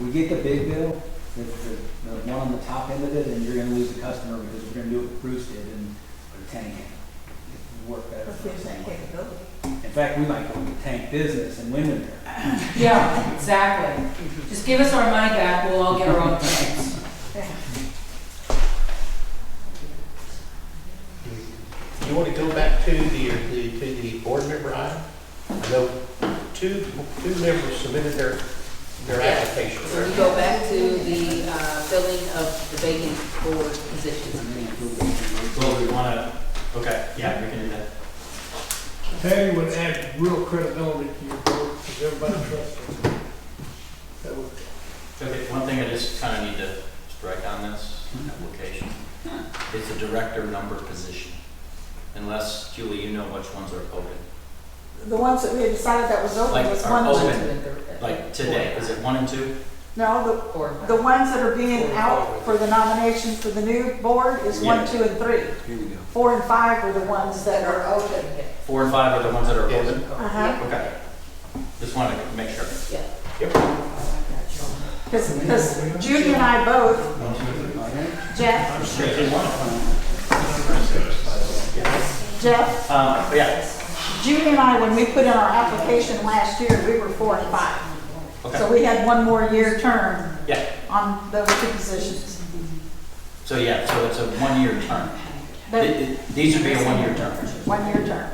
We get the big bill, the one on the top end of it, and you're gonna lose a customer because we're gonna do what Bruce did and put a tank in. It will work better. for us. In fact, we might go into tank business in Windermere. Yeah, exactly. Just give us our money back, we'll all get our own tanks. You want to go back to the board member item? I know two members submitted their application. So we go back to the filling of the vacant board positions. Well, we want to, okay, yeah, we can do that. Patty would add real credibility to your board, because everybody trusts her. That would, Okay, one thing I just kind of need to strike on this application. It's a director number position. Unless, Julie, you know which ones are open. The ones that we had decided that was open Like, was are 1, 2. open, like today, is it 1 and 2? No, the ones that are being out for the nominations for the new board is 1, 2, and 3. Here we go. 4 and 5 are the ones that are open. 4 and 5 are the ones that are open? Uh-huh. Okay. Just wanted to make sure. Yeah. Yep. Because Judy and I both, Jeff, Yeah. Judy and I, when we put in our application last year, we were 4 and 5. Okay. So we had one more year term Yeah. on those 2 positions. So yeah, so it's a 1-year term. These would be a 1-year term. 1-year term.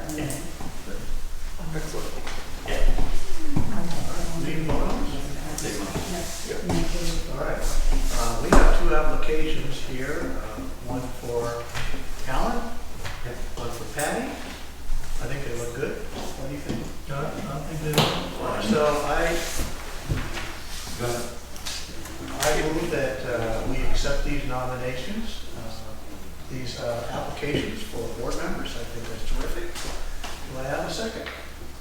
Excellent. Yeah. Need motions? All right. We have 2 applications here, one for Alan, one for Patty. I think they look good. What do you think? I think they do. So I move that we accept these nominations, these applications for board members. I think that's terrific. Do I have a second?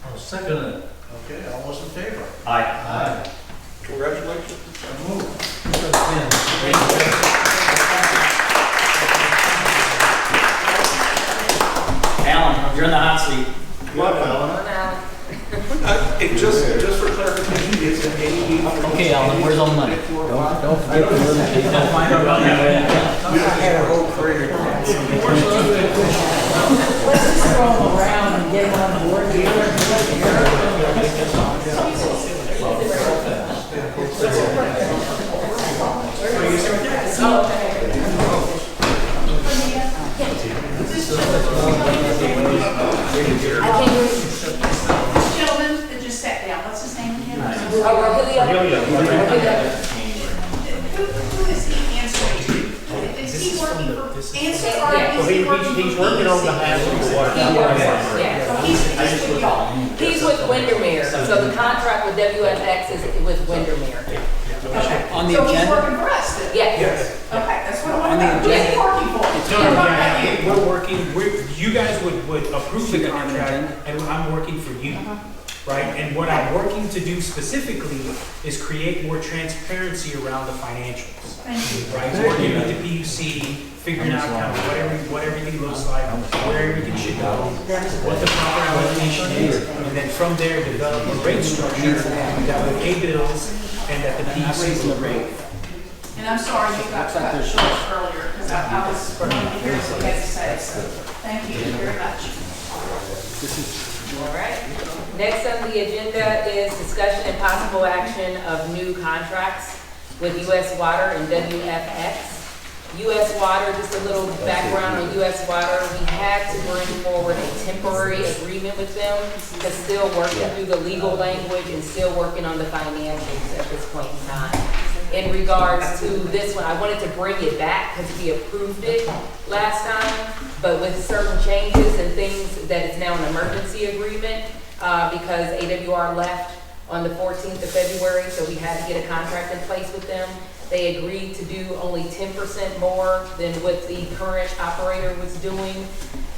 I'll second it. Okay, all those in favor? Aye. Congratulations. So moved. Alan, you're in the hot seat. Come on, Alan. Just for clarification, it's an 80. Okay, Alan, where's all the money? Don't forget the little people. Don't find out about that. I had a whole career. Let's just throw them around and get them on board here. Gentlemen, that just sat down, what's his name again? Who is he answering to? Is he working for Answer or is he working for? He's working on behalf of the water. He's with Windermere, so the contract with WSX is with Windermere. On the So he's agenda? working for us then? Yes. Okay, that's what I On want the to know. Who's he working for? We're working, you guys would approve the contract, and I'm working for you, right? And what I'm working to do specifically is create more transparency around the financials, Thank you. right? So working with the PUC, figuring out kind of what everything looks like, where everything should go, what the proper allocation is, and then from there, develop a rate structure that would pay bills and that the PUC will rate. And I'm sorry you got cut short earlier, because I was wanting to hear what you had to say, so thank you very much. All right. Next on the agenda is discussion and possible action of new contracts with U.S. Water and WFX. U.S. Water, just a little background on U.S. Water, we had to bring forward a temporary agreement with them because still working through the legal language and still working on the financials at this point in time. In regards to this one, I wanted to bring it back because we approved it last time, but with certain changes and things that it's now an emergency agreement because AWR left on the 14th of February, so we had to get a contract in place with them. They agreed to do only 10% more than what the current operator was doing.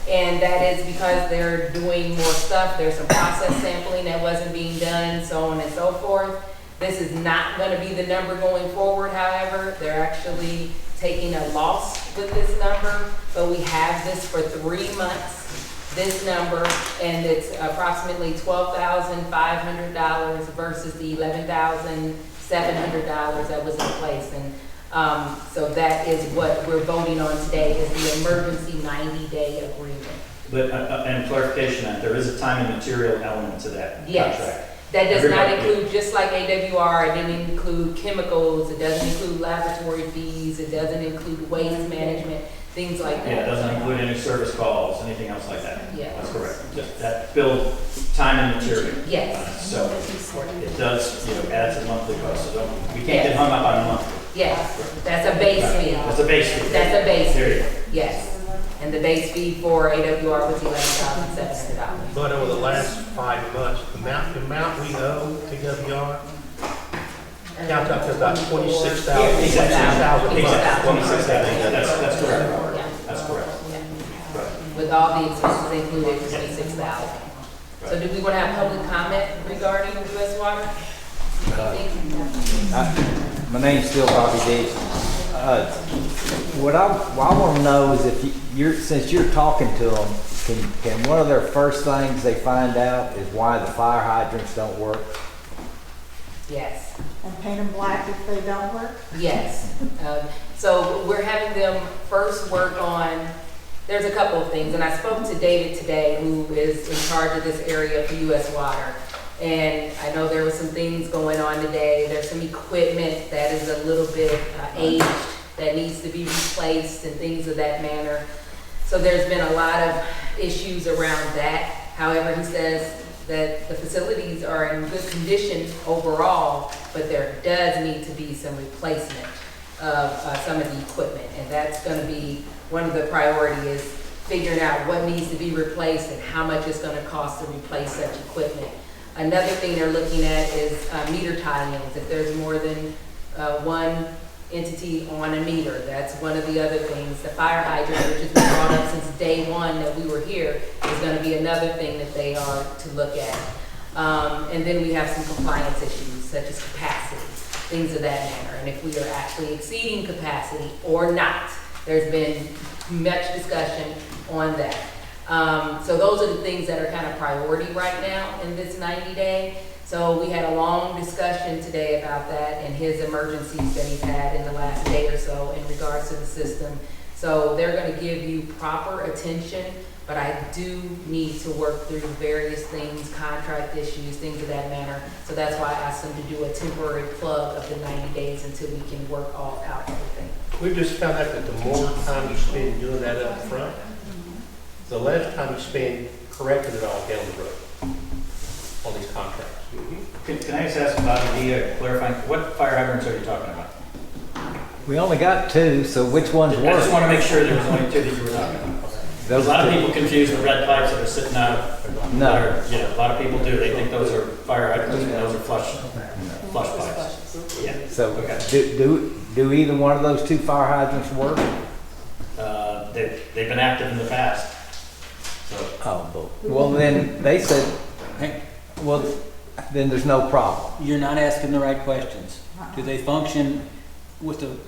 And that is because they're doing more stuff. There's some process sampling that wasn't being done, so on and so forth. This is not going to be the number going forward, however. They're actually taking a loss with this number, but we have this for 3 months, this number, and it's approximately $12,500 versus the $11,700 that was in place. And so that is what we're voting on today, is the emergency 90-day agreement. But, and clarification, that there is a time and material element to that Yes. contract. That does not include, just like AWR, it didn't include chemicals, it doesn't include laboratory fees, it doesn't include waste management, things like that. Yeah, it doesn't include any service calls, anything else like that. Yeah. That's correct. Just that billed time and material. Yes. So it does, add to the monthly cost, so we can't get hung up on the monthly. Yes, that's a base fee. That's a base fee. That's a base There you fee, go. yes. And the base fee for AWR was $11,700. But over the last 5 months, the amount we owe to WR counts up to about $26,000. Exactly. $26,000. That's correct. Yeah. That's correct. Yeah. With all the expenses included, $26,000. So do we want to have public comment regarding U.S. Water? My name's still Bobby D. What I want to know is if since you're talking to them, can one of their first things they find out is why the fire hydrants don't work? Yes. And paint them black if they don't work? Yes. So we're having them first work on, there's a couple of things, and I spoke to David today, who is in charge of this area for U.S. Water. And I know there were some things going on today. There's some equipment that is a little bit aged that needs to be replaced and things of that manner. So there's been a lot of issues around that. However, he says that the facilities are in good condition overall, but there does need to be some replacement of some of the equipment. And that's gonna be one of the priorities, is figuring out what needs to be replaced and how much it's gonna cost to replace such equipment. Another thing they're looking at is meter tie-ins. If there's more than one entity on a meter, that's one of the other things. The fire hydrant, which has been brought up since day one that we were here, is gonna be another thing that they are to look at. And then we have some compliance issues, such as capacity, things of that manner. And if we are actually exceeding capacity or not, there's been much discussion on that. So those are the things that are kind of priority right now in this 90-day. So we had a long discussion today about that and his emergencies that he's had in the last day or so in regards to the system. So they're going to give you proper attention, but I do need to work through various things, contract issues, things of that manner. So that's why I asked them to do a temporary plug of the 90 days until we can work all out everything. We've just found out that the more time you spend doing that up front, the less time you spend correcting it all down the road on these contracts. Can I just ask Bobby, clarifying, what fire hydrants are you talking about? We only got 2, so which ones I work? just want to make sure there was only 2 that you were talking about. Those A lot of 2. people confuse the red pipes that are sitting out. No. Yeah, a lot of people do. They think those are fire hydrants, and those are flush pipes. Yeah. So Okay. do either one of those 2 fire hydrants work? They've been active in the past. So. Oh, well then, they said, well, then there's no problem. You're not asking the right questions. Do they function with the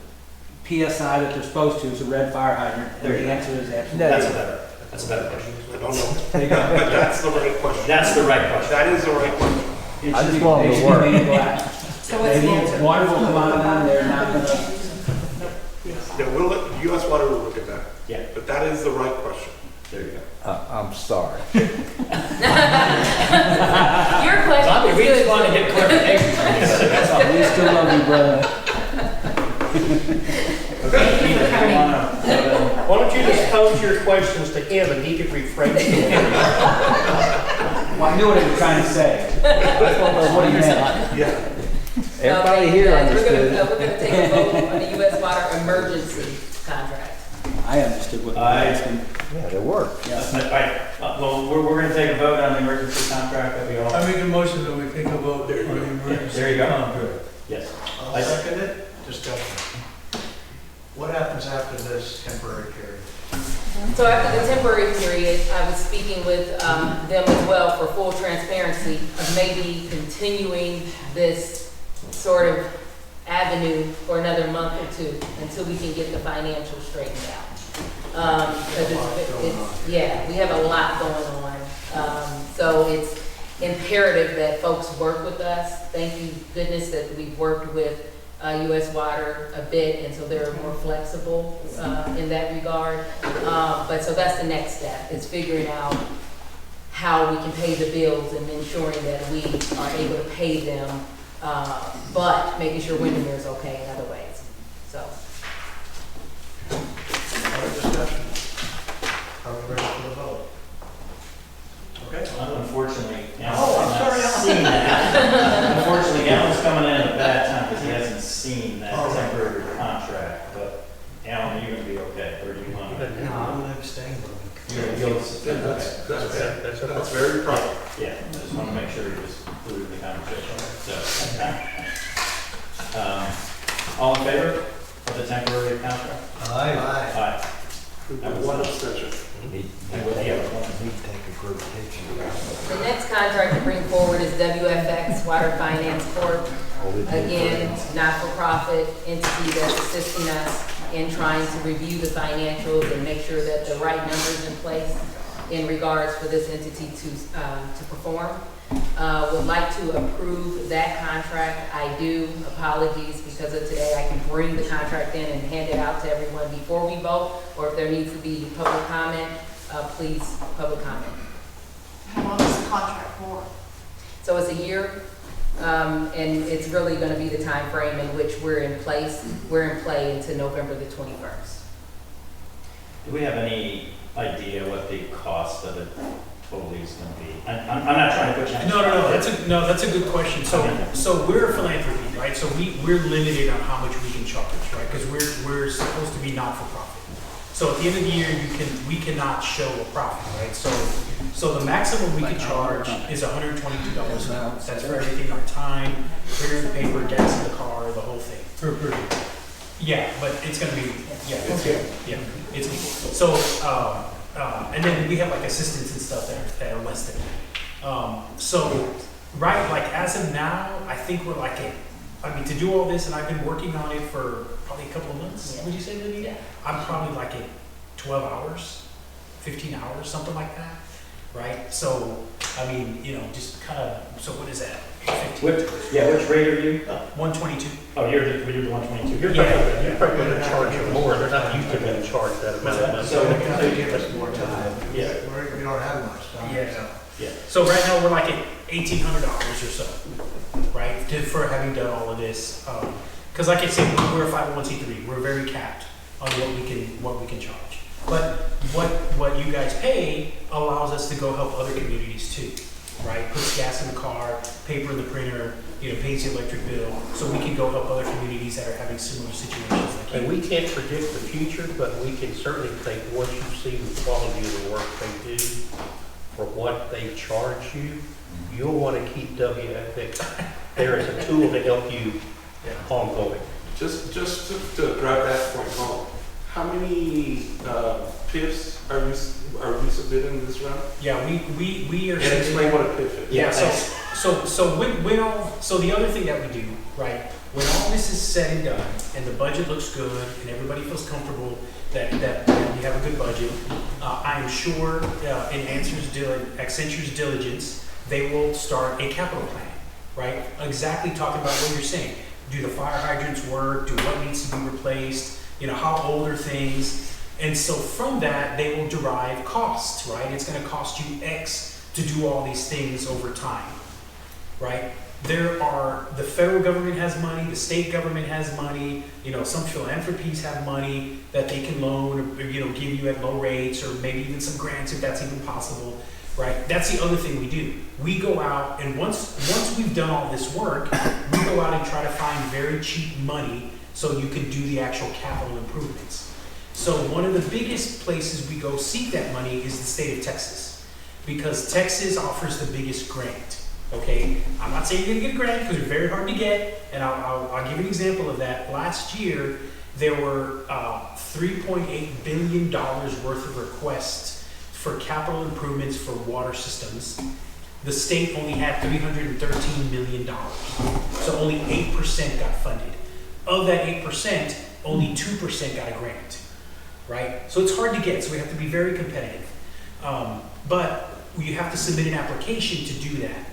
PSI that they're supposed to as a red fire hydrant? And the answer is absolutely. That's a better question. I don't know. But that's the right question. That's the right question. That is the right question. I just want them to work. So what's the answer? Water will come out of them, they're not gonna. Yeah, U.S. Water will look at that. Yeah. But that is the right question. There you go. I'm sorry. Your question Bobby, is we just good. want to get clarification from you. That's all. We still love you, brother. Why don't you just pose your questions to him and he could rephrase them? Well, I knew what he was trying to say. That's what he meant. Yeah. Everybody Okay, here guys, understood. We're gonna take a vote on the U.S. Water emergency contract. I understood what you were asking. Yeah, they work. Well, we're going to take a vote on the emergency contract that we all. I make a motion that we take a vote on the emergency There you go. contract. Yes. I'll second it. Discussion. What happens after this temporary period? So after the temporary period, I was speaking with them as well for full transparency of maybe continuing this sort of avenue for another month or 2 until we can get the financials straightened out. Yeah, we have a lot going on. So it's imperative that folks work with us. Thank you goodness that we've worked with U.S. Water a bit, and so they're more flexible in that regard. But so that's the next step, is figuring out how we can pay the bills and ensuring that we are able to pay them, but making sure Windermere is okay in other ways. So. Other discussion? Are we ready for the vote? Okay. Unfortunately, I'm sorry, Alan. seen that. Unfortunately, Alan's coming in at a bad time because he hasn't seen that temporary contract. But Alan, are you going to be okay, or do you want to? No, I'm going to abstain. That's very proper. Yeah, I just want to make sure you're just included in the conversation. So, all in favor of the temporary contract? Aye. Aye. One abstention. The next contract to bring forward is WFX Water Finance Corp. Again, not-for-profit entity that's assisting us in trying to review the financials and make sure that the right numbers in place in regards for this entity to perform. Would like to approve that contract. I do. Apologies because of today. I can bring the contract in and hand it out to everyone before we vote, or if there needs to be public comment, please public comment. How long is the contract for? So it's a year And it's really gonna be the time frame in which we're in play into November the 21st. Do we have any idea what the cost of it totally is going to be? I'm not trying to put you on the spot. No, that's a good question. So we're a philanthropy, right? So we're limited on how much we can charge, right? Because we're supposed to be not-for-profit. So at the end of the year, we cannot show a profit, right? So the maximum we can charge is $122 an hour. That's for everything, our time, printer and paper, gas in the car, the whole thing. Per person. Yeah, but it's gonna be, it's so, and then we have like assistants and stuff that are less than that. So, right, like as of now, I think we're like to do all this, and I've been working on it for probably a couple of months. Yeah. Would you say, Libby? Yeah. I'm probably like at 12 hours, 15 hours, something like that, right? So, I mean, just kind of, so what is that? 15? Which rate are you? 122. Oh, you're the 122. You're probably going to charge them more. They're not used to being charged that amount of money. So they give us more time. Yeah. We don't have much time. Yeah. So right now we're like at $1,800 or so, right, for having done all of this. Because like I said, we're a 501c3. We're very capped on what we can charge. But what you guys pay allows us to go help other communities too, right? Puts gas in the car, paper in the printer, pays the electric bill, so we can go help other communities that are having similar situations like And you. we can't predict the future, but we can certainly think once you see the quality of the work they do for what they charge you, you'll want to keep WFX there as a tool to help you ongoing. Just to drive that point home, how many PIFs are we submitting this round? Yeah, we are. And explain what a PIF is. Yeah, so the other thing that we do, right, when all this is said and done, and the budget looks good, and everybody feels comfortable that we have a good budget, I am sure in Accenture's diligence, they will start a capital plan, right? Exactly talking about what you're saying. Do the fire hydrants work? Do what needs to be replaced? How old are things? And so from that, they will derive costs, right? It's going to cost you X to do all these things over time, right? The federal government has money, the state government has money, some philanthropies have money that they can loan or, give you at low rates, or maybe even some grants if that's even possible, right? That's the other thing we do. We go out, and once we've done all this work, we go out and try to find very cheap money so you can do the actual capital improvements. So one of the biggest places we go seek that money is the state of Texas, because Texas offers the biggest grant, okay? I'm not saying you're gonna get a grant because they're very hard to get, and I'll give you an example of that. Last year, there were $3.8 billion worth of requests for capital improvements for water systems. The state only had $313 million, so only 8% got funded. Of that 8%, only 2% got a grant, right? So it's hard to get, so we have to be very competitive. But you have to submit an application to do that.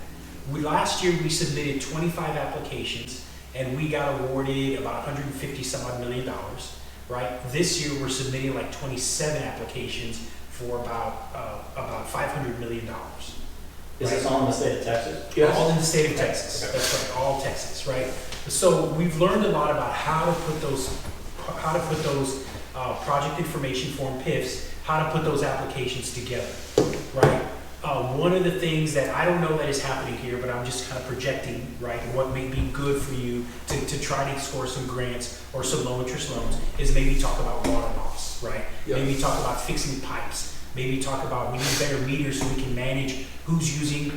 Last year we submitted 25 applications, and we got awarded about $150 million, right? This year we're submitting like 27 applications for about $500 million. Is this all in the state of Texas? Yes. All in the state of Texas. Okay. That's right, all Texas, right? So we've learned a lot about how to put those project information form PIFs, how to put those applications together, right? One of the things that I don't know that is happening here, but I'm just kind of projecting, right, what may be good for you to try to score some grants or some low interest loans is maybe talk about water loss, right? Yep. Maybe talk about fixing pipes. Maybe talk about we need better meters so we can manage who's using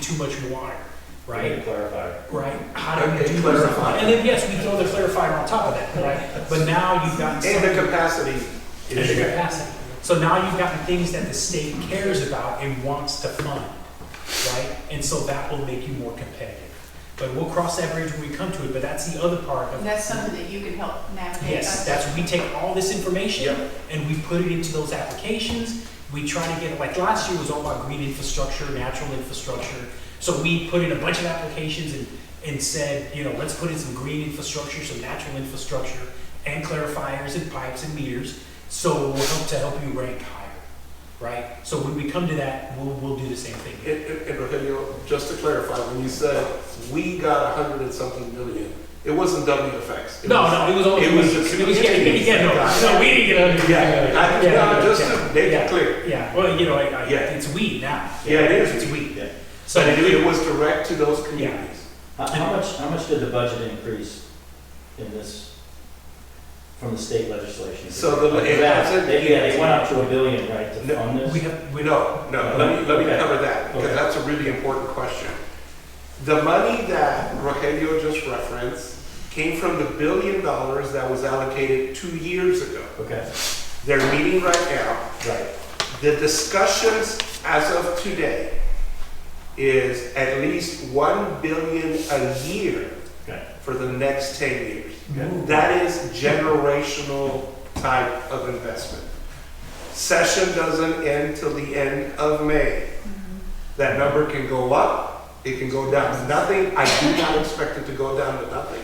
too much water, right? Clarifier. Right. How do we do clarifier? And then yes, we throw the clarifier on top of that, right? But now you've got the capacity. And the capacity. So now you've gotten things that the state cares about and wants to fund, right? And so that will make you more competitive. But we'll cross that bridge when we come to it, but that's the other part of it. And that's something that you can help navigate. Yes, that's we take all this information and we put it into those applications. We try to get, like last year was all about green infrastructure, natural infrastructure. So we put in a bunch of applications and said, let's put in some green infrastructure, some natural infrastructure, and clarifiers and pipes and meters. So we'll help you rank higher. right? So when we come to that, we'll do the same thing. And Rogelio, just to clarify, when you said we got 100 and something million, it wasn't WFX. It was only it was the community. No, we didn't get 100. Just to make it clear. Yeah, well, it's we now. Yeah, it is. It's we. Yeah. So it was direct to those communities. How much did the budget increase in this from the state legislation? So they went up to $1 billion, right, to fund this? Let me cover that, because that's a really important question. The money that Rogelio just referenced came from the $1 billion that was allocated 2 years ago. Okay. They're meeting right now. Right. The discussions as of today is at least $1 billion a year for the next 10 years. That is generational type of investment. Session doesn't end till the end of May. That number can go up, it can go down to nothing. I do not expect it to go down to nothing.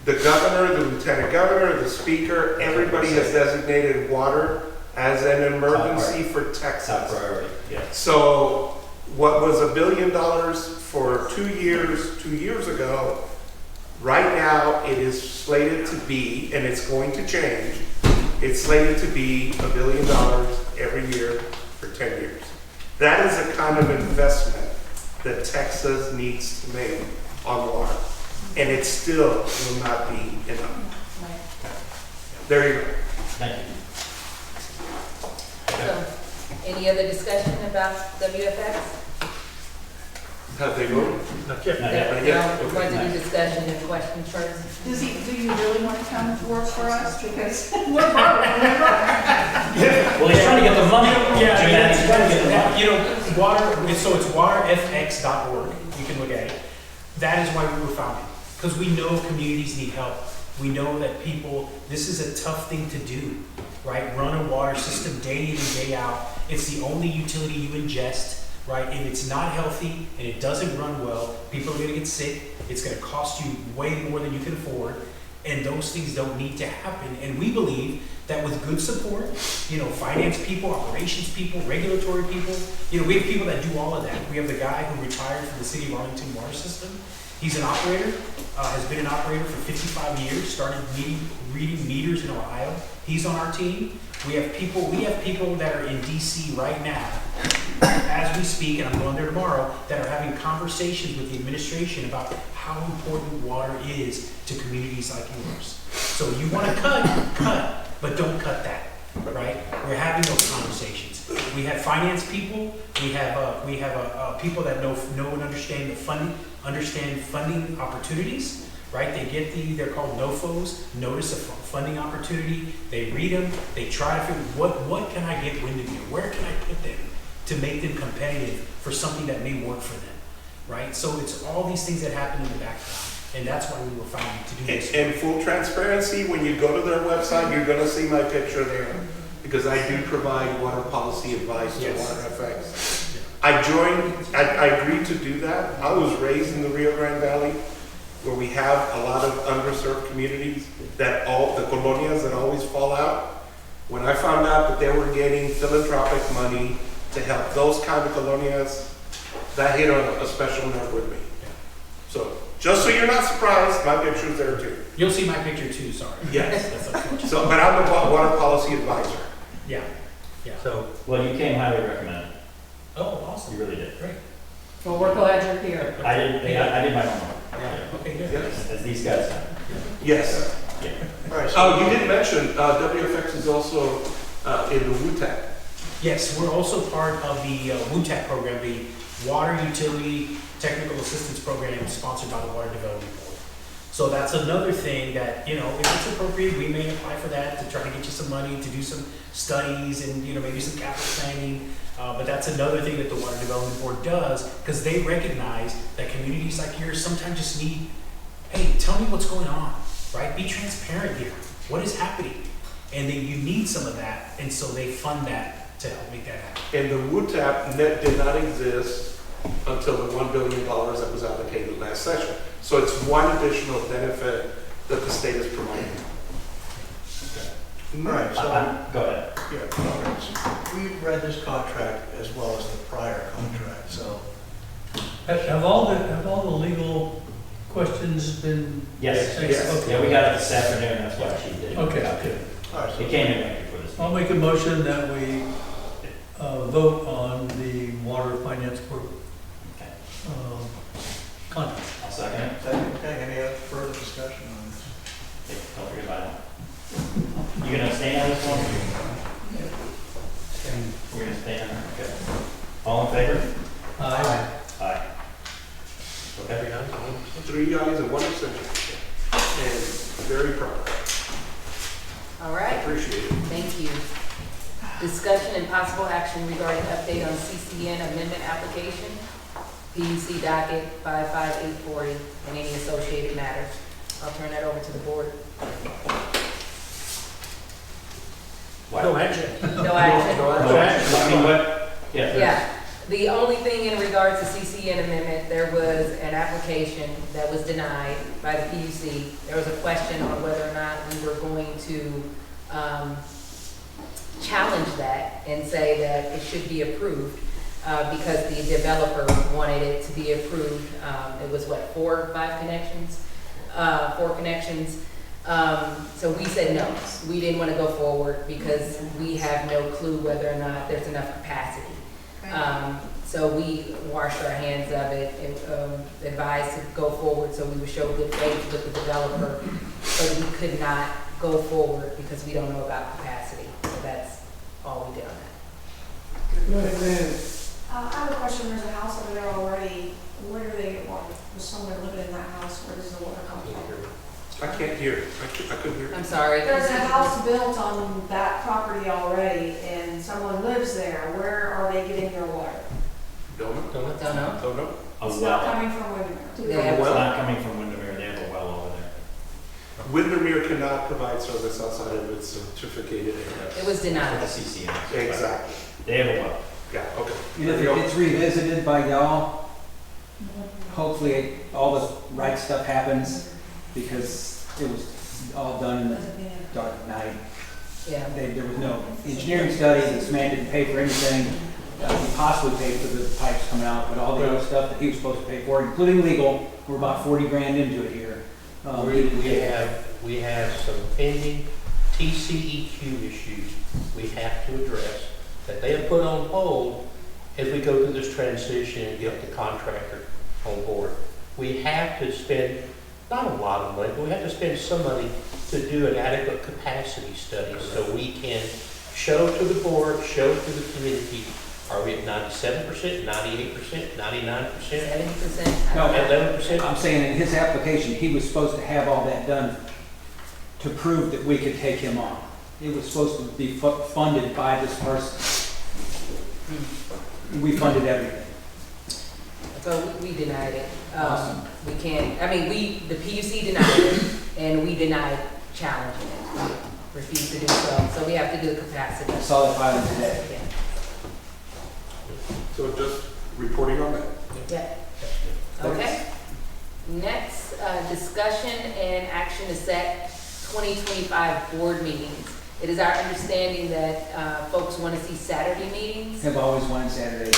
The governor, the lieutenant governor, the speaker, everybody has designated water as an emergency for Texas. Top priority, So what was $1 billion for 2 years ago, right now it is slated to be, and it's going to change, it's slated to be $1 billion every year for 10 years. That is the kind of investment that Texas needs to make on water. And it still will not be enough. There you go. Thank you. So, any other discussion about WFX? Have they voted? Not yet. No, we're going to do discussion and questions first. Do you really want to come work for us? Because we're broke. Well, he's trying to get the money. He's trying to get the money. Water, so it's waterfx.org. You can look at it. That is why we were founded. Because we know communities need help. We know that this is a tough thing to do, right? Run a water system day in and day out. It's the only utility you ingest, right? If it's not healthy and it doesn't run well, people are gonna get sick. It's gonna cost you way more than you can afford. And those things don't need to happen. And we believe that with good support, finance people, operations people, regulatory people, we have people that do all of that. We have the guy who retired from the City of Arlington water system. He's an operator, has been an operator for 55 years, started reading meters in Ohio. He's on our team. We have people that are in DC right now, as we speak, and I'm going there tomorrow, that are having conversations with the administration about how important water is to communities like yours. So you want to cut, but don't cut that, right? We're having those conversations. We have finance people. We have people that know and understand funding opportunities, right? They get they're called NOFOs, Notice of Funding Opportunity. They read them. They try to figure what can I get Windermere? Where can I put them to make them competitive for something that may work for them, right? So it's all these things that happen in the background. And that's why we were founded to do this. In full transparency, when you go to their website, you're going to see my picture there, because I do provide water policy advice to WaterFX. I agreed to do that. I was raised in the Rio Grande Valley, where we have a lot of underserved communities that the colonias that always fall out. When I found out that they were getting philanthropic money to help those kind of colonias, that hit on a special nerve with me. So, just so you're not surprised, my picture's there too. You'll see my picture too, sorry. Yes. That's unfortunate. So, but I'm the water policy advisor. Yeah. So, well, you came highly recommended. Oh, awesome. You really did. Great. Well, we're glad you're here. I did my homework. Okay, good. Yes. As these guys have. Yes. Yeah. All right. Oh, you didn't mention WFX is also in the WUTAC. Yes, we're also part of the WUTAC program, the Water Utility Technical Assistance Program sponsored by the Water Development Board. So that's another thing that, if it's appropriate, we may apply for that to try to get you some money to do some studies and, maybe some capital planning. But that's another thing that the Water Development Board does, because they recognize that communities like yours sometimes just need, hey, tell me what's going on, right? Be transparent here. What is happening? And then you need some of that, and so they fund that to help make that happen. And the WUTAP did not exist until the $1 billion that was allocated last session. So it's one additional benefit that the state is providing. All right, so, Go ahead. yeah, all right, so we read this contract as well as the prior contract, so. Have all the legal questions been? Yes. Yes. Yeah, we got it this afternoon, that's what she did. Okay, good. All right, so It came in right before this. I'll make a motion that we vote on the water finance group Okay. contract. I'll second it. Second, okay, any other further discussion on this? Okay, don't forget about it. You gonna stay on this one? We're gonna stay on it, okay. All in favor? Aye. Aye. Okay. 3 ayes and 1 abstention. And very proud. All right, Appreciate it. thank you. Discussion and possible action regarding update on CCN amendment application, PUC docket 55840, and any associated matters. I'll turn that over to the board. No action. No action. No action. I mean, what? Yeah. Yeah, the only thing in regards to CCN amendment, there was an application that was denied by the PUC. There was a question on whether or not we were going to challenge that and say that it should be approved because the developer wanted it to be approved. It was what, 4 or 5 connections? 4 connections. So we said no, we didn't want to go forward because we have no clue whether or not there's enough capacity. So we washed our hands of it and advised to go forward so we would show good faith with the developer, but we could not go forward because we don't know about capacity. So that's all we did on that. I have a question. There's a house over there already. Where do they get water? Was someone living in that house? Where does the water come from? I can't hear. I couldn't hear. I'm sorry. There's a house built on that property already, and someone lives there. Where are they getting their water? Don't know. Don't know. Don't know. A It's not well. coming from Windermere. Yeah. It's not coming from Windermere, they have a well over there. Windermere cannot provide service outside of its certificated area. It was For denied. the CCN. Exactly. They have a well. Yeah, okay. And if it gets revisited by y'all, hopefully all the right stuff happens, because it was all done in the dark night. Yeah. There was no engineering study, this man didn't pay for anything. He possibly paid for the pipes coming out, but all the other stuff that he was supposed to pay for, including legal, we're about 40 grand into it here. We have some pending TCEQ issues we have to address that they have put on hold as we go through this transition and get the contractor on board. We have to spend, not a lot of money, but we have to spend some money to do an adequate capacity study so we can show to the board, show to the community, are we at 97%, 98%, 99%? 70%. No, At 11%? I'm saying in his application, he was supposed to have all that done to prove that we could take him on. It was supposed to be funded by this person. We funded everything. So we denied it. Awesome. We can't, I mean, the PUC denied it, and we denied challenging it. We refused to do so. So we have to do the capacity. I saw the filing today. Yeah. So just reporting on that. Yeah. Okay. Next, discussion and action to set 2025 board meetings. It is our understanding that folks want to see Saturday meetings. Have always wanted Saturday.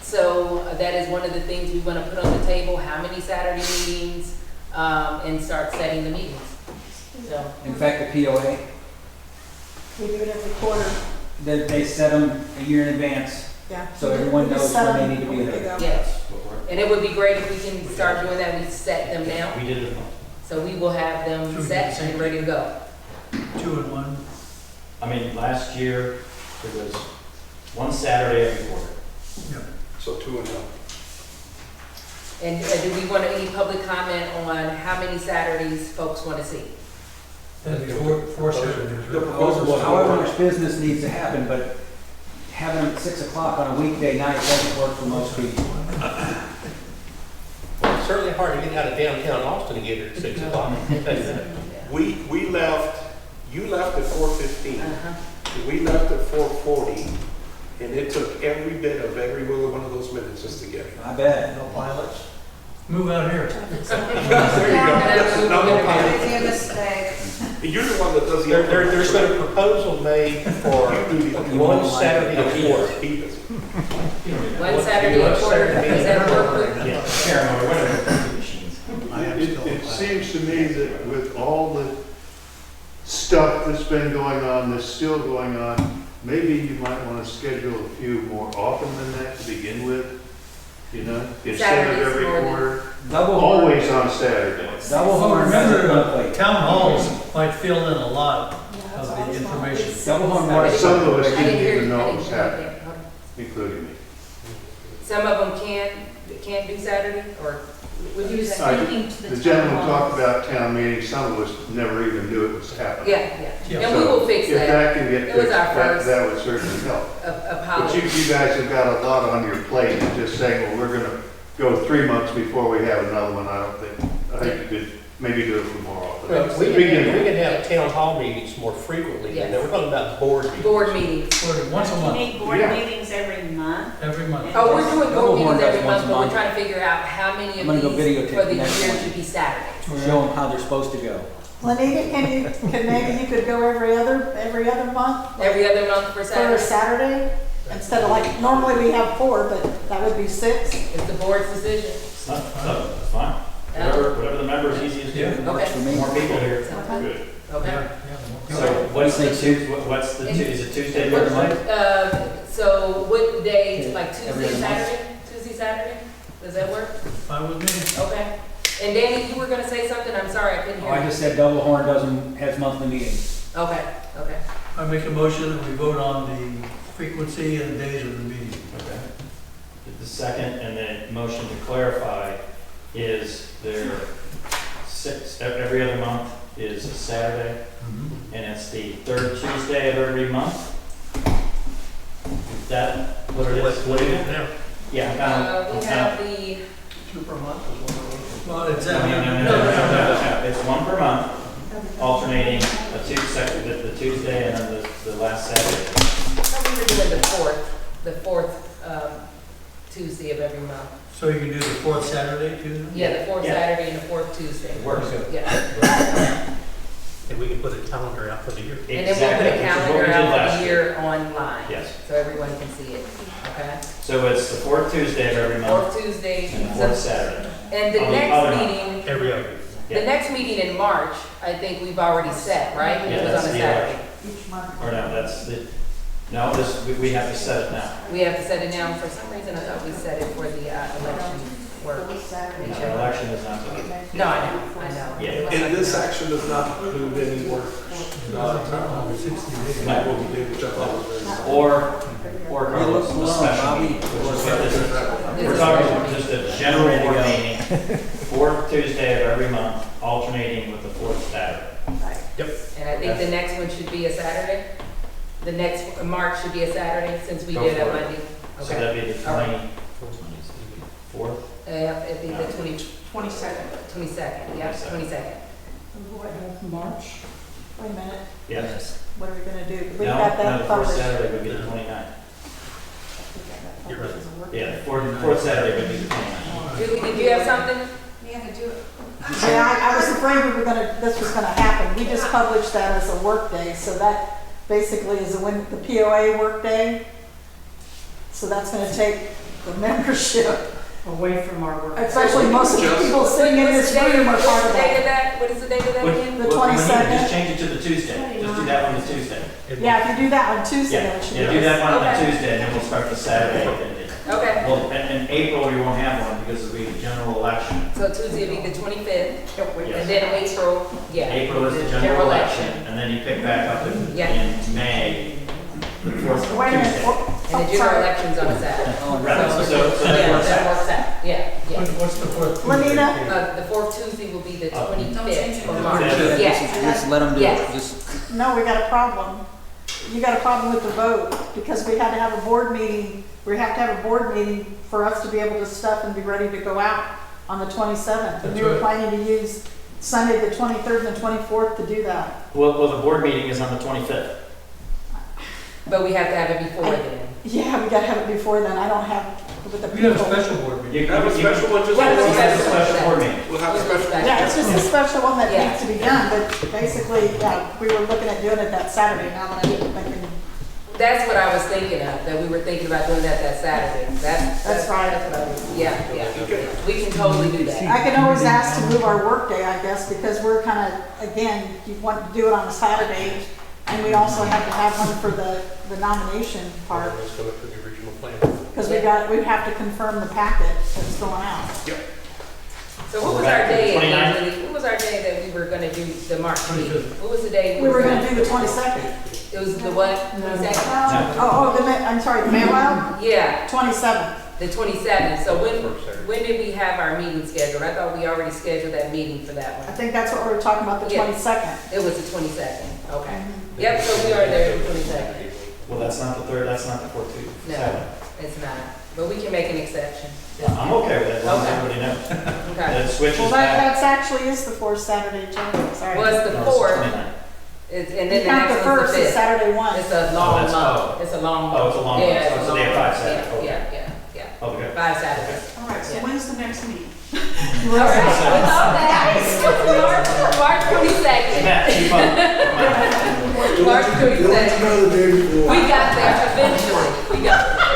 So that is one of the things we want to put on the table, how many Saturday meetings, and start setting the meetings. So, In fact, the POA, We do it every quarter. they set them a year in advance, Yeah. so everyone We just knows set when they them need to be a week there. ago. yes. And it would be great if we can start doing that, we set them now. We did it. So we will have them Should we do set the same and ready to go. 2 and 1. I mean, last year, it was one Saturday every quarter. So 2 and 1. And do we want any public comment on how many Saturdays folks want to see? That'd be 4 Saturdays. The right? proposal was However much business needs to happen, but having them at 6 o'clock on a weekday night doesn't work for most people. Well, it's certainly hard to get out of downtown Austin to get here at 6 o'clock. We left, you left at 4:15. Uh-huh. We left at 4:40, and it took every bit of every one of those minutes just to get here. I bet. No pilots? Move out here. There you go. No pilots. Maybe a mistake. You're the one that does the. There's been a proposal made for one Saturday a quarter. One Saturday a quarter, is that work? It seems to me that with all the stuff that's been going on, that's still going on, maybe you might want to schedule a few more often than that to begin with. You know, instead of every quarter, always on Saturdays. Well, remember, town halls might fill in a lot of the information. Some of us didn't even know it was happening, including me. Some of them can't do Saturday, or would you say? The gentleman talked about town meetings, some of us never even knew it was happening. Yeah, and we will fix that. If that can get It was fixed, our first that would certainly help. But apology. you guys have got a lot on your plate, and just saying, well, we're gonna go 3 months before we have another one, I think you could maybe do it more often. Well, we can have town hall meetings more frequently, and we're talking about board meetings. Board meetings. Once a You month. need board meetings every month? Every month. Oh, we're doing board meetings every does once month, a but we're month. trying to figure out how many I'm of gonna go these videotape for the the next year one. should be Saturdays. Show them how they're supposed to go. Lanita, maybe you could go every other month? Every other month for For a Saturday? Saturday? Instead of like, normally we have 4, but that would be 6. It's the board's decision. It's fine. Whatever the member is easiest to do. Okay. For me. More people here. Okay. Okay. So what's the is it Tuesday of every month? So what day, like Every Tuesday, other month. Saturday? Tuesday, Saturday? Does that work? Fine with me. Okay. And Danny, you were gonna say something? I'm sorry, I couldn't Oh, hear I you. just said Double Horn has monthly meetings. Okay, okay. I make a motion that we vote on the frequency and days of the meeting. Okay. The second and the motion to clarify is there every other month is a Saturday, and it's the third Tuesday of every month. Is that what it is? What do you now? Yeah. We have the, 2 per month is one of those. Well, it's, No. It's one per month, alternating the Tuesday and then the last Saturday. we were doing the fourth Tuesday of every month. so you can do the fourth Saturday too? Yeah, the fourth Yeah. Saturday and the fourth Tuesday. It works. Yeah. And we can put a calendar out for the year. And then we'll Exactly, put a which is what we calendar did out last for the year online. Yes. So everyone can see it, okay? So it's the fourth Tuesday of every month Fourth Tuesday. and the fourth Saturday. And the On the next other month. meeting, Every other. the next meeting in March, I think we've already set, right? Yeah, It was that's on a the Saturday. Each month. Or no, we have to set it now. We have to set it now. For some reason, I thought we set it for the election work. Saturday. The election is not today. No, I know. Yeah. And this action does not include any work. That will be did, which I thought was very nice. Or Carlos, a special meeting. We're talking just a general board meeting, fourth Tuesday of every month, alternating with the fourth Saturday. Yep. And I think the next one should be a Saturday. The next March should be a Saturday since we Go did a for it. Monday. So Okay. that'd be the All right. 24th? It'd be the 22nd. 22nd, yeah, 22nd. March? Wait a minute, Yes. what are we gonna do? We've No, got no, that the fourth published. Saturday would be the 29th. You're right. Yeah, the fourth Saturday would be the 29th. Julie, did you have something? Yeah, I was afraid this was gonna happen. We just published that as a work day, so that basically is the POA work day. So that's gonna take the membership, Away from our work. especially most of the people sitting in this room are part of that. What is the date of that again? The Just 22nd. change it to the Tuesday. Just do that one to Tuesday. Yeah, if you do that on Tuesday, then it should be. Yeah, do that one on Okay. Tuesday, and then we'll start the Saturday. Okay, Well, in April, we won't have one because it'll be the general election. so Tuesday will be the 25th, Yes. and then April, yeah. April is the general election, and then you pick back up in May, the fourth Wait a minute. Tuesday. And the general election's on a Saturday. Right, so Yeah, that works that out. works out, yeah. What's the fourth? Lanita? The fourth Tuesday will be the Oh. 25th of Yeah. March, Yeah. yes. Just let them do Yes. it. Just No, we got a problem. You got a problem with the vote, because we had to have a board meeting. We have to have a board meeting for us to be able to stuff and be ready to go out on the 27th. And we were That's planning to use Sunday, the 23rd and the 24th to do that. Well, the board meeting is on the 25th. But we have to have it before then. Yeah, we gotta have it before then. I don't have, with the We have a people. special board meeting. You Have a special one just Well, for it's us. a special board meeting. We'll have a special. Yeah, it's just a special one that Yeah. needs to be done, but basically, we were looking at doing it that Saturday, now that I'm thinking, That's what I was thinking of, that we were thinking about doing that Saturday. That's right. That's what I was, yeah. We can totally do that. I can always ask to move our workday, I guess, because we're kind of, again, you want to do it on a Saturday, and we also have to have one for the nomination part, Let's go for the original plan. because we have to confirm the packet that's going out. Yep. So what was our day, 29th? Anthony? What was our day that we were gonna do the March meeting? What was the day? We were going to do the 22nd. It was the what? 22nd? I'm sorry, the mail out? Yeah, 27th. the 27th. So when did we have our meeting scheduled? I thought we already scheduled that meeting for that I one. think that's what we were talking about, the Yeah. 22nd. It was the 22nd, okay. Yep, so we are there the 22nd. Well, that's not the third, that's not the 14th. No, it's not, but we can make an exception. I'm okay with that, as long as Okay. everybody knows. Okay. It switches Well, back. that's actually is the fourth Saturday, January, sorry. Well, it's the No, it's 4th, 29th. and You then the count next the one's first the is 5th. Saturday 1. It's a long that's- month. It's a long month. Oh, it's a long month. Yeah, it's So a they have long 5 month. Saturdays. Okay. Yeah. Okay. 5 Saturdays. All right, so Yeah. when's the next meeting? All right, March 22nd. Matt, keep up. March 22nd. know the day before. We got there eventually. We got there.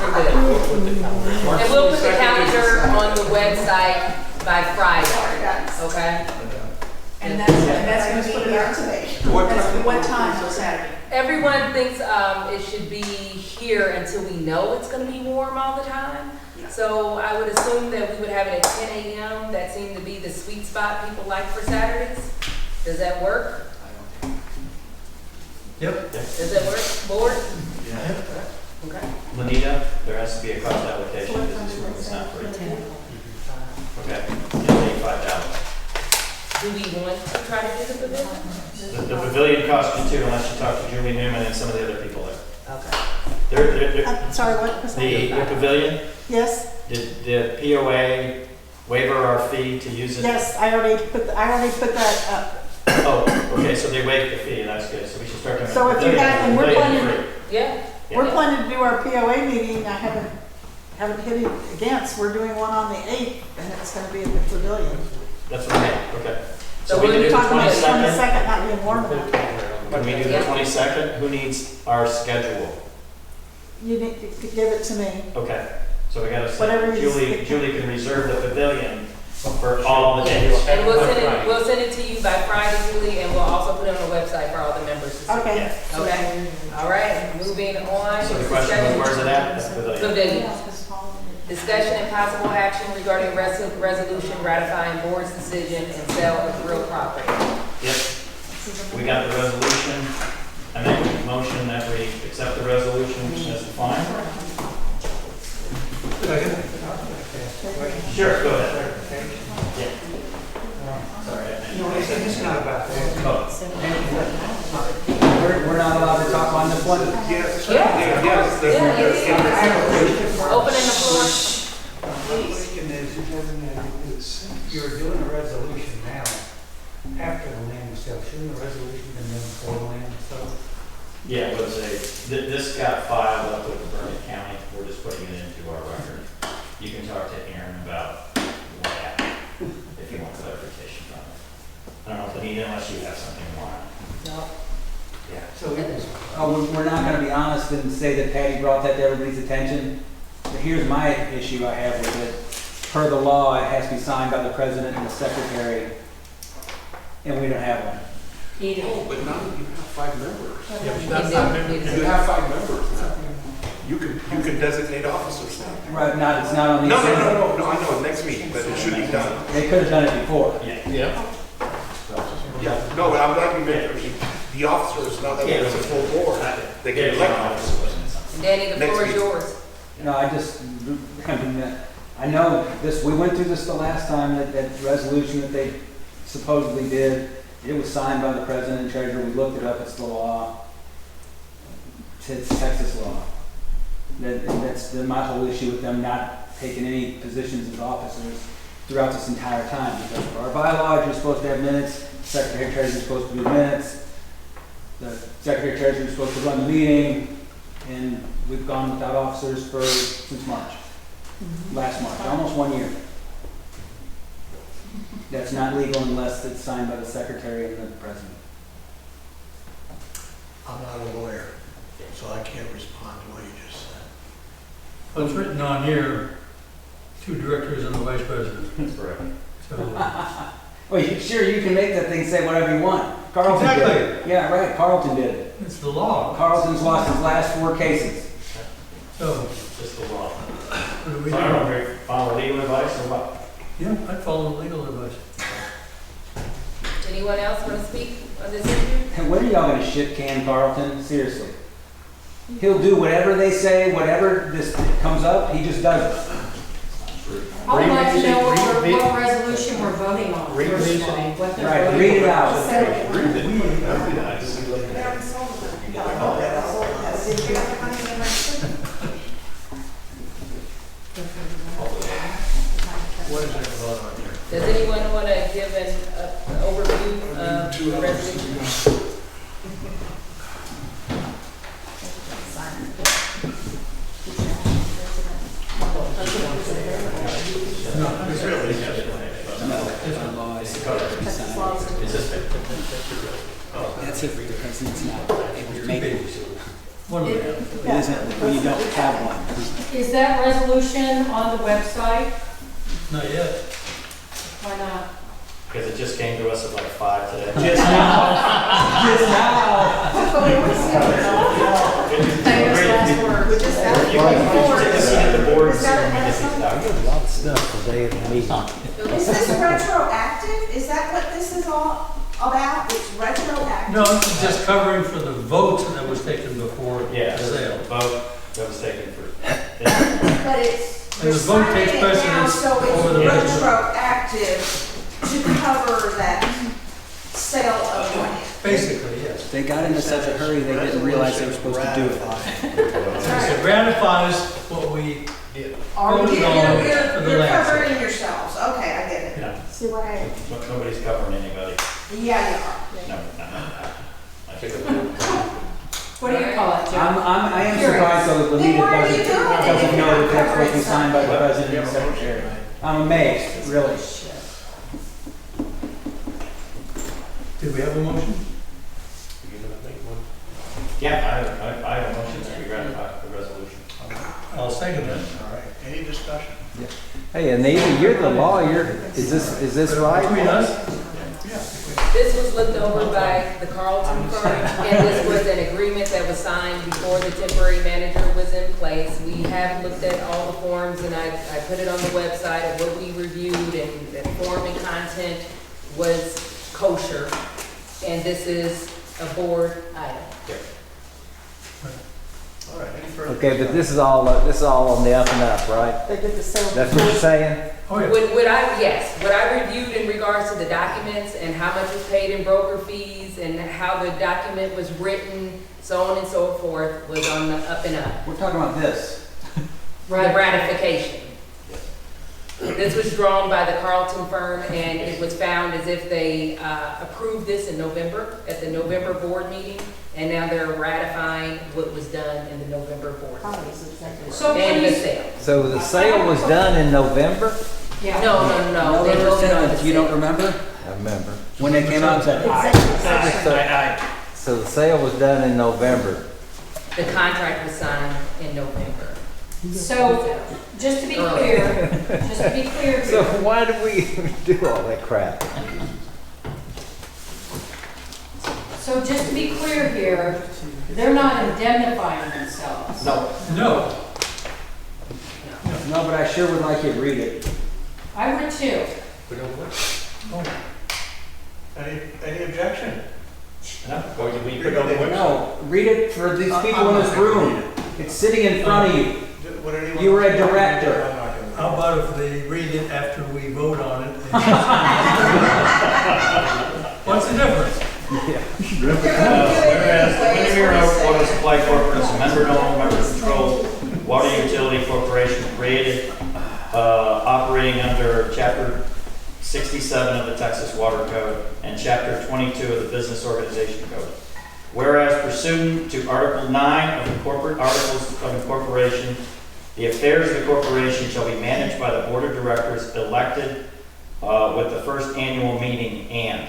We're good. And we'll put the calendar on the website by Friday, okay? And that's gonna be here today. What time on Saturday? Everyone thinks it should be here until we know it's gonna be warm all the time. Yeah. So I would assume that we would have it at 10 a.m. That seemed to be the sweet spot people like for Saturdays. Does that work? Yep. Does that work, board? Yeah. Okay. Lanita, there has to be a cost allocation because this room is not free. Okay, $85. Do we want to try to do the pavilion? The pavilion costs you too, unless you talk to Julie Newman and some of the other people there. Okay. I'm sorry, what was that? The pavilion, Yes, did the POA waiver our fee to use it? yes, I already put that up. Oh, okay, so they waived the fee, that's good, so we should start doing. So if you pavilion. have- and we're Pavilion planning- free. Yeah. We're planning to do our POA meeting, I haven't hit it against, we're doing one on the 8th, and it's gonna be at the pavilion. That's what I mean, okay. So So we we're can do the Talking about the 22nd? 22nd not being warm enough. Can we do the Yeah. 22nd? Who needs our schedule? You need to give it to me. Okay, so we gotta Whatever say, you- Julie can reserve the pavilion for all the days. And we'll send it to you by Friday, Julie, and we'll also put it on the website for all the members to see. Okay. Okay, all right, moving on. So the question was, where's it at? At the pavilion. Pavilion. Discussion and possible action regarding resolution ratifying board's decision and sale of real property. Yep, we got the resolution. I make a motion that we accept the resolution as defined. Sure, go ahead. Yeah. Sorry. No, it's not about that. We're not allowed to talk on this one? Yes. Yeah. Yes. Opening the floor. My question is, you're doing a resolution now, after the land is sold, shouldn't the resolution been done before the land is sold? Yeah, let's say, this got filed up with Vernon County. We're just putting it into our record. You can talk to Aaron about what happened, if you want clarification from it. I don't know if Anita, unless you have something you want. No. Yeah. So we're not gonna be honest and say that Patty brought that to everybody's attention. But here's my issue I have with it. Per the law, it has to be signed by the president and the secretary, and we don't have one. Oh, but now you have 5 members. Yeah, but that's not members. You have 5 members now. You can designate officers now. Right, it's not on the No, agenda. I know, next meeting, but it should be done. They could have done it before. Yeah. Yeah. Yeah, no, but I'm not even, the officers, now that there's a full board, they can elect officers. Danny, the Next floor is meeting. yours. No, I know this, we went through this the last time, that resolution that they supposedly did. It was signed by the president and treasurer. We looked it up, it's the law. It's Texas law. That's my whole issue with them not taking any positions as officers throughout this entire time. Because for our bylaws, you're supposed to have minutes, secretary treasurer is supposed to do the minutes, the secretary treasurer is supposed to run the meeting, and we've gone without officers since March. last March, almost 1 year. That's not legal unless it's signed by the secretary and the president. I'm not a lawyer, so I can't respond to what you just said. Well, it's written on here, 2 directors and the vice president. That's correct. So, Well, sure, you can make that thing say whatever you want. Carlton did it. Yeah, right, Carlton did it. it's the law. Carlton's lost his last 4 cases. So, Just the law. what do we So I do? don't know if you follow legal advice or what. Yeah, I'd follow legal advice. Anyone else want to speak on this issue? And when are y'all gonna shit can Carlton? Seriously. He'll do whatever they say, whatever this comes up, he just does it. I would like to know what resolution we're voting on, first of all, what they're Right, voting read it on. out. What is there to vote on here? Does anyone want to give an overview of the resolution? It's really just. That's if the president's not able to make it. One of them. It isn't, when you don't have one. Is that resolution on the website? Not yet. Why not? Because it just came to us at like 5 today. Just now. Just now. Famous last word. You can take a seat at the board and see when we get these A documents. lot of stuff today at the meeting. Is this retroactive? Is that what this is all about? It's retroactive? No, it's just covering for the votes that was taken before Yeah, the there's a sale. vote that was taken for. But it's, And we're the vote signing takes it now, precedence so over it's the resolution. retroactive to cover that sale of land. Basically, yes. They got into such a hurry, they didn't realize they were supposed to do it. It ratifies what we did. voted on for the You're land sale. covering yourselves. Okay, I get it. Yeah. See what I, Nobody's covering anybody. yeah, you are. No. I took a What do you call it, Joe? I am surprised though that Then Lenita why are you doesn't doing it if know you're that that's covering supposed to be signed by the something? president and secretary. I'm amazed, really. Did we have a motion? Yeah, I have a motion that we ratify the resolution. I'll second that. All right, any discussion? Hey, Anita, you're the lawyer. Is this right? Between us? This was looked over by the Carlton firm, and this was an agreement that was signed before the temporary manager was in place. We have looked at all the forms, and I put it on the website of what we reviewed, and the form and content was kosher, and this is a board item. All right, any further? Okay, but this is all on the up and up, right? They did the sale. That's what you're saying? Oh, yeah. What I reviewed in regards to the documents and how much was paid in broker fees and how the document was written, so on and so forth, was on the up and up. We're talking about this. The ratification. This was drawn by the Carlton firm, and it was found as if they approved this in November, at the November board meeting, and now they're ratifying what was done in the November board meeting. So And the please, sale. So the sale was done in November? yeah. No. They November voted on the 7th, you don't sale. remember? I remember. When they came out and said, So the sale was done in November. The contract was signed in November. So, just to be clear So here, why did we do all that crap? so just to be clear here, they're not indemnifying themselves. no. No. No, but I sure would like you to read it. I would too. Any objection? No, go to we put it on the website. No, read it for these people in this room. It's sitting in front of you. Would anyone? You were a director. I'm not gonna- How about if they read it after we vote on it? What's the difference? Whereas the Windermere Water Supply Corporation is a member owned, member controlled water utility corporation created, operating under Chapter 67 of the Texas Water Code and Chapter 22 of the Business Organization Code. Whereas pursuant to Article 9 of the Corporate Articles of Incorporation, The affairs of the corporation shall be managed by the board of directors elected with the first annual meeting, and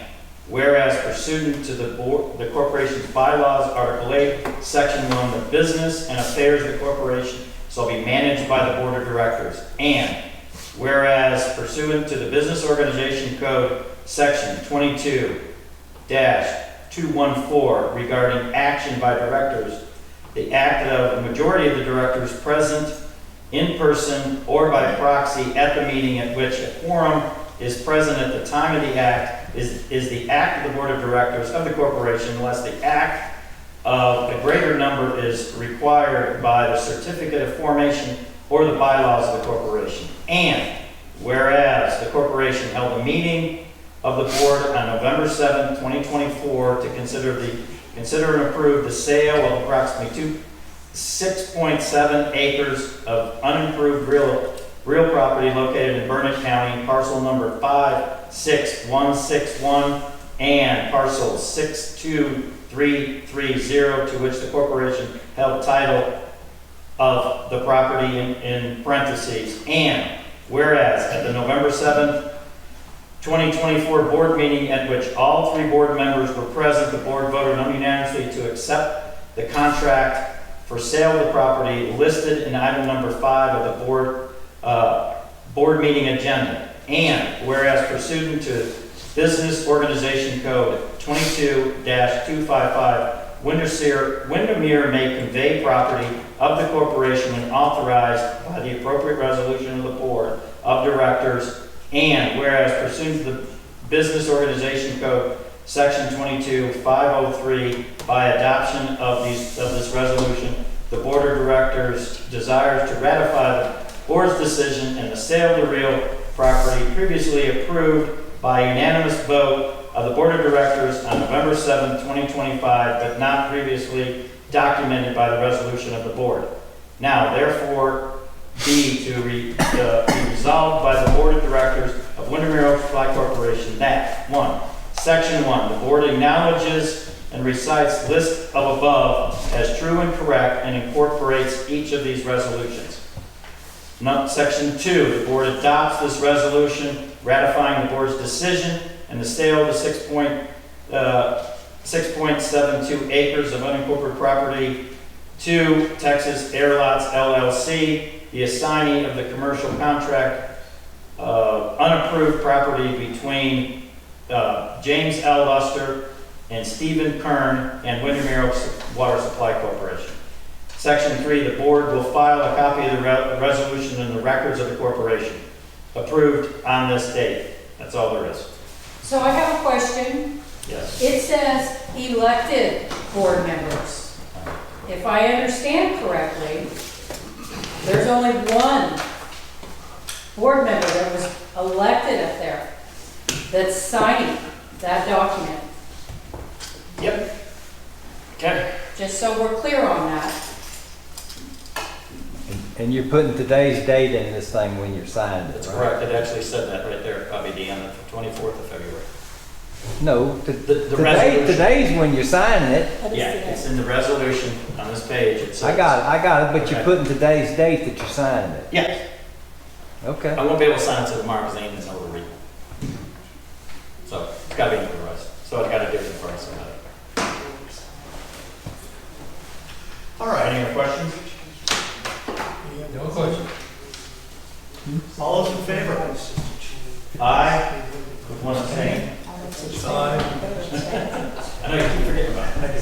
whereas pursuant to the corporation's bylaws, Article 8, Section 1, the business and affairs of the corporation shall be managed by the board of directors, and whereas pursuant to the Business Organization Code, Section 22-214, regarding action by directors, the act of a majority of the directors present in person or by proxy at the meeting at which a quorum is present at the time of the act is the act of the board of directors of the corporation, unless the act of a greater number is required by the certificate of formation or the bylaws of the corporation. And whereas the corporation held a meeting of the board on November 7, 2024 to consider and approve the sale of approximately 6.7 acres of unimproved real property located in Burnett County, parcel number 56161 and parcel 62330, to which the corporation held title of the property in parentheses. And whereas at the November 7th, 2024 board meeting at which all 3 board members were present, the board voted unanimously to accept the contract for sale of the property listed in item number 5 of the board meeting agenda. And whereas pursuant to Business Organization Code 22-255, Windermere may convey property of the corporation when authorized by the appropriate resolution of the board of directors. And whereas pursuant to the Business Organization Code Section 22-503, by adoption of this resolution, the board of directors desires to ratify the board's decision and the sale of the real property previously approved by unanimous vote of the board of directors on November 7, 2025, but not previously documented by the resolution of the board. Now, therefore, be resolved by the board of directors of Windermere Supply Corporation that 1. Section 1, the board acknowledges and recites list of above as true and correct and incorporates each of these resolutions. Section 2, the board adopts this resolution ratifying the board's decision and the sale of the 6.72 acres of unincorporated property to Texas Air Lots LLC, the assignee of the commercial contract unapproved property between James L. Luster and Stephen Kern and Windermere Water Supply Corporation. Section 3, the board will file a copy of the resolution in the records of the corporation, approved on this date. That's all there is. So I have a question. Yes. It says elected board members. If I understand correctly, there's only one board member that was elected up there that's signing that document. Yep. Okay. Just so we're clear on that. And you're putting today's date in this thing when you're signing it, That's right? correct. It actually said that right there, probably the end of the 24th of February. No, the resolution. Today's when you're signing it. Yeah, it's in the resolution on this page. It says, I got it, but Okay. you're putting today's date that you're signing it. Yeah. Okay. I won't be able to sign it till tomorrow because I ain't know to read. So it's got to be notarized. So I got to do it in front of somebody. All right. Any other questions? No question. All those in favor? Aye. With one abstain. Aye. I know you keep forgetting about it.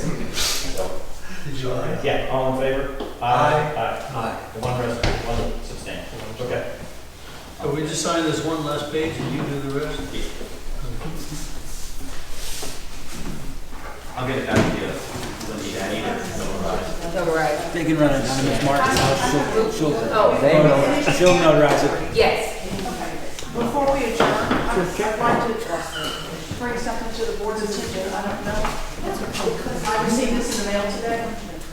Did you aye? Yeah, all in favor? Aye. Aye. Aye. One abstain. Okay. So we just sign this one last page and you do the rest? I'll get it back to you. When you need it. Notarize. They can run it down to Ms. Martin's house. She'll notarize it. Yes. Before we adjourn, I'd like to bring something to the board's attention. I don't know. I received this in the mail today.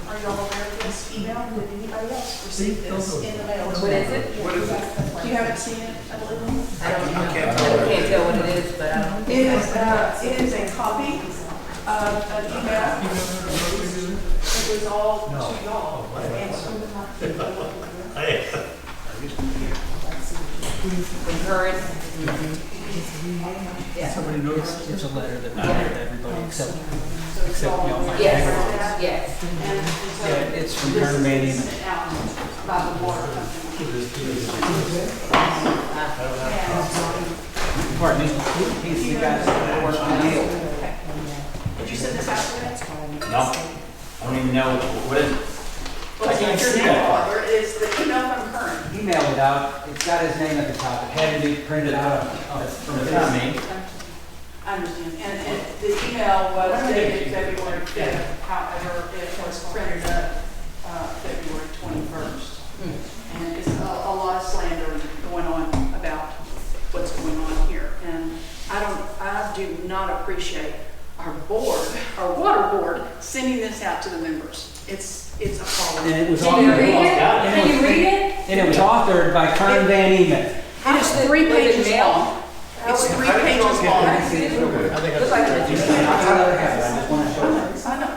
Are you all aware of this email? Did anybody else receive this in the mail? What is it? You haven't seen it, I believe? I can't tell what it is, but I don't. It is a copy of an email. it was all to y'all. Concurrent. Yeah. Somebody noticed there's a letter that everybody except y'all. Yes, yes. Yeah, it's from Karen Manning. By the water company. Pardon me, he's the guy that works on you. Did you send this out today? No, I don't even know, what is it? I can't see that part. It's the email from Current. Email it out, it's got his name at the top, it had to be printed out from the Not company. me. I understand. And the email was dated February 5th. However, it was printed up February 21st. And it's a lot of slander going on about what's going on here. And I do not appreciate our board, our water board, sending this out to the members. It's appalling. And it was Can you read it? Can you read it? And it was authored by Kern Van Eman. It is 3 pages long. It's 3 pages long. I think Looks like I just want to show you. I know.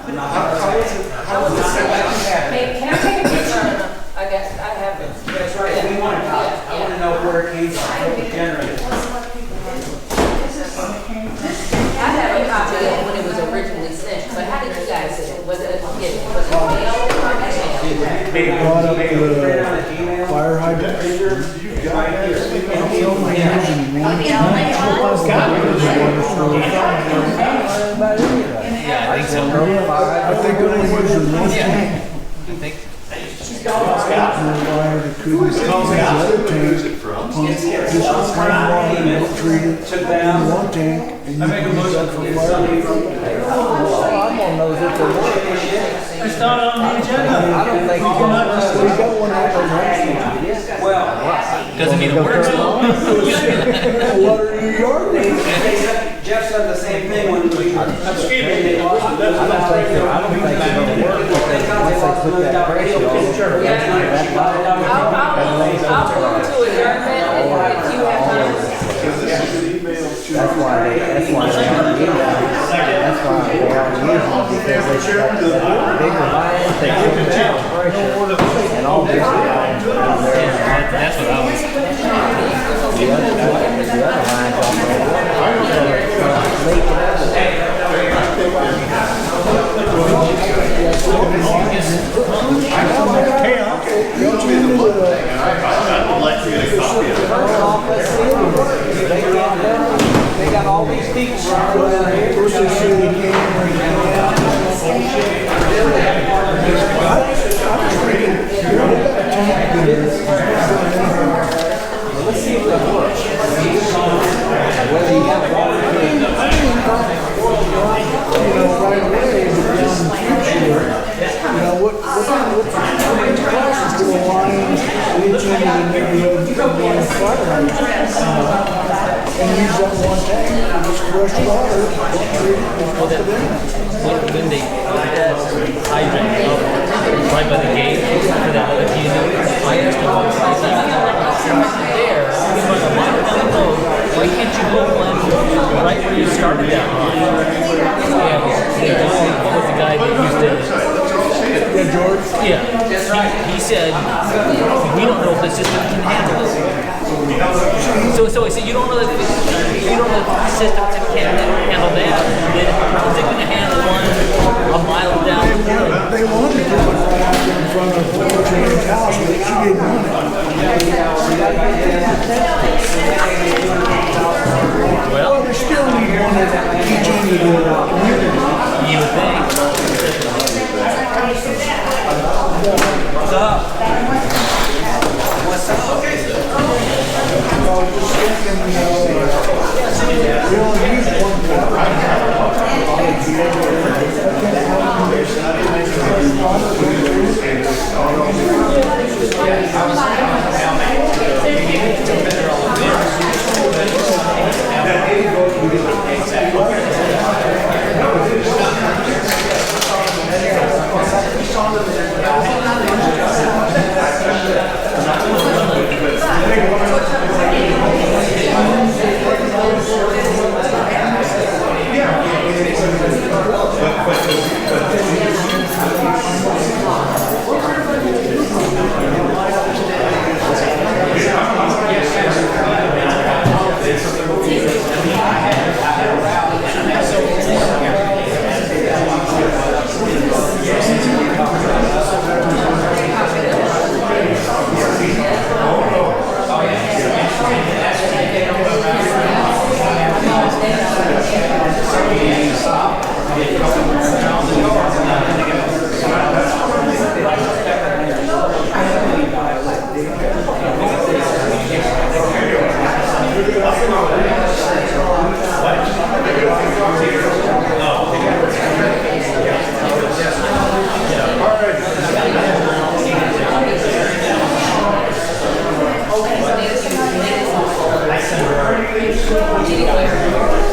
Hey, can I take a picture? I guess I have it. That's right, we want to, I want to know where it came from, what was generated. I have a copy of when it was originally sent, but how did you guys get it? Was it mail or email? Fire hydrant. Yeah, I think so. I think it only was the one tank. I think. Who's it from? Took down. One tank. And you make a motion for I'm gonna know if it's a work. It's not on the agenda. I don't think it's gonna work. We got one out there. Well, Doesn't need a word. Water in your yard. Jeff said the same thing when we. I don't think it's gonna work because once they put that pressure on, I'll go to adjournment if you have time. that's why they don't use them. That's why they don't use them, because they got the bigger lines, they put the pressure, and all this lines. That's what I was. The other lines don't go leaking out. They got all these people around here. Let's see if that works. Whether you have right away, what prices to the lines, we intended in neighborhood one fire hydrant. And use that one tank, just crush water, treat it, and pump it in. When they put that hydrant up right by the gate for that other key, I asked him, there, in front of the line down the road, why can't you put one right where you started that line? Yeah, what was the guy that used to? Yeah, George? Yeah, he said, we don't know if the system can handle it. So he said, you don't know if the system can handle that, then how is it going to handle one a mile down the road? They wanted to put it right out there in front of George's house, but she didn't want it. Well, they still need one at each end of the community. You would think. What's up? What's up? I was just thinking, we only use one Thank you. All right.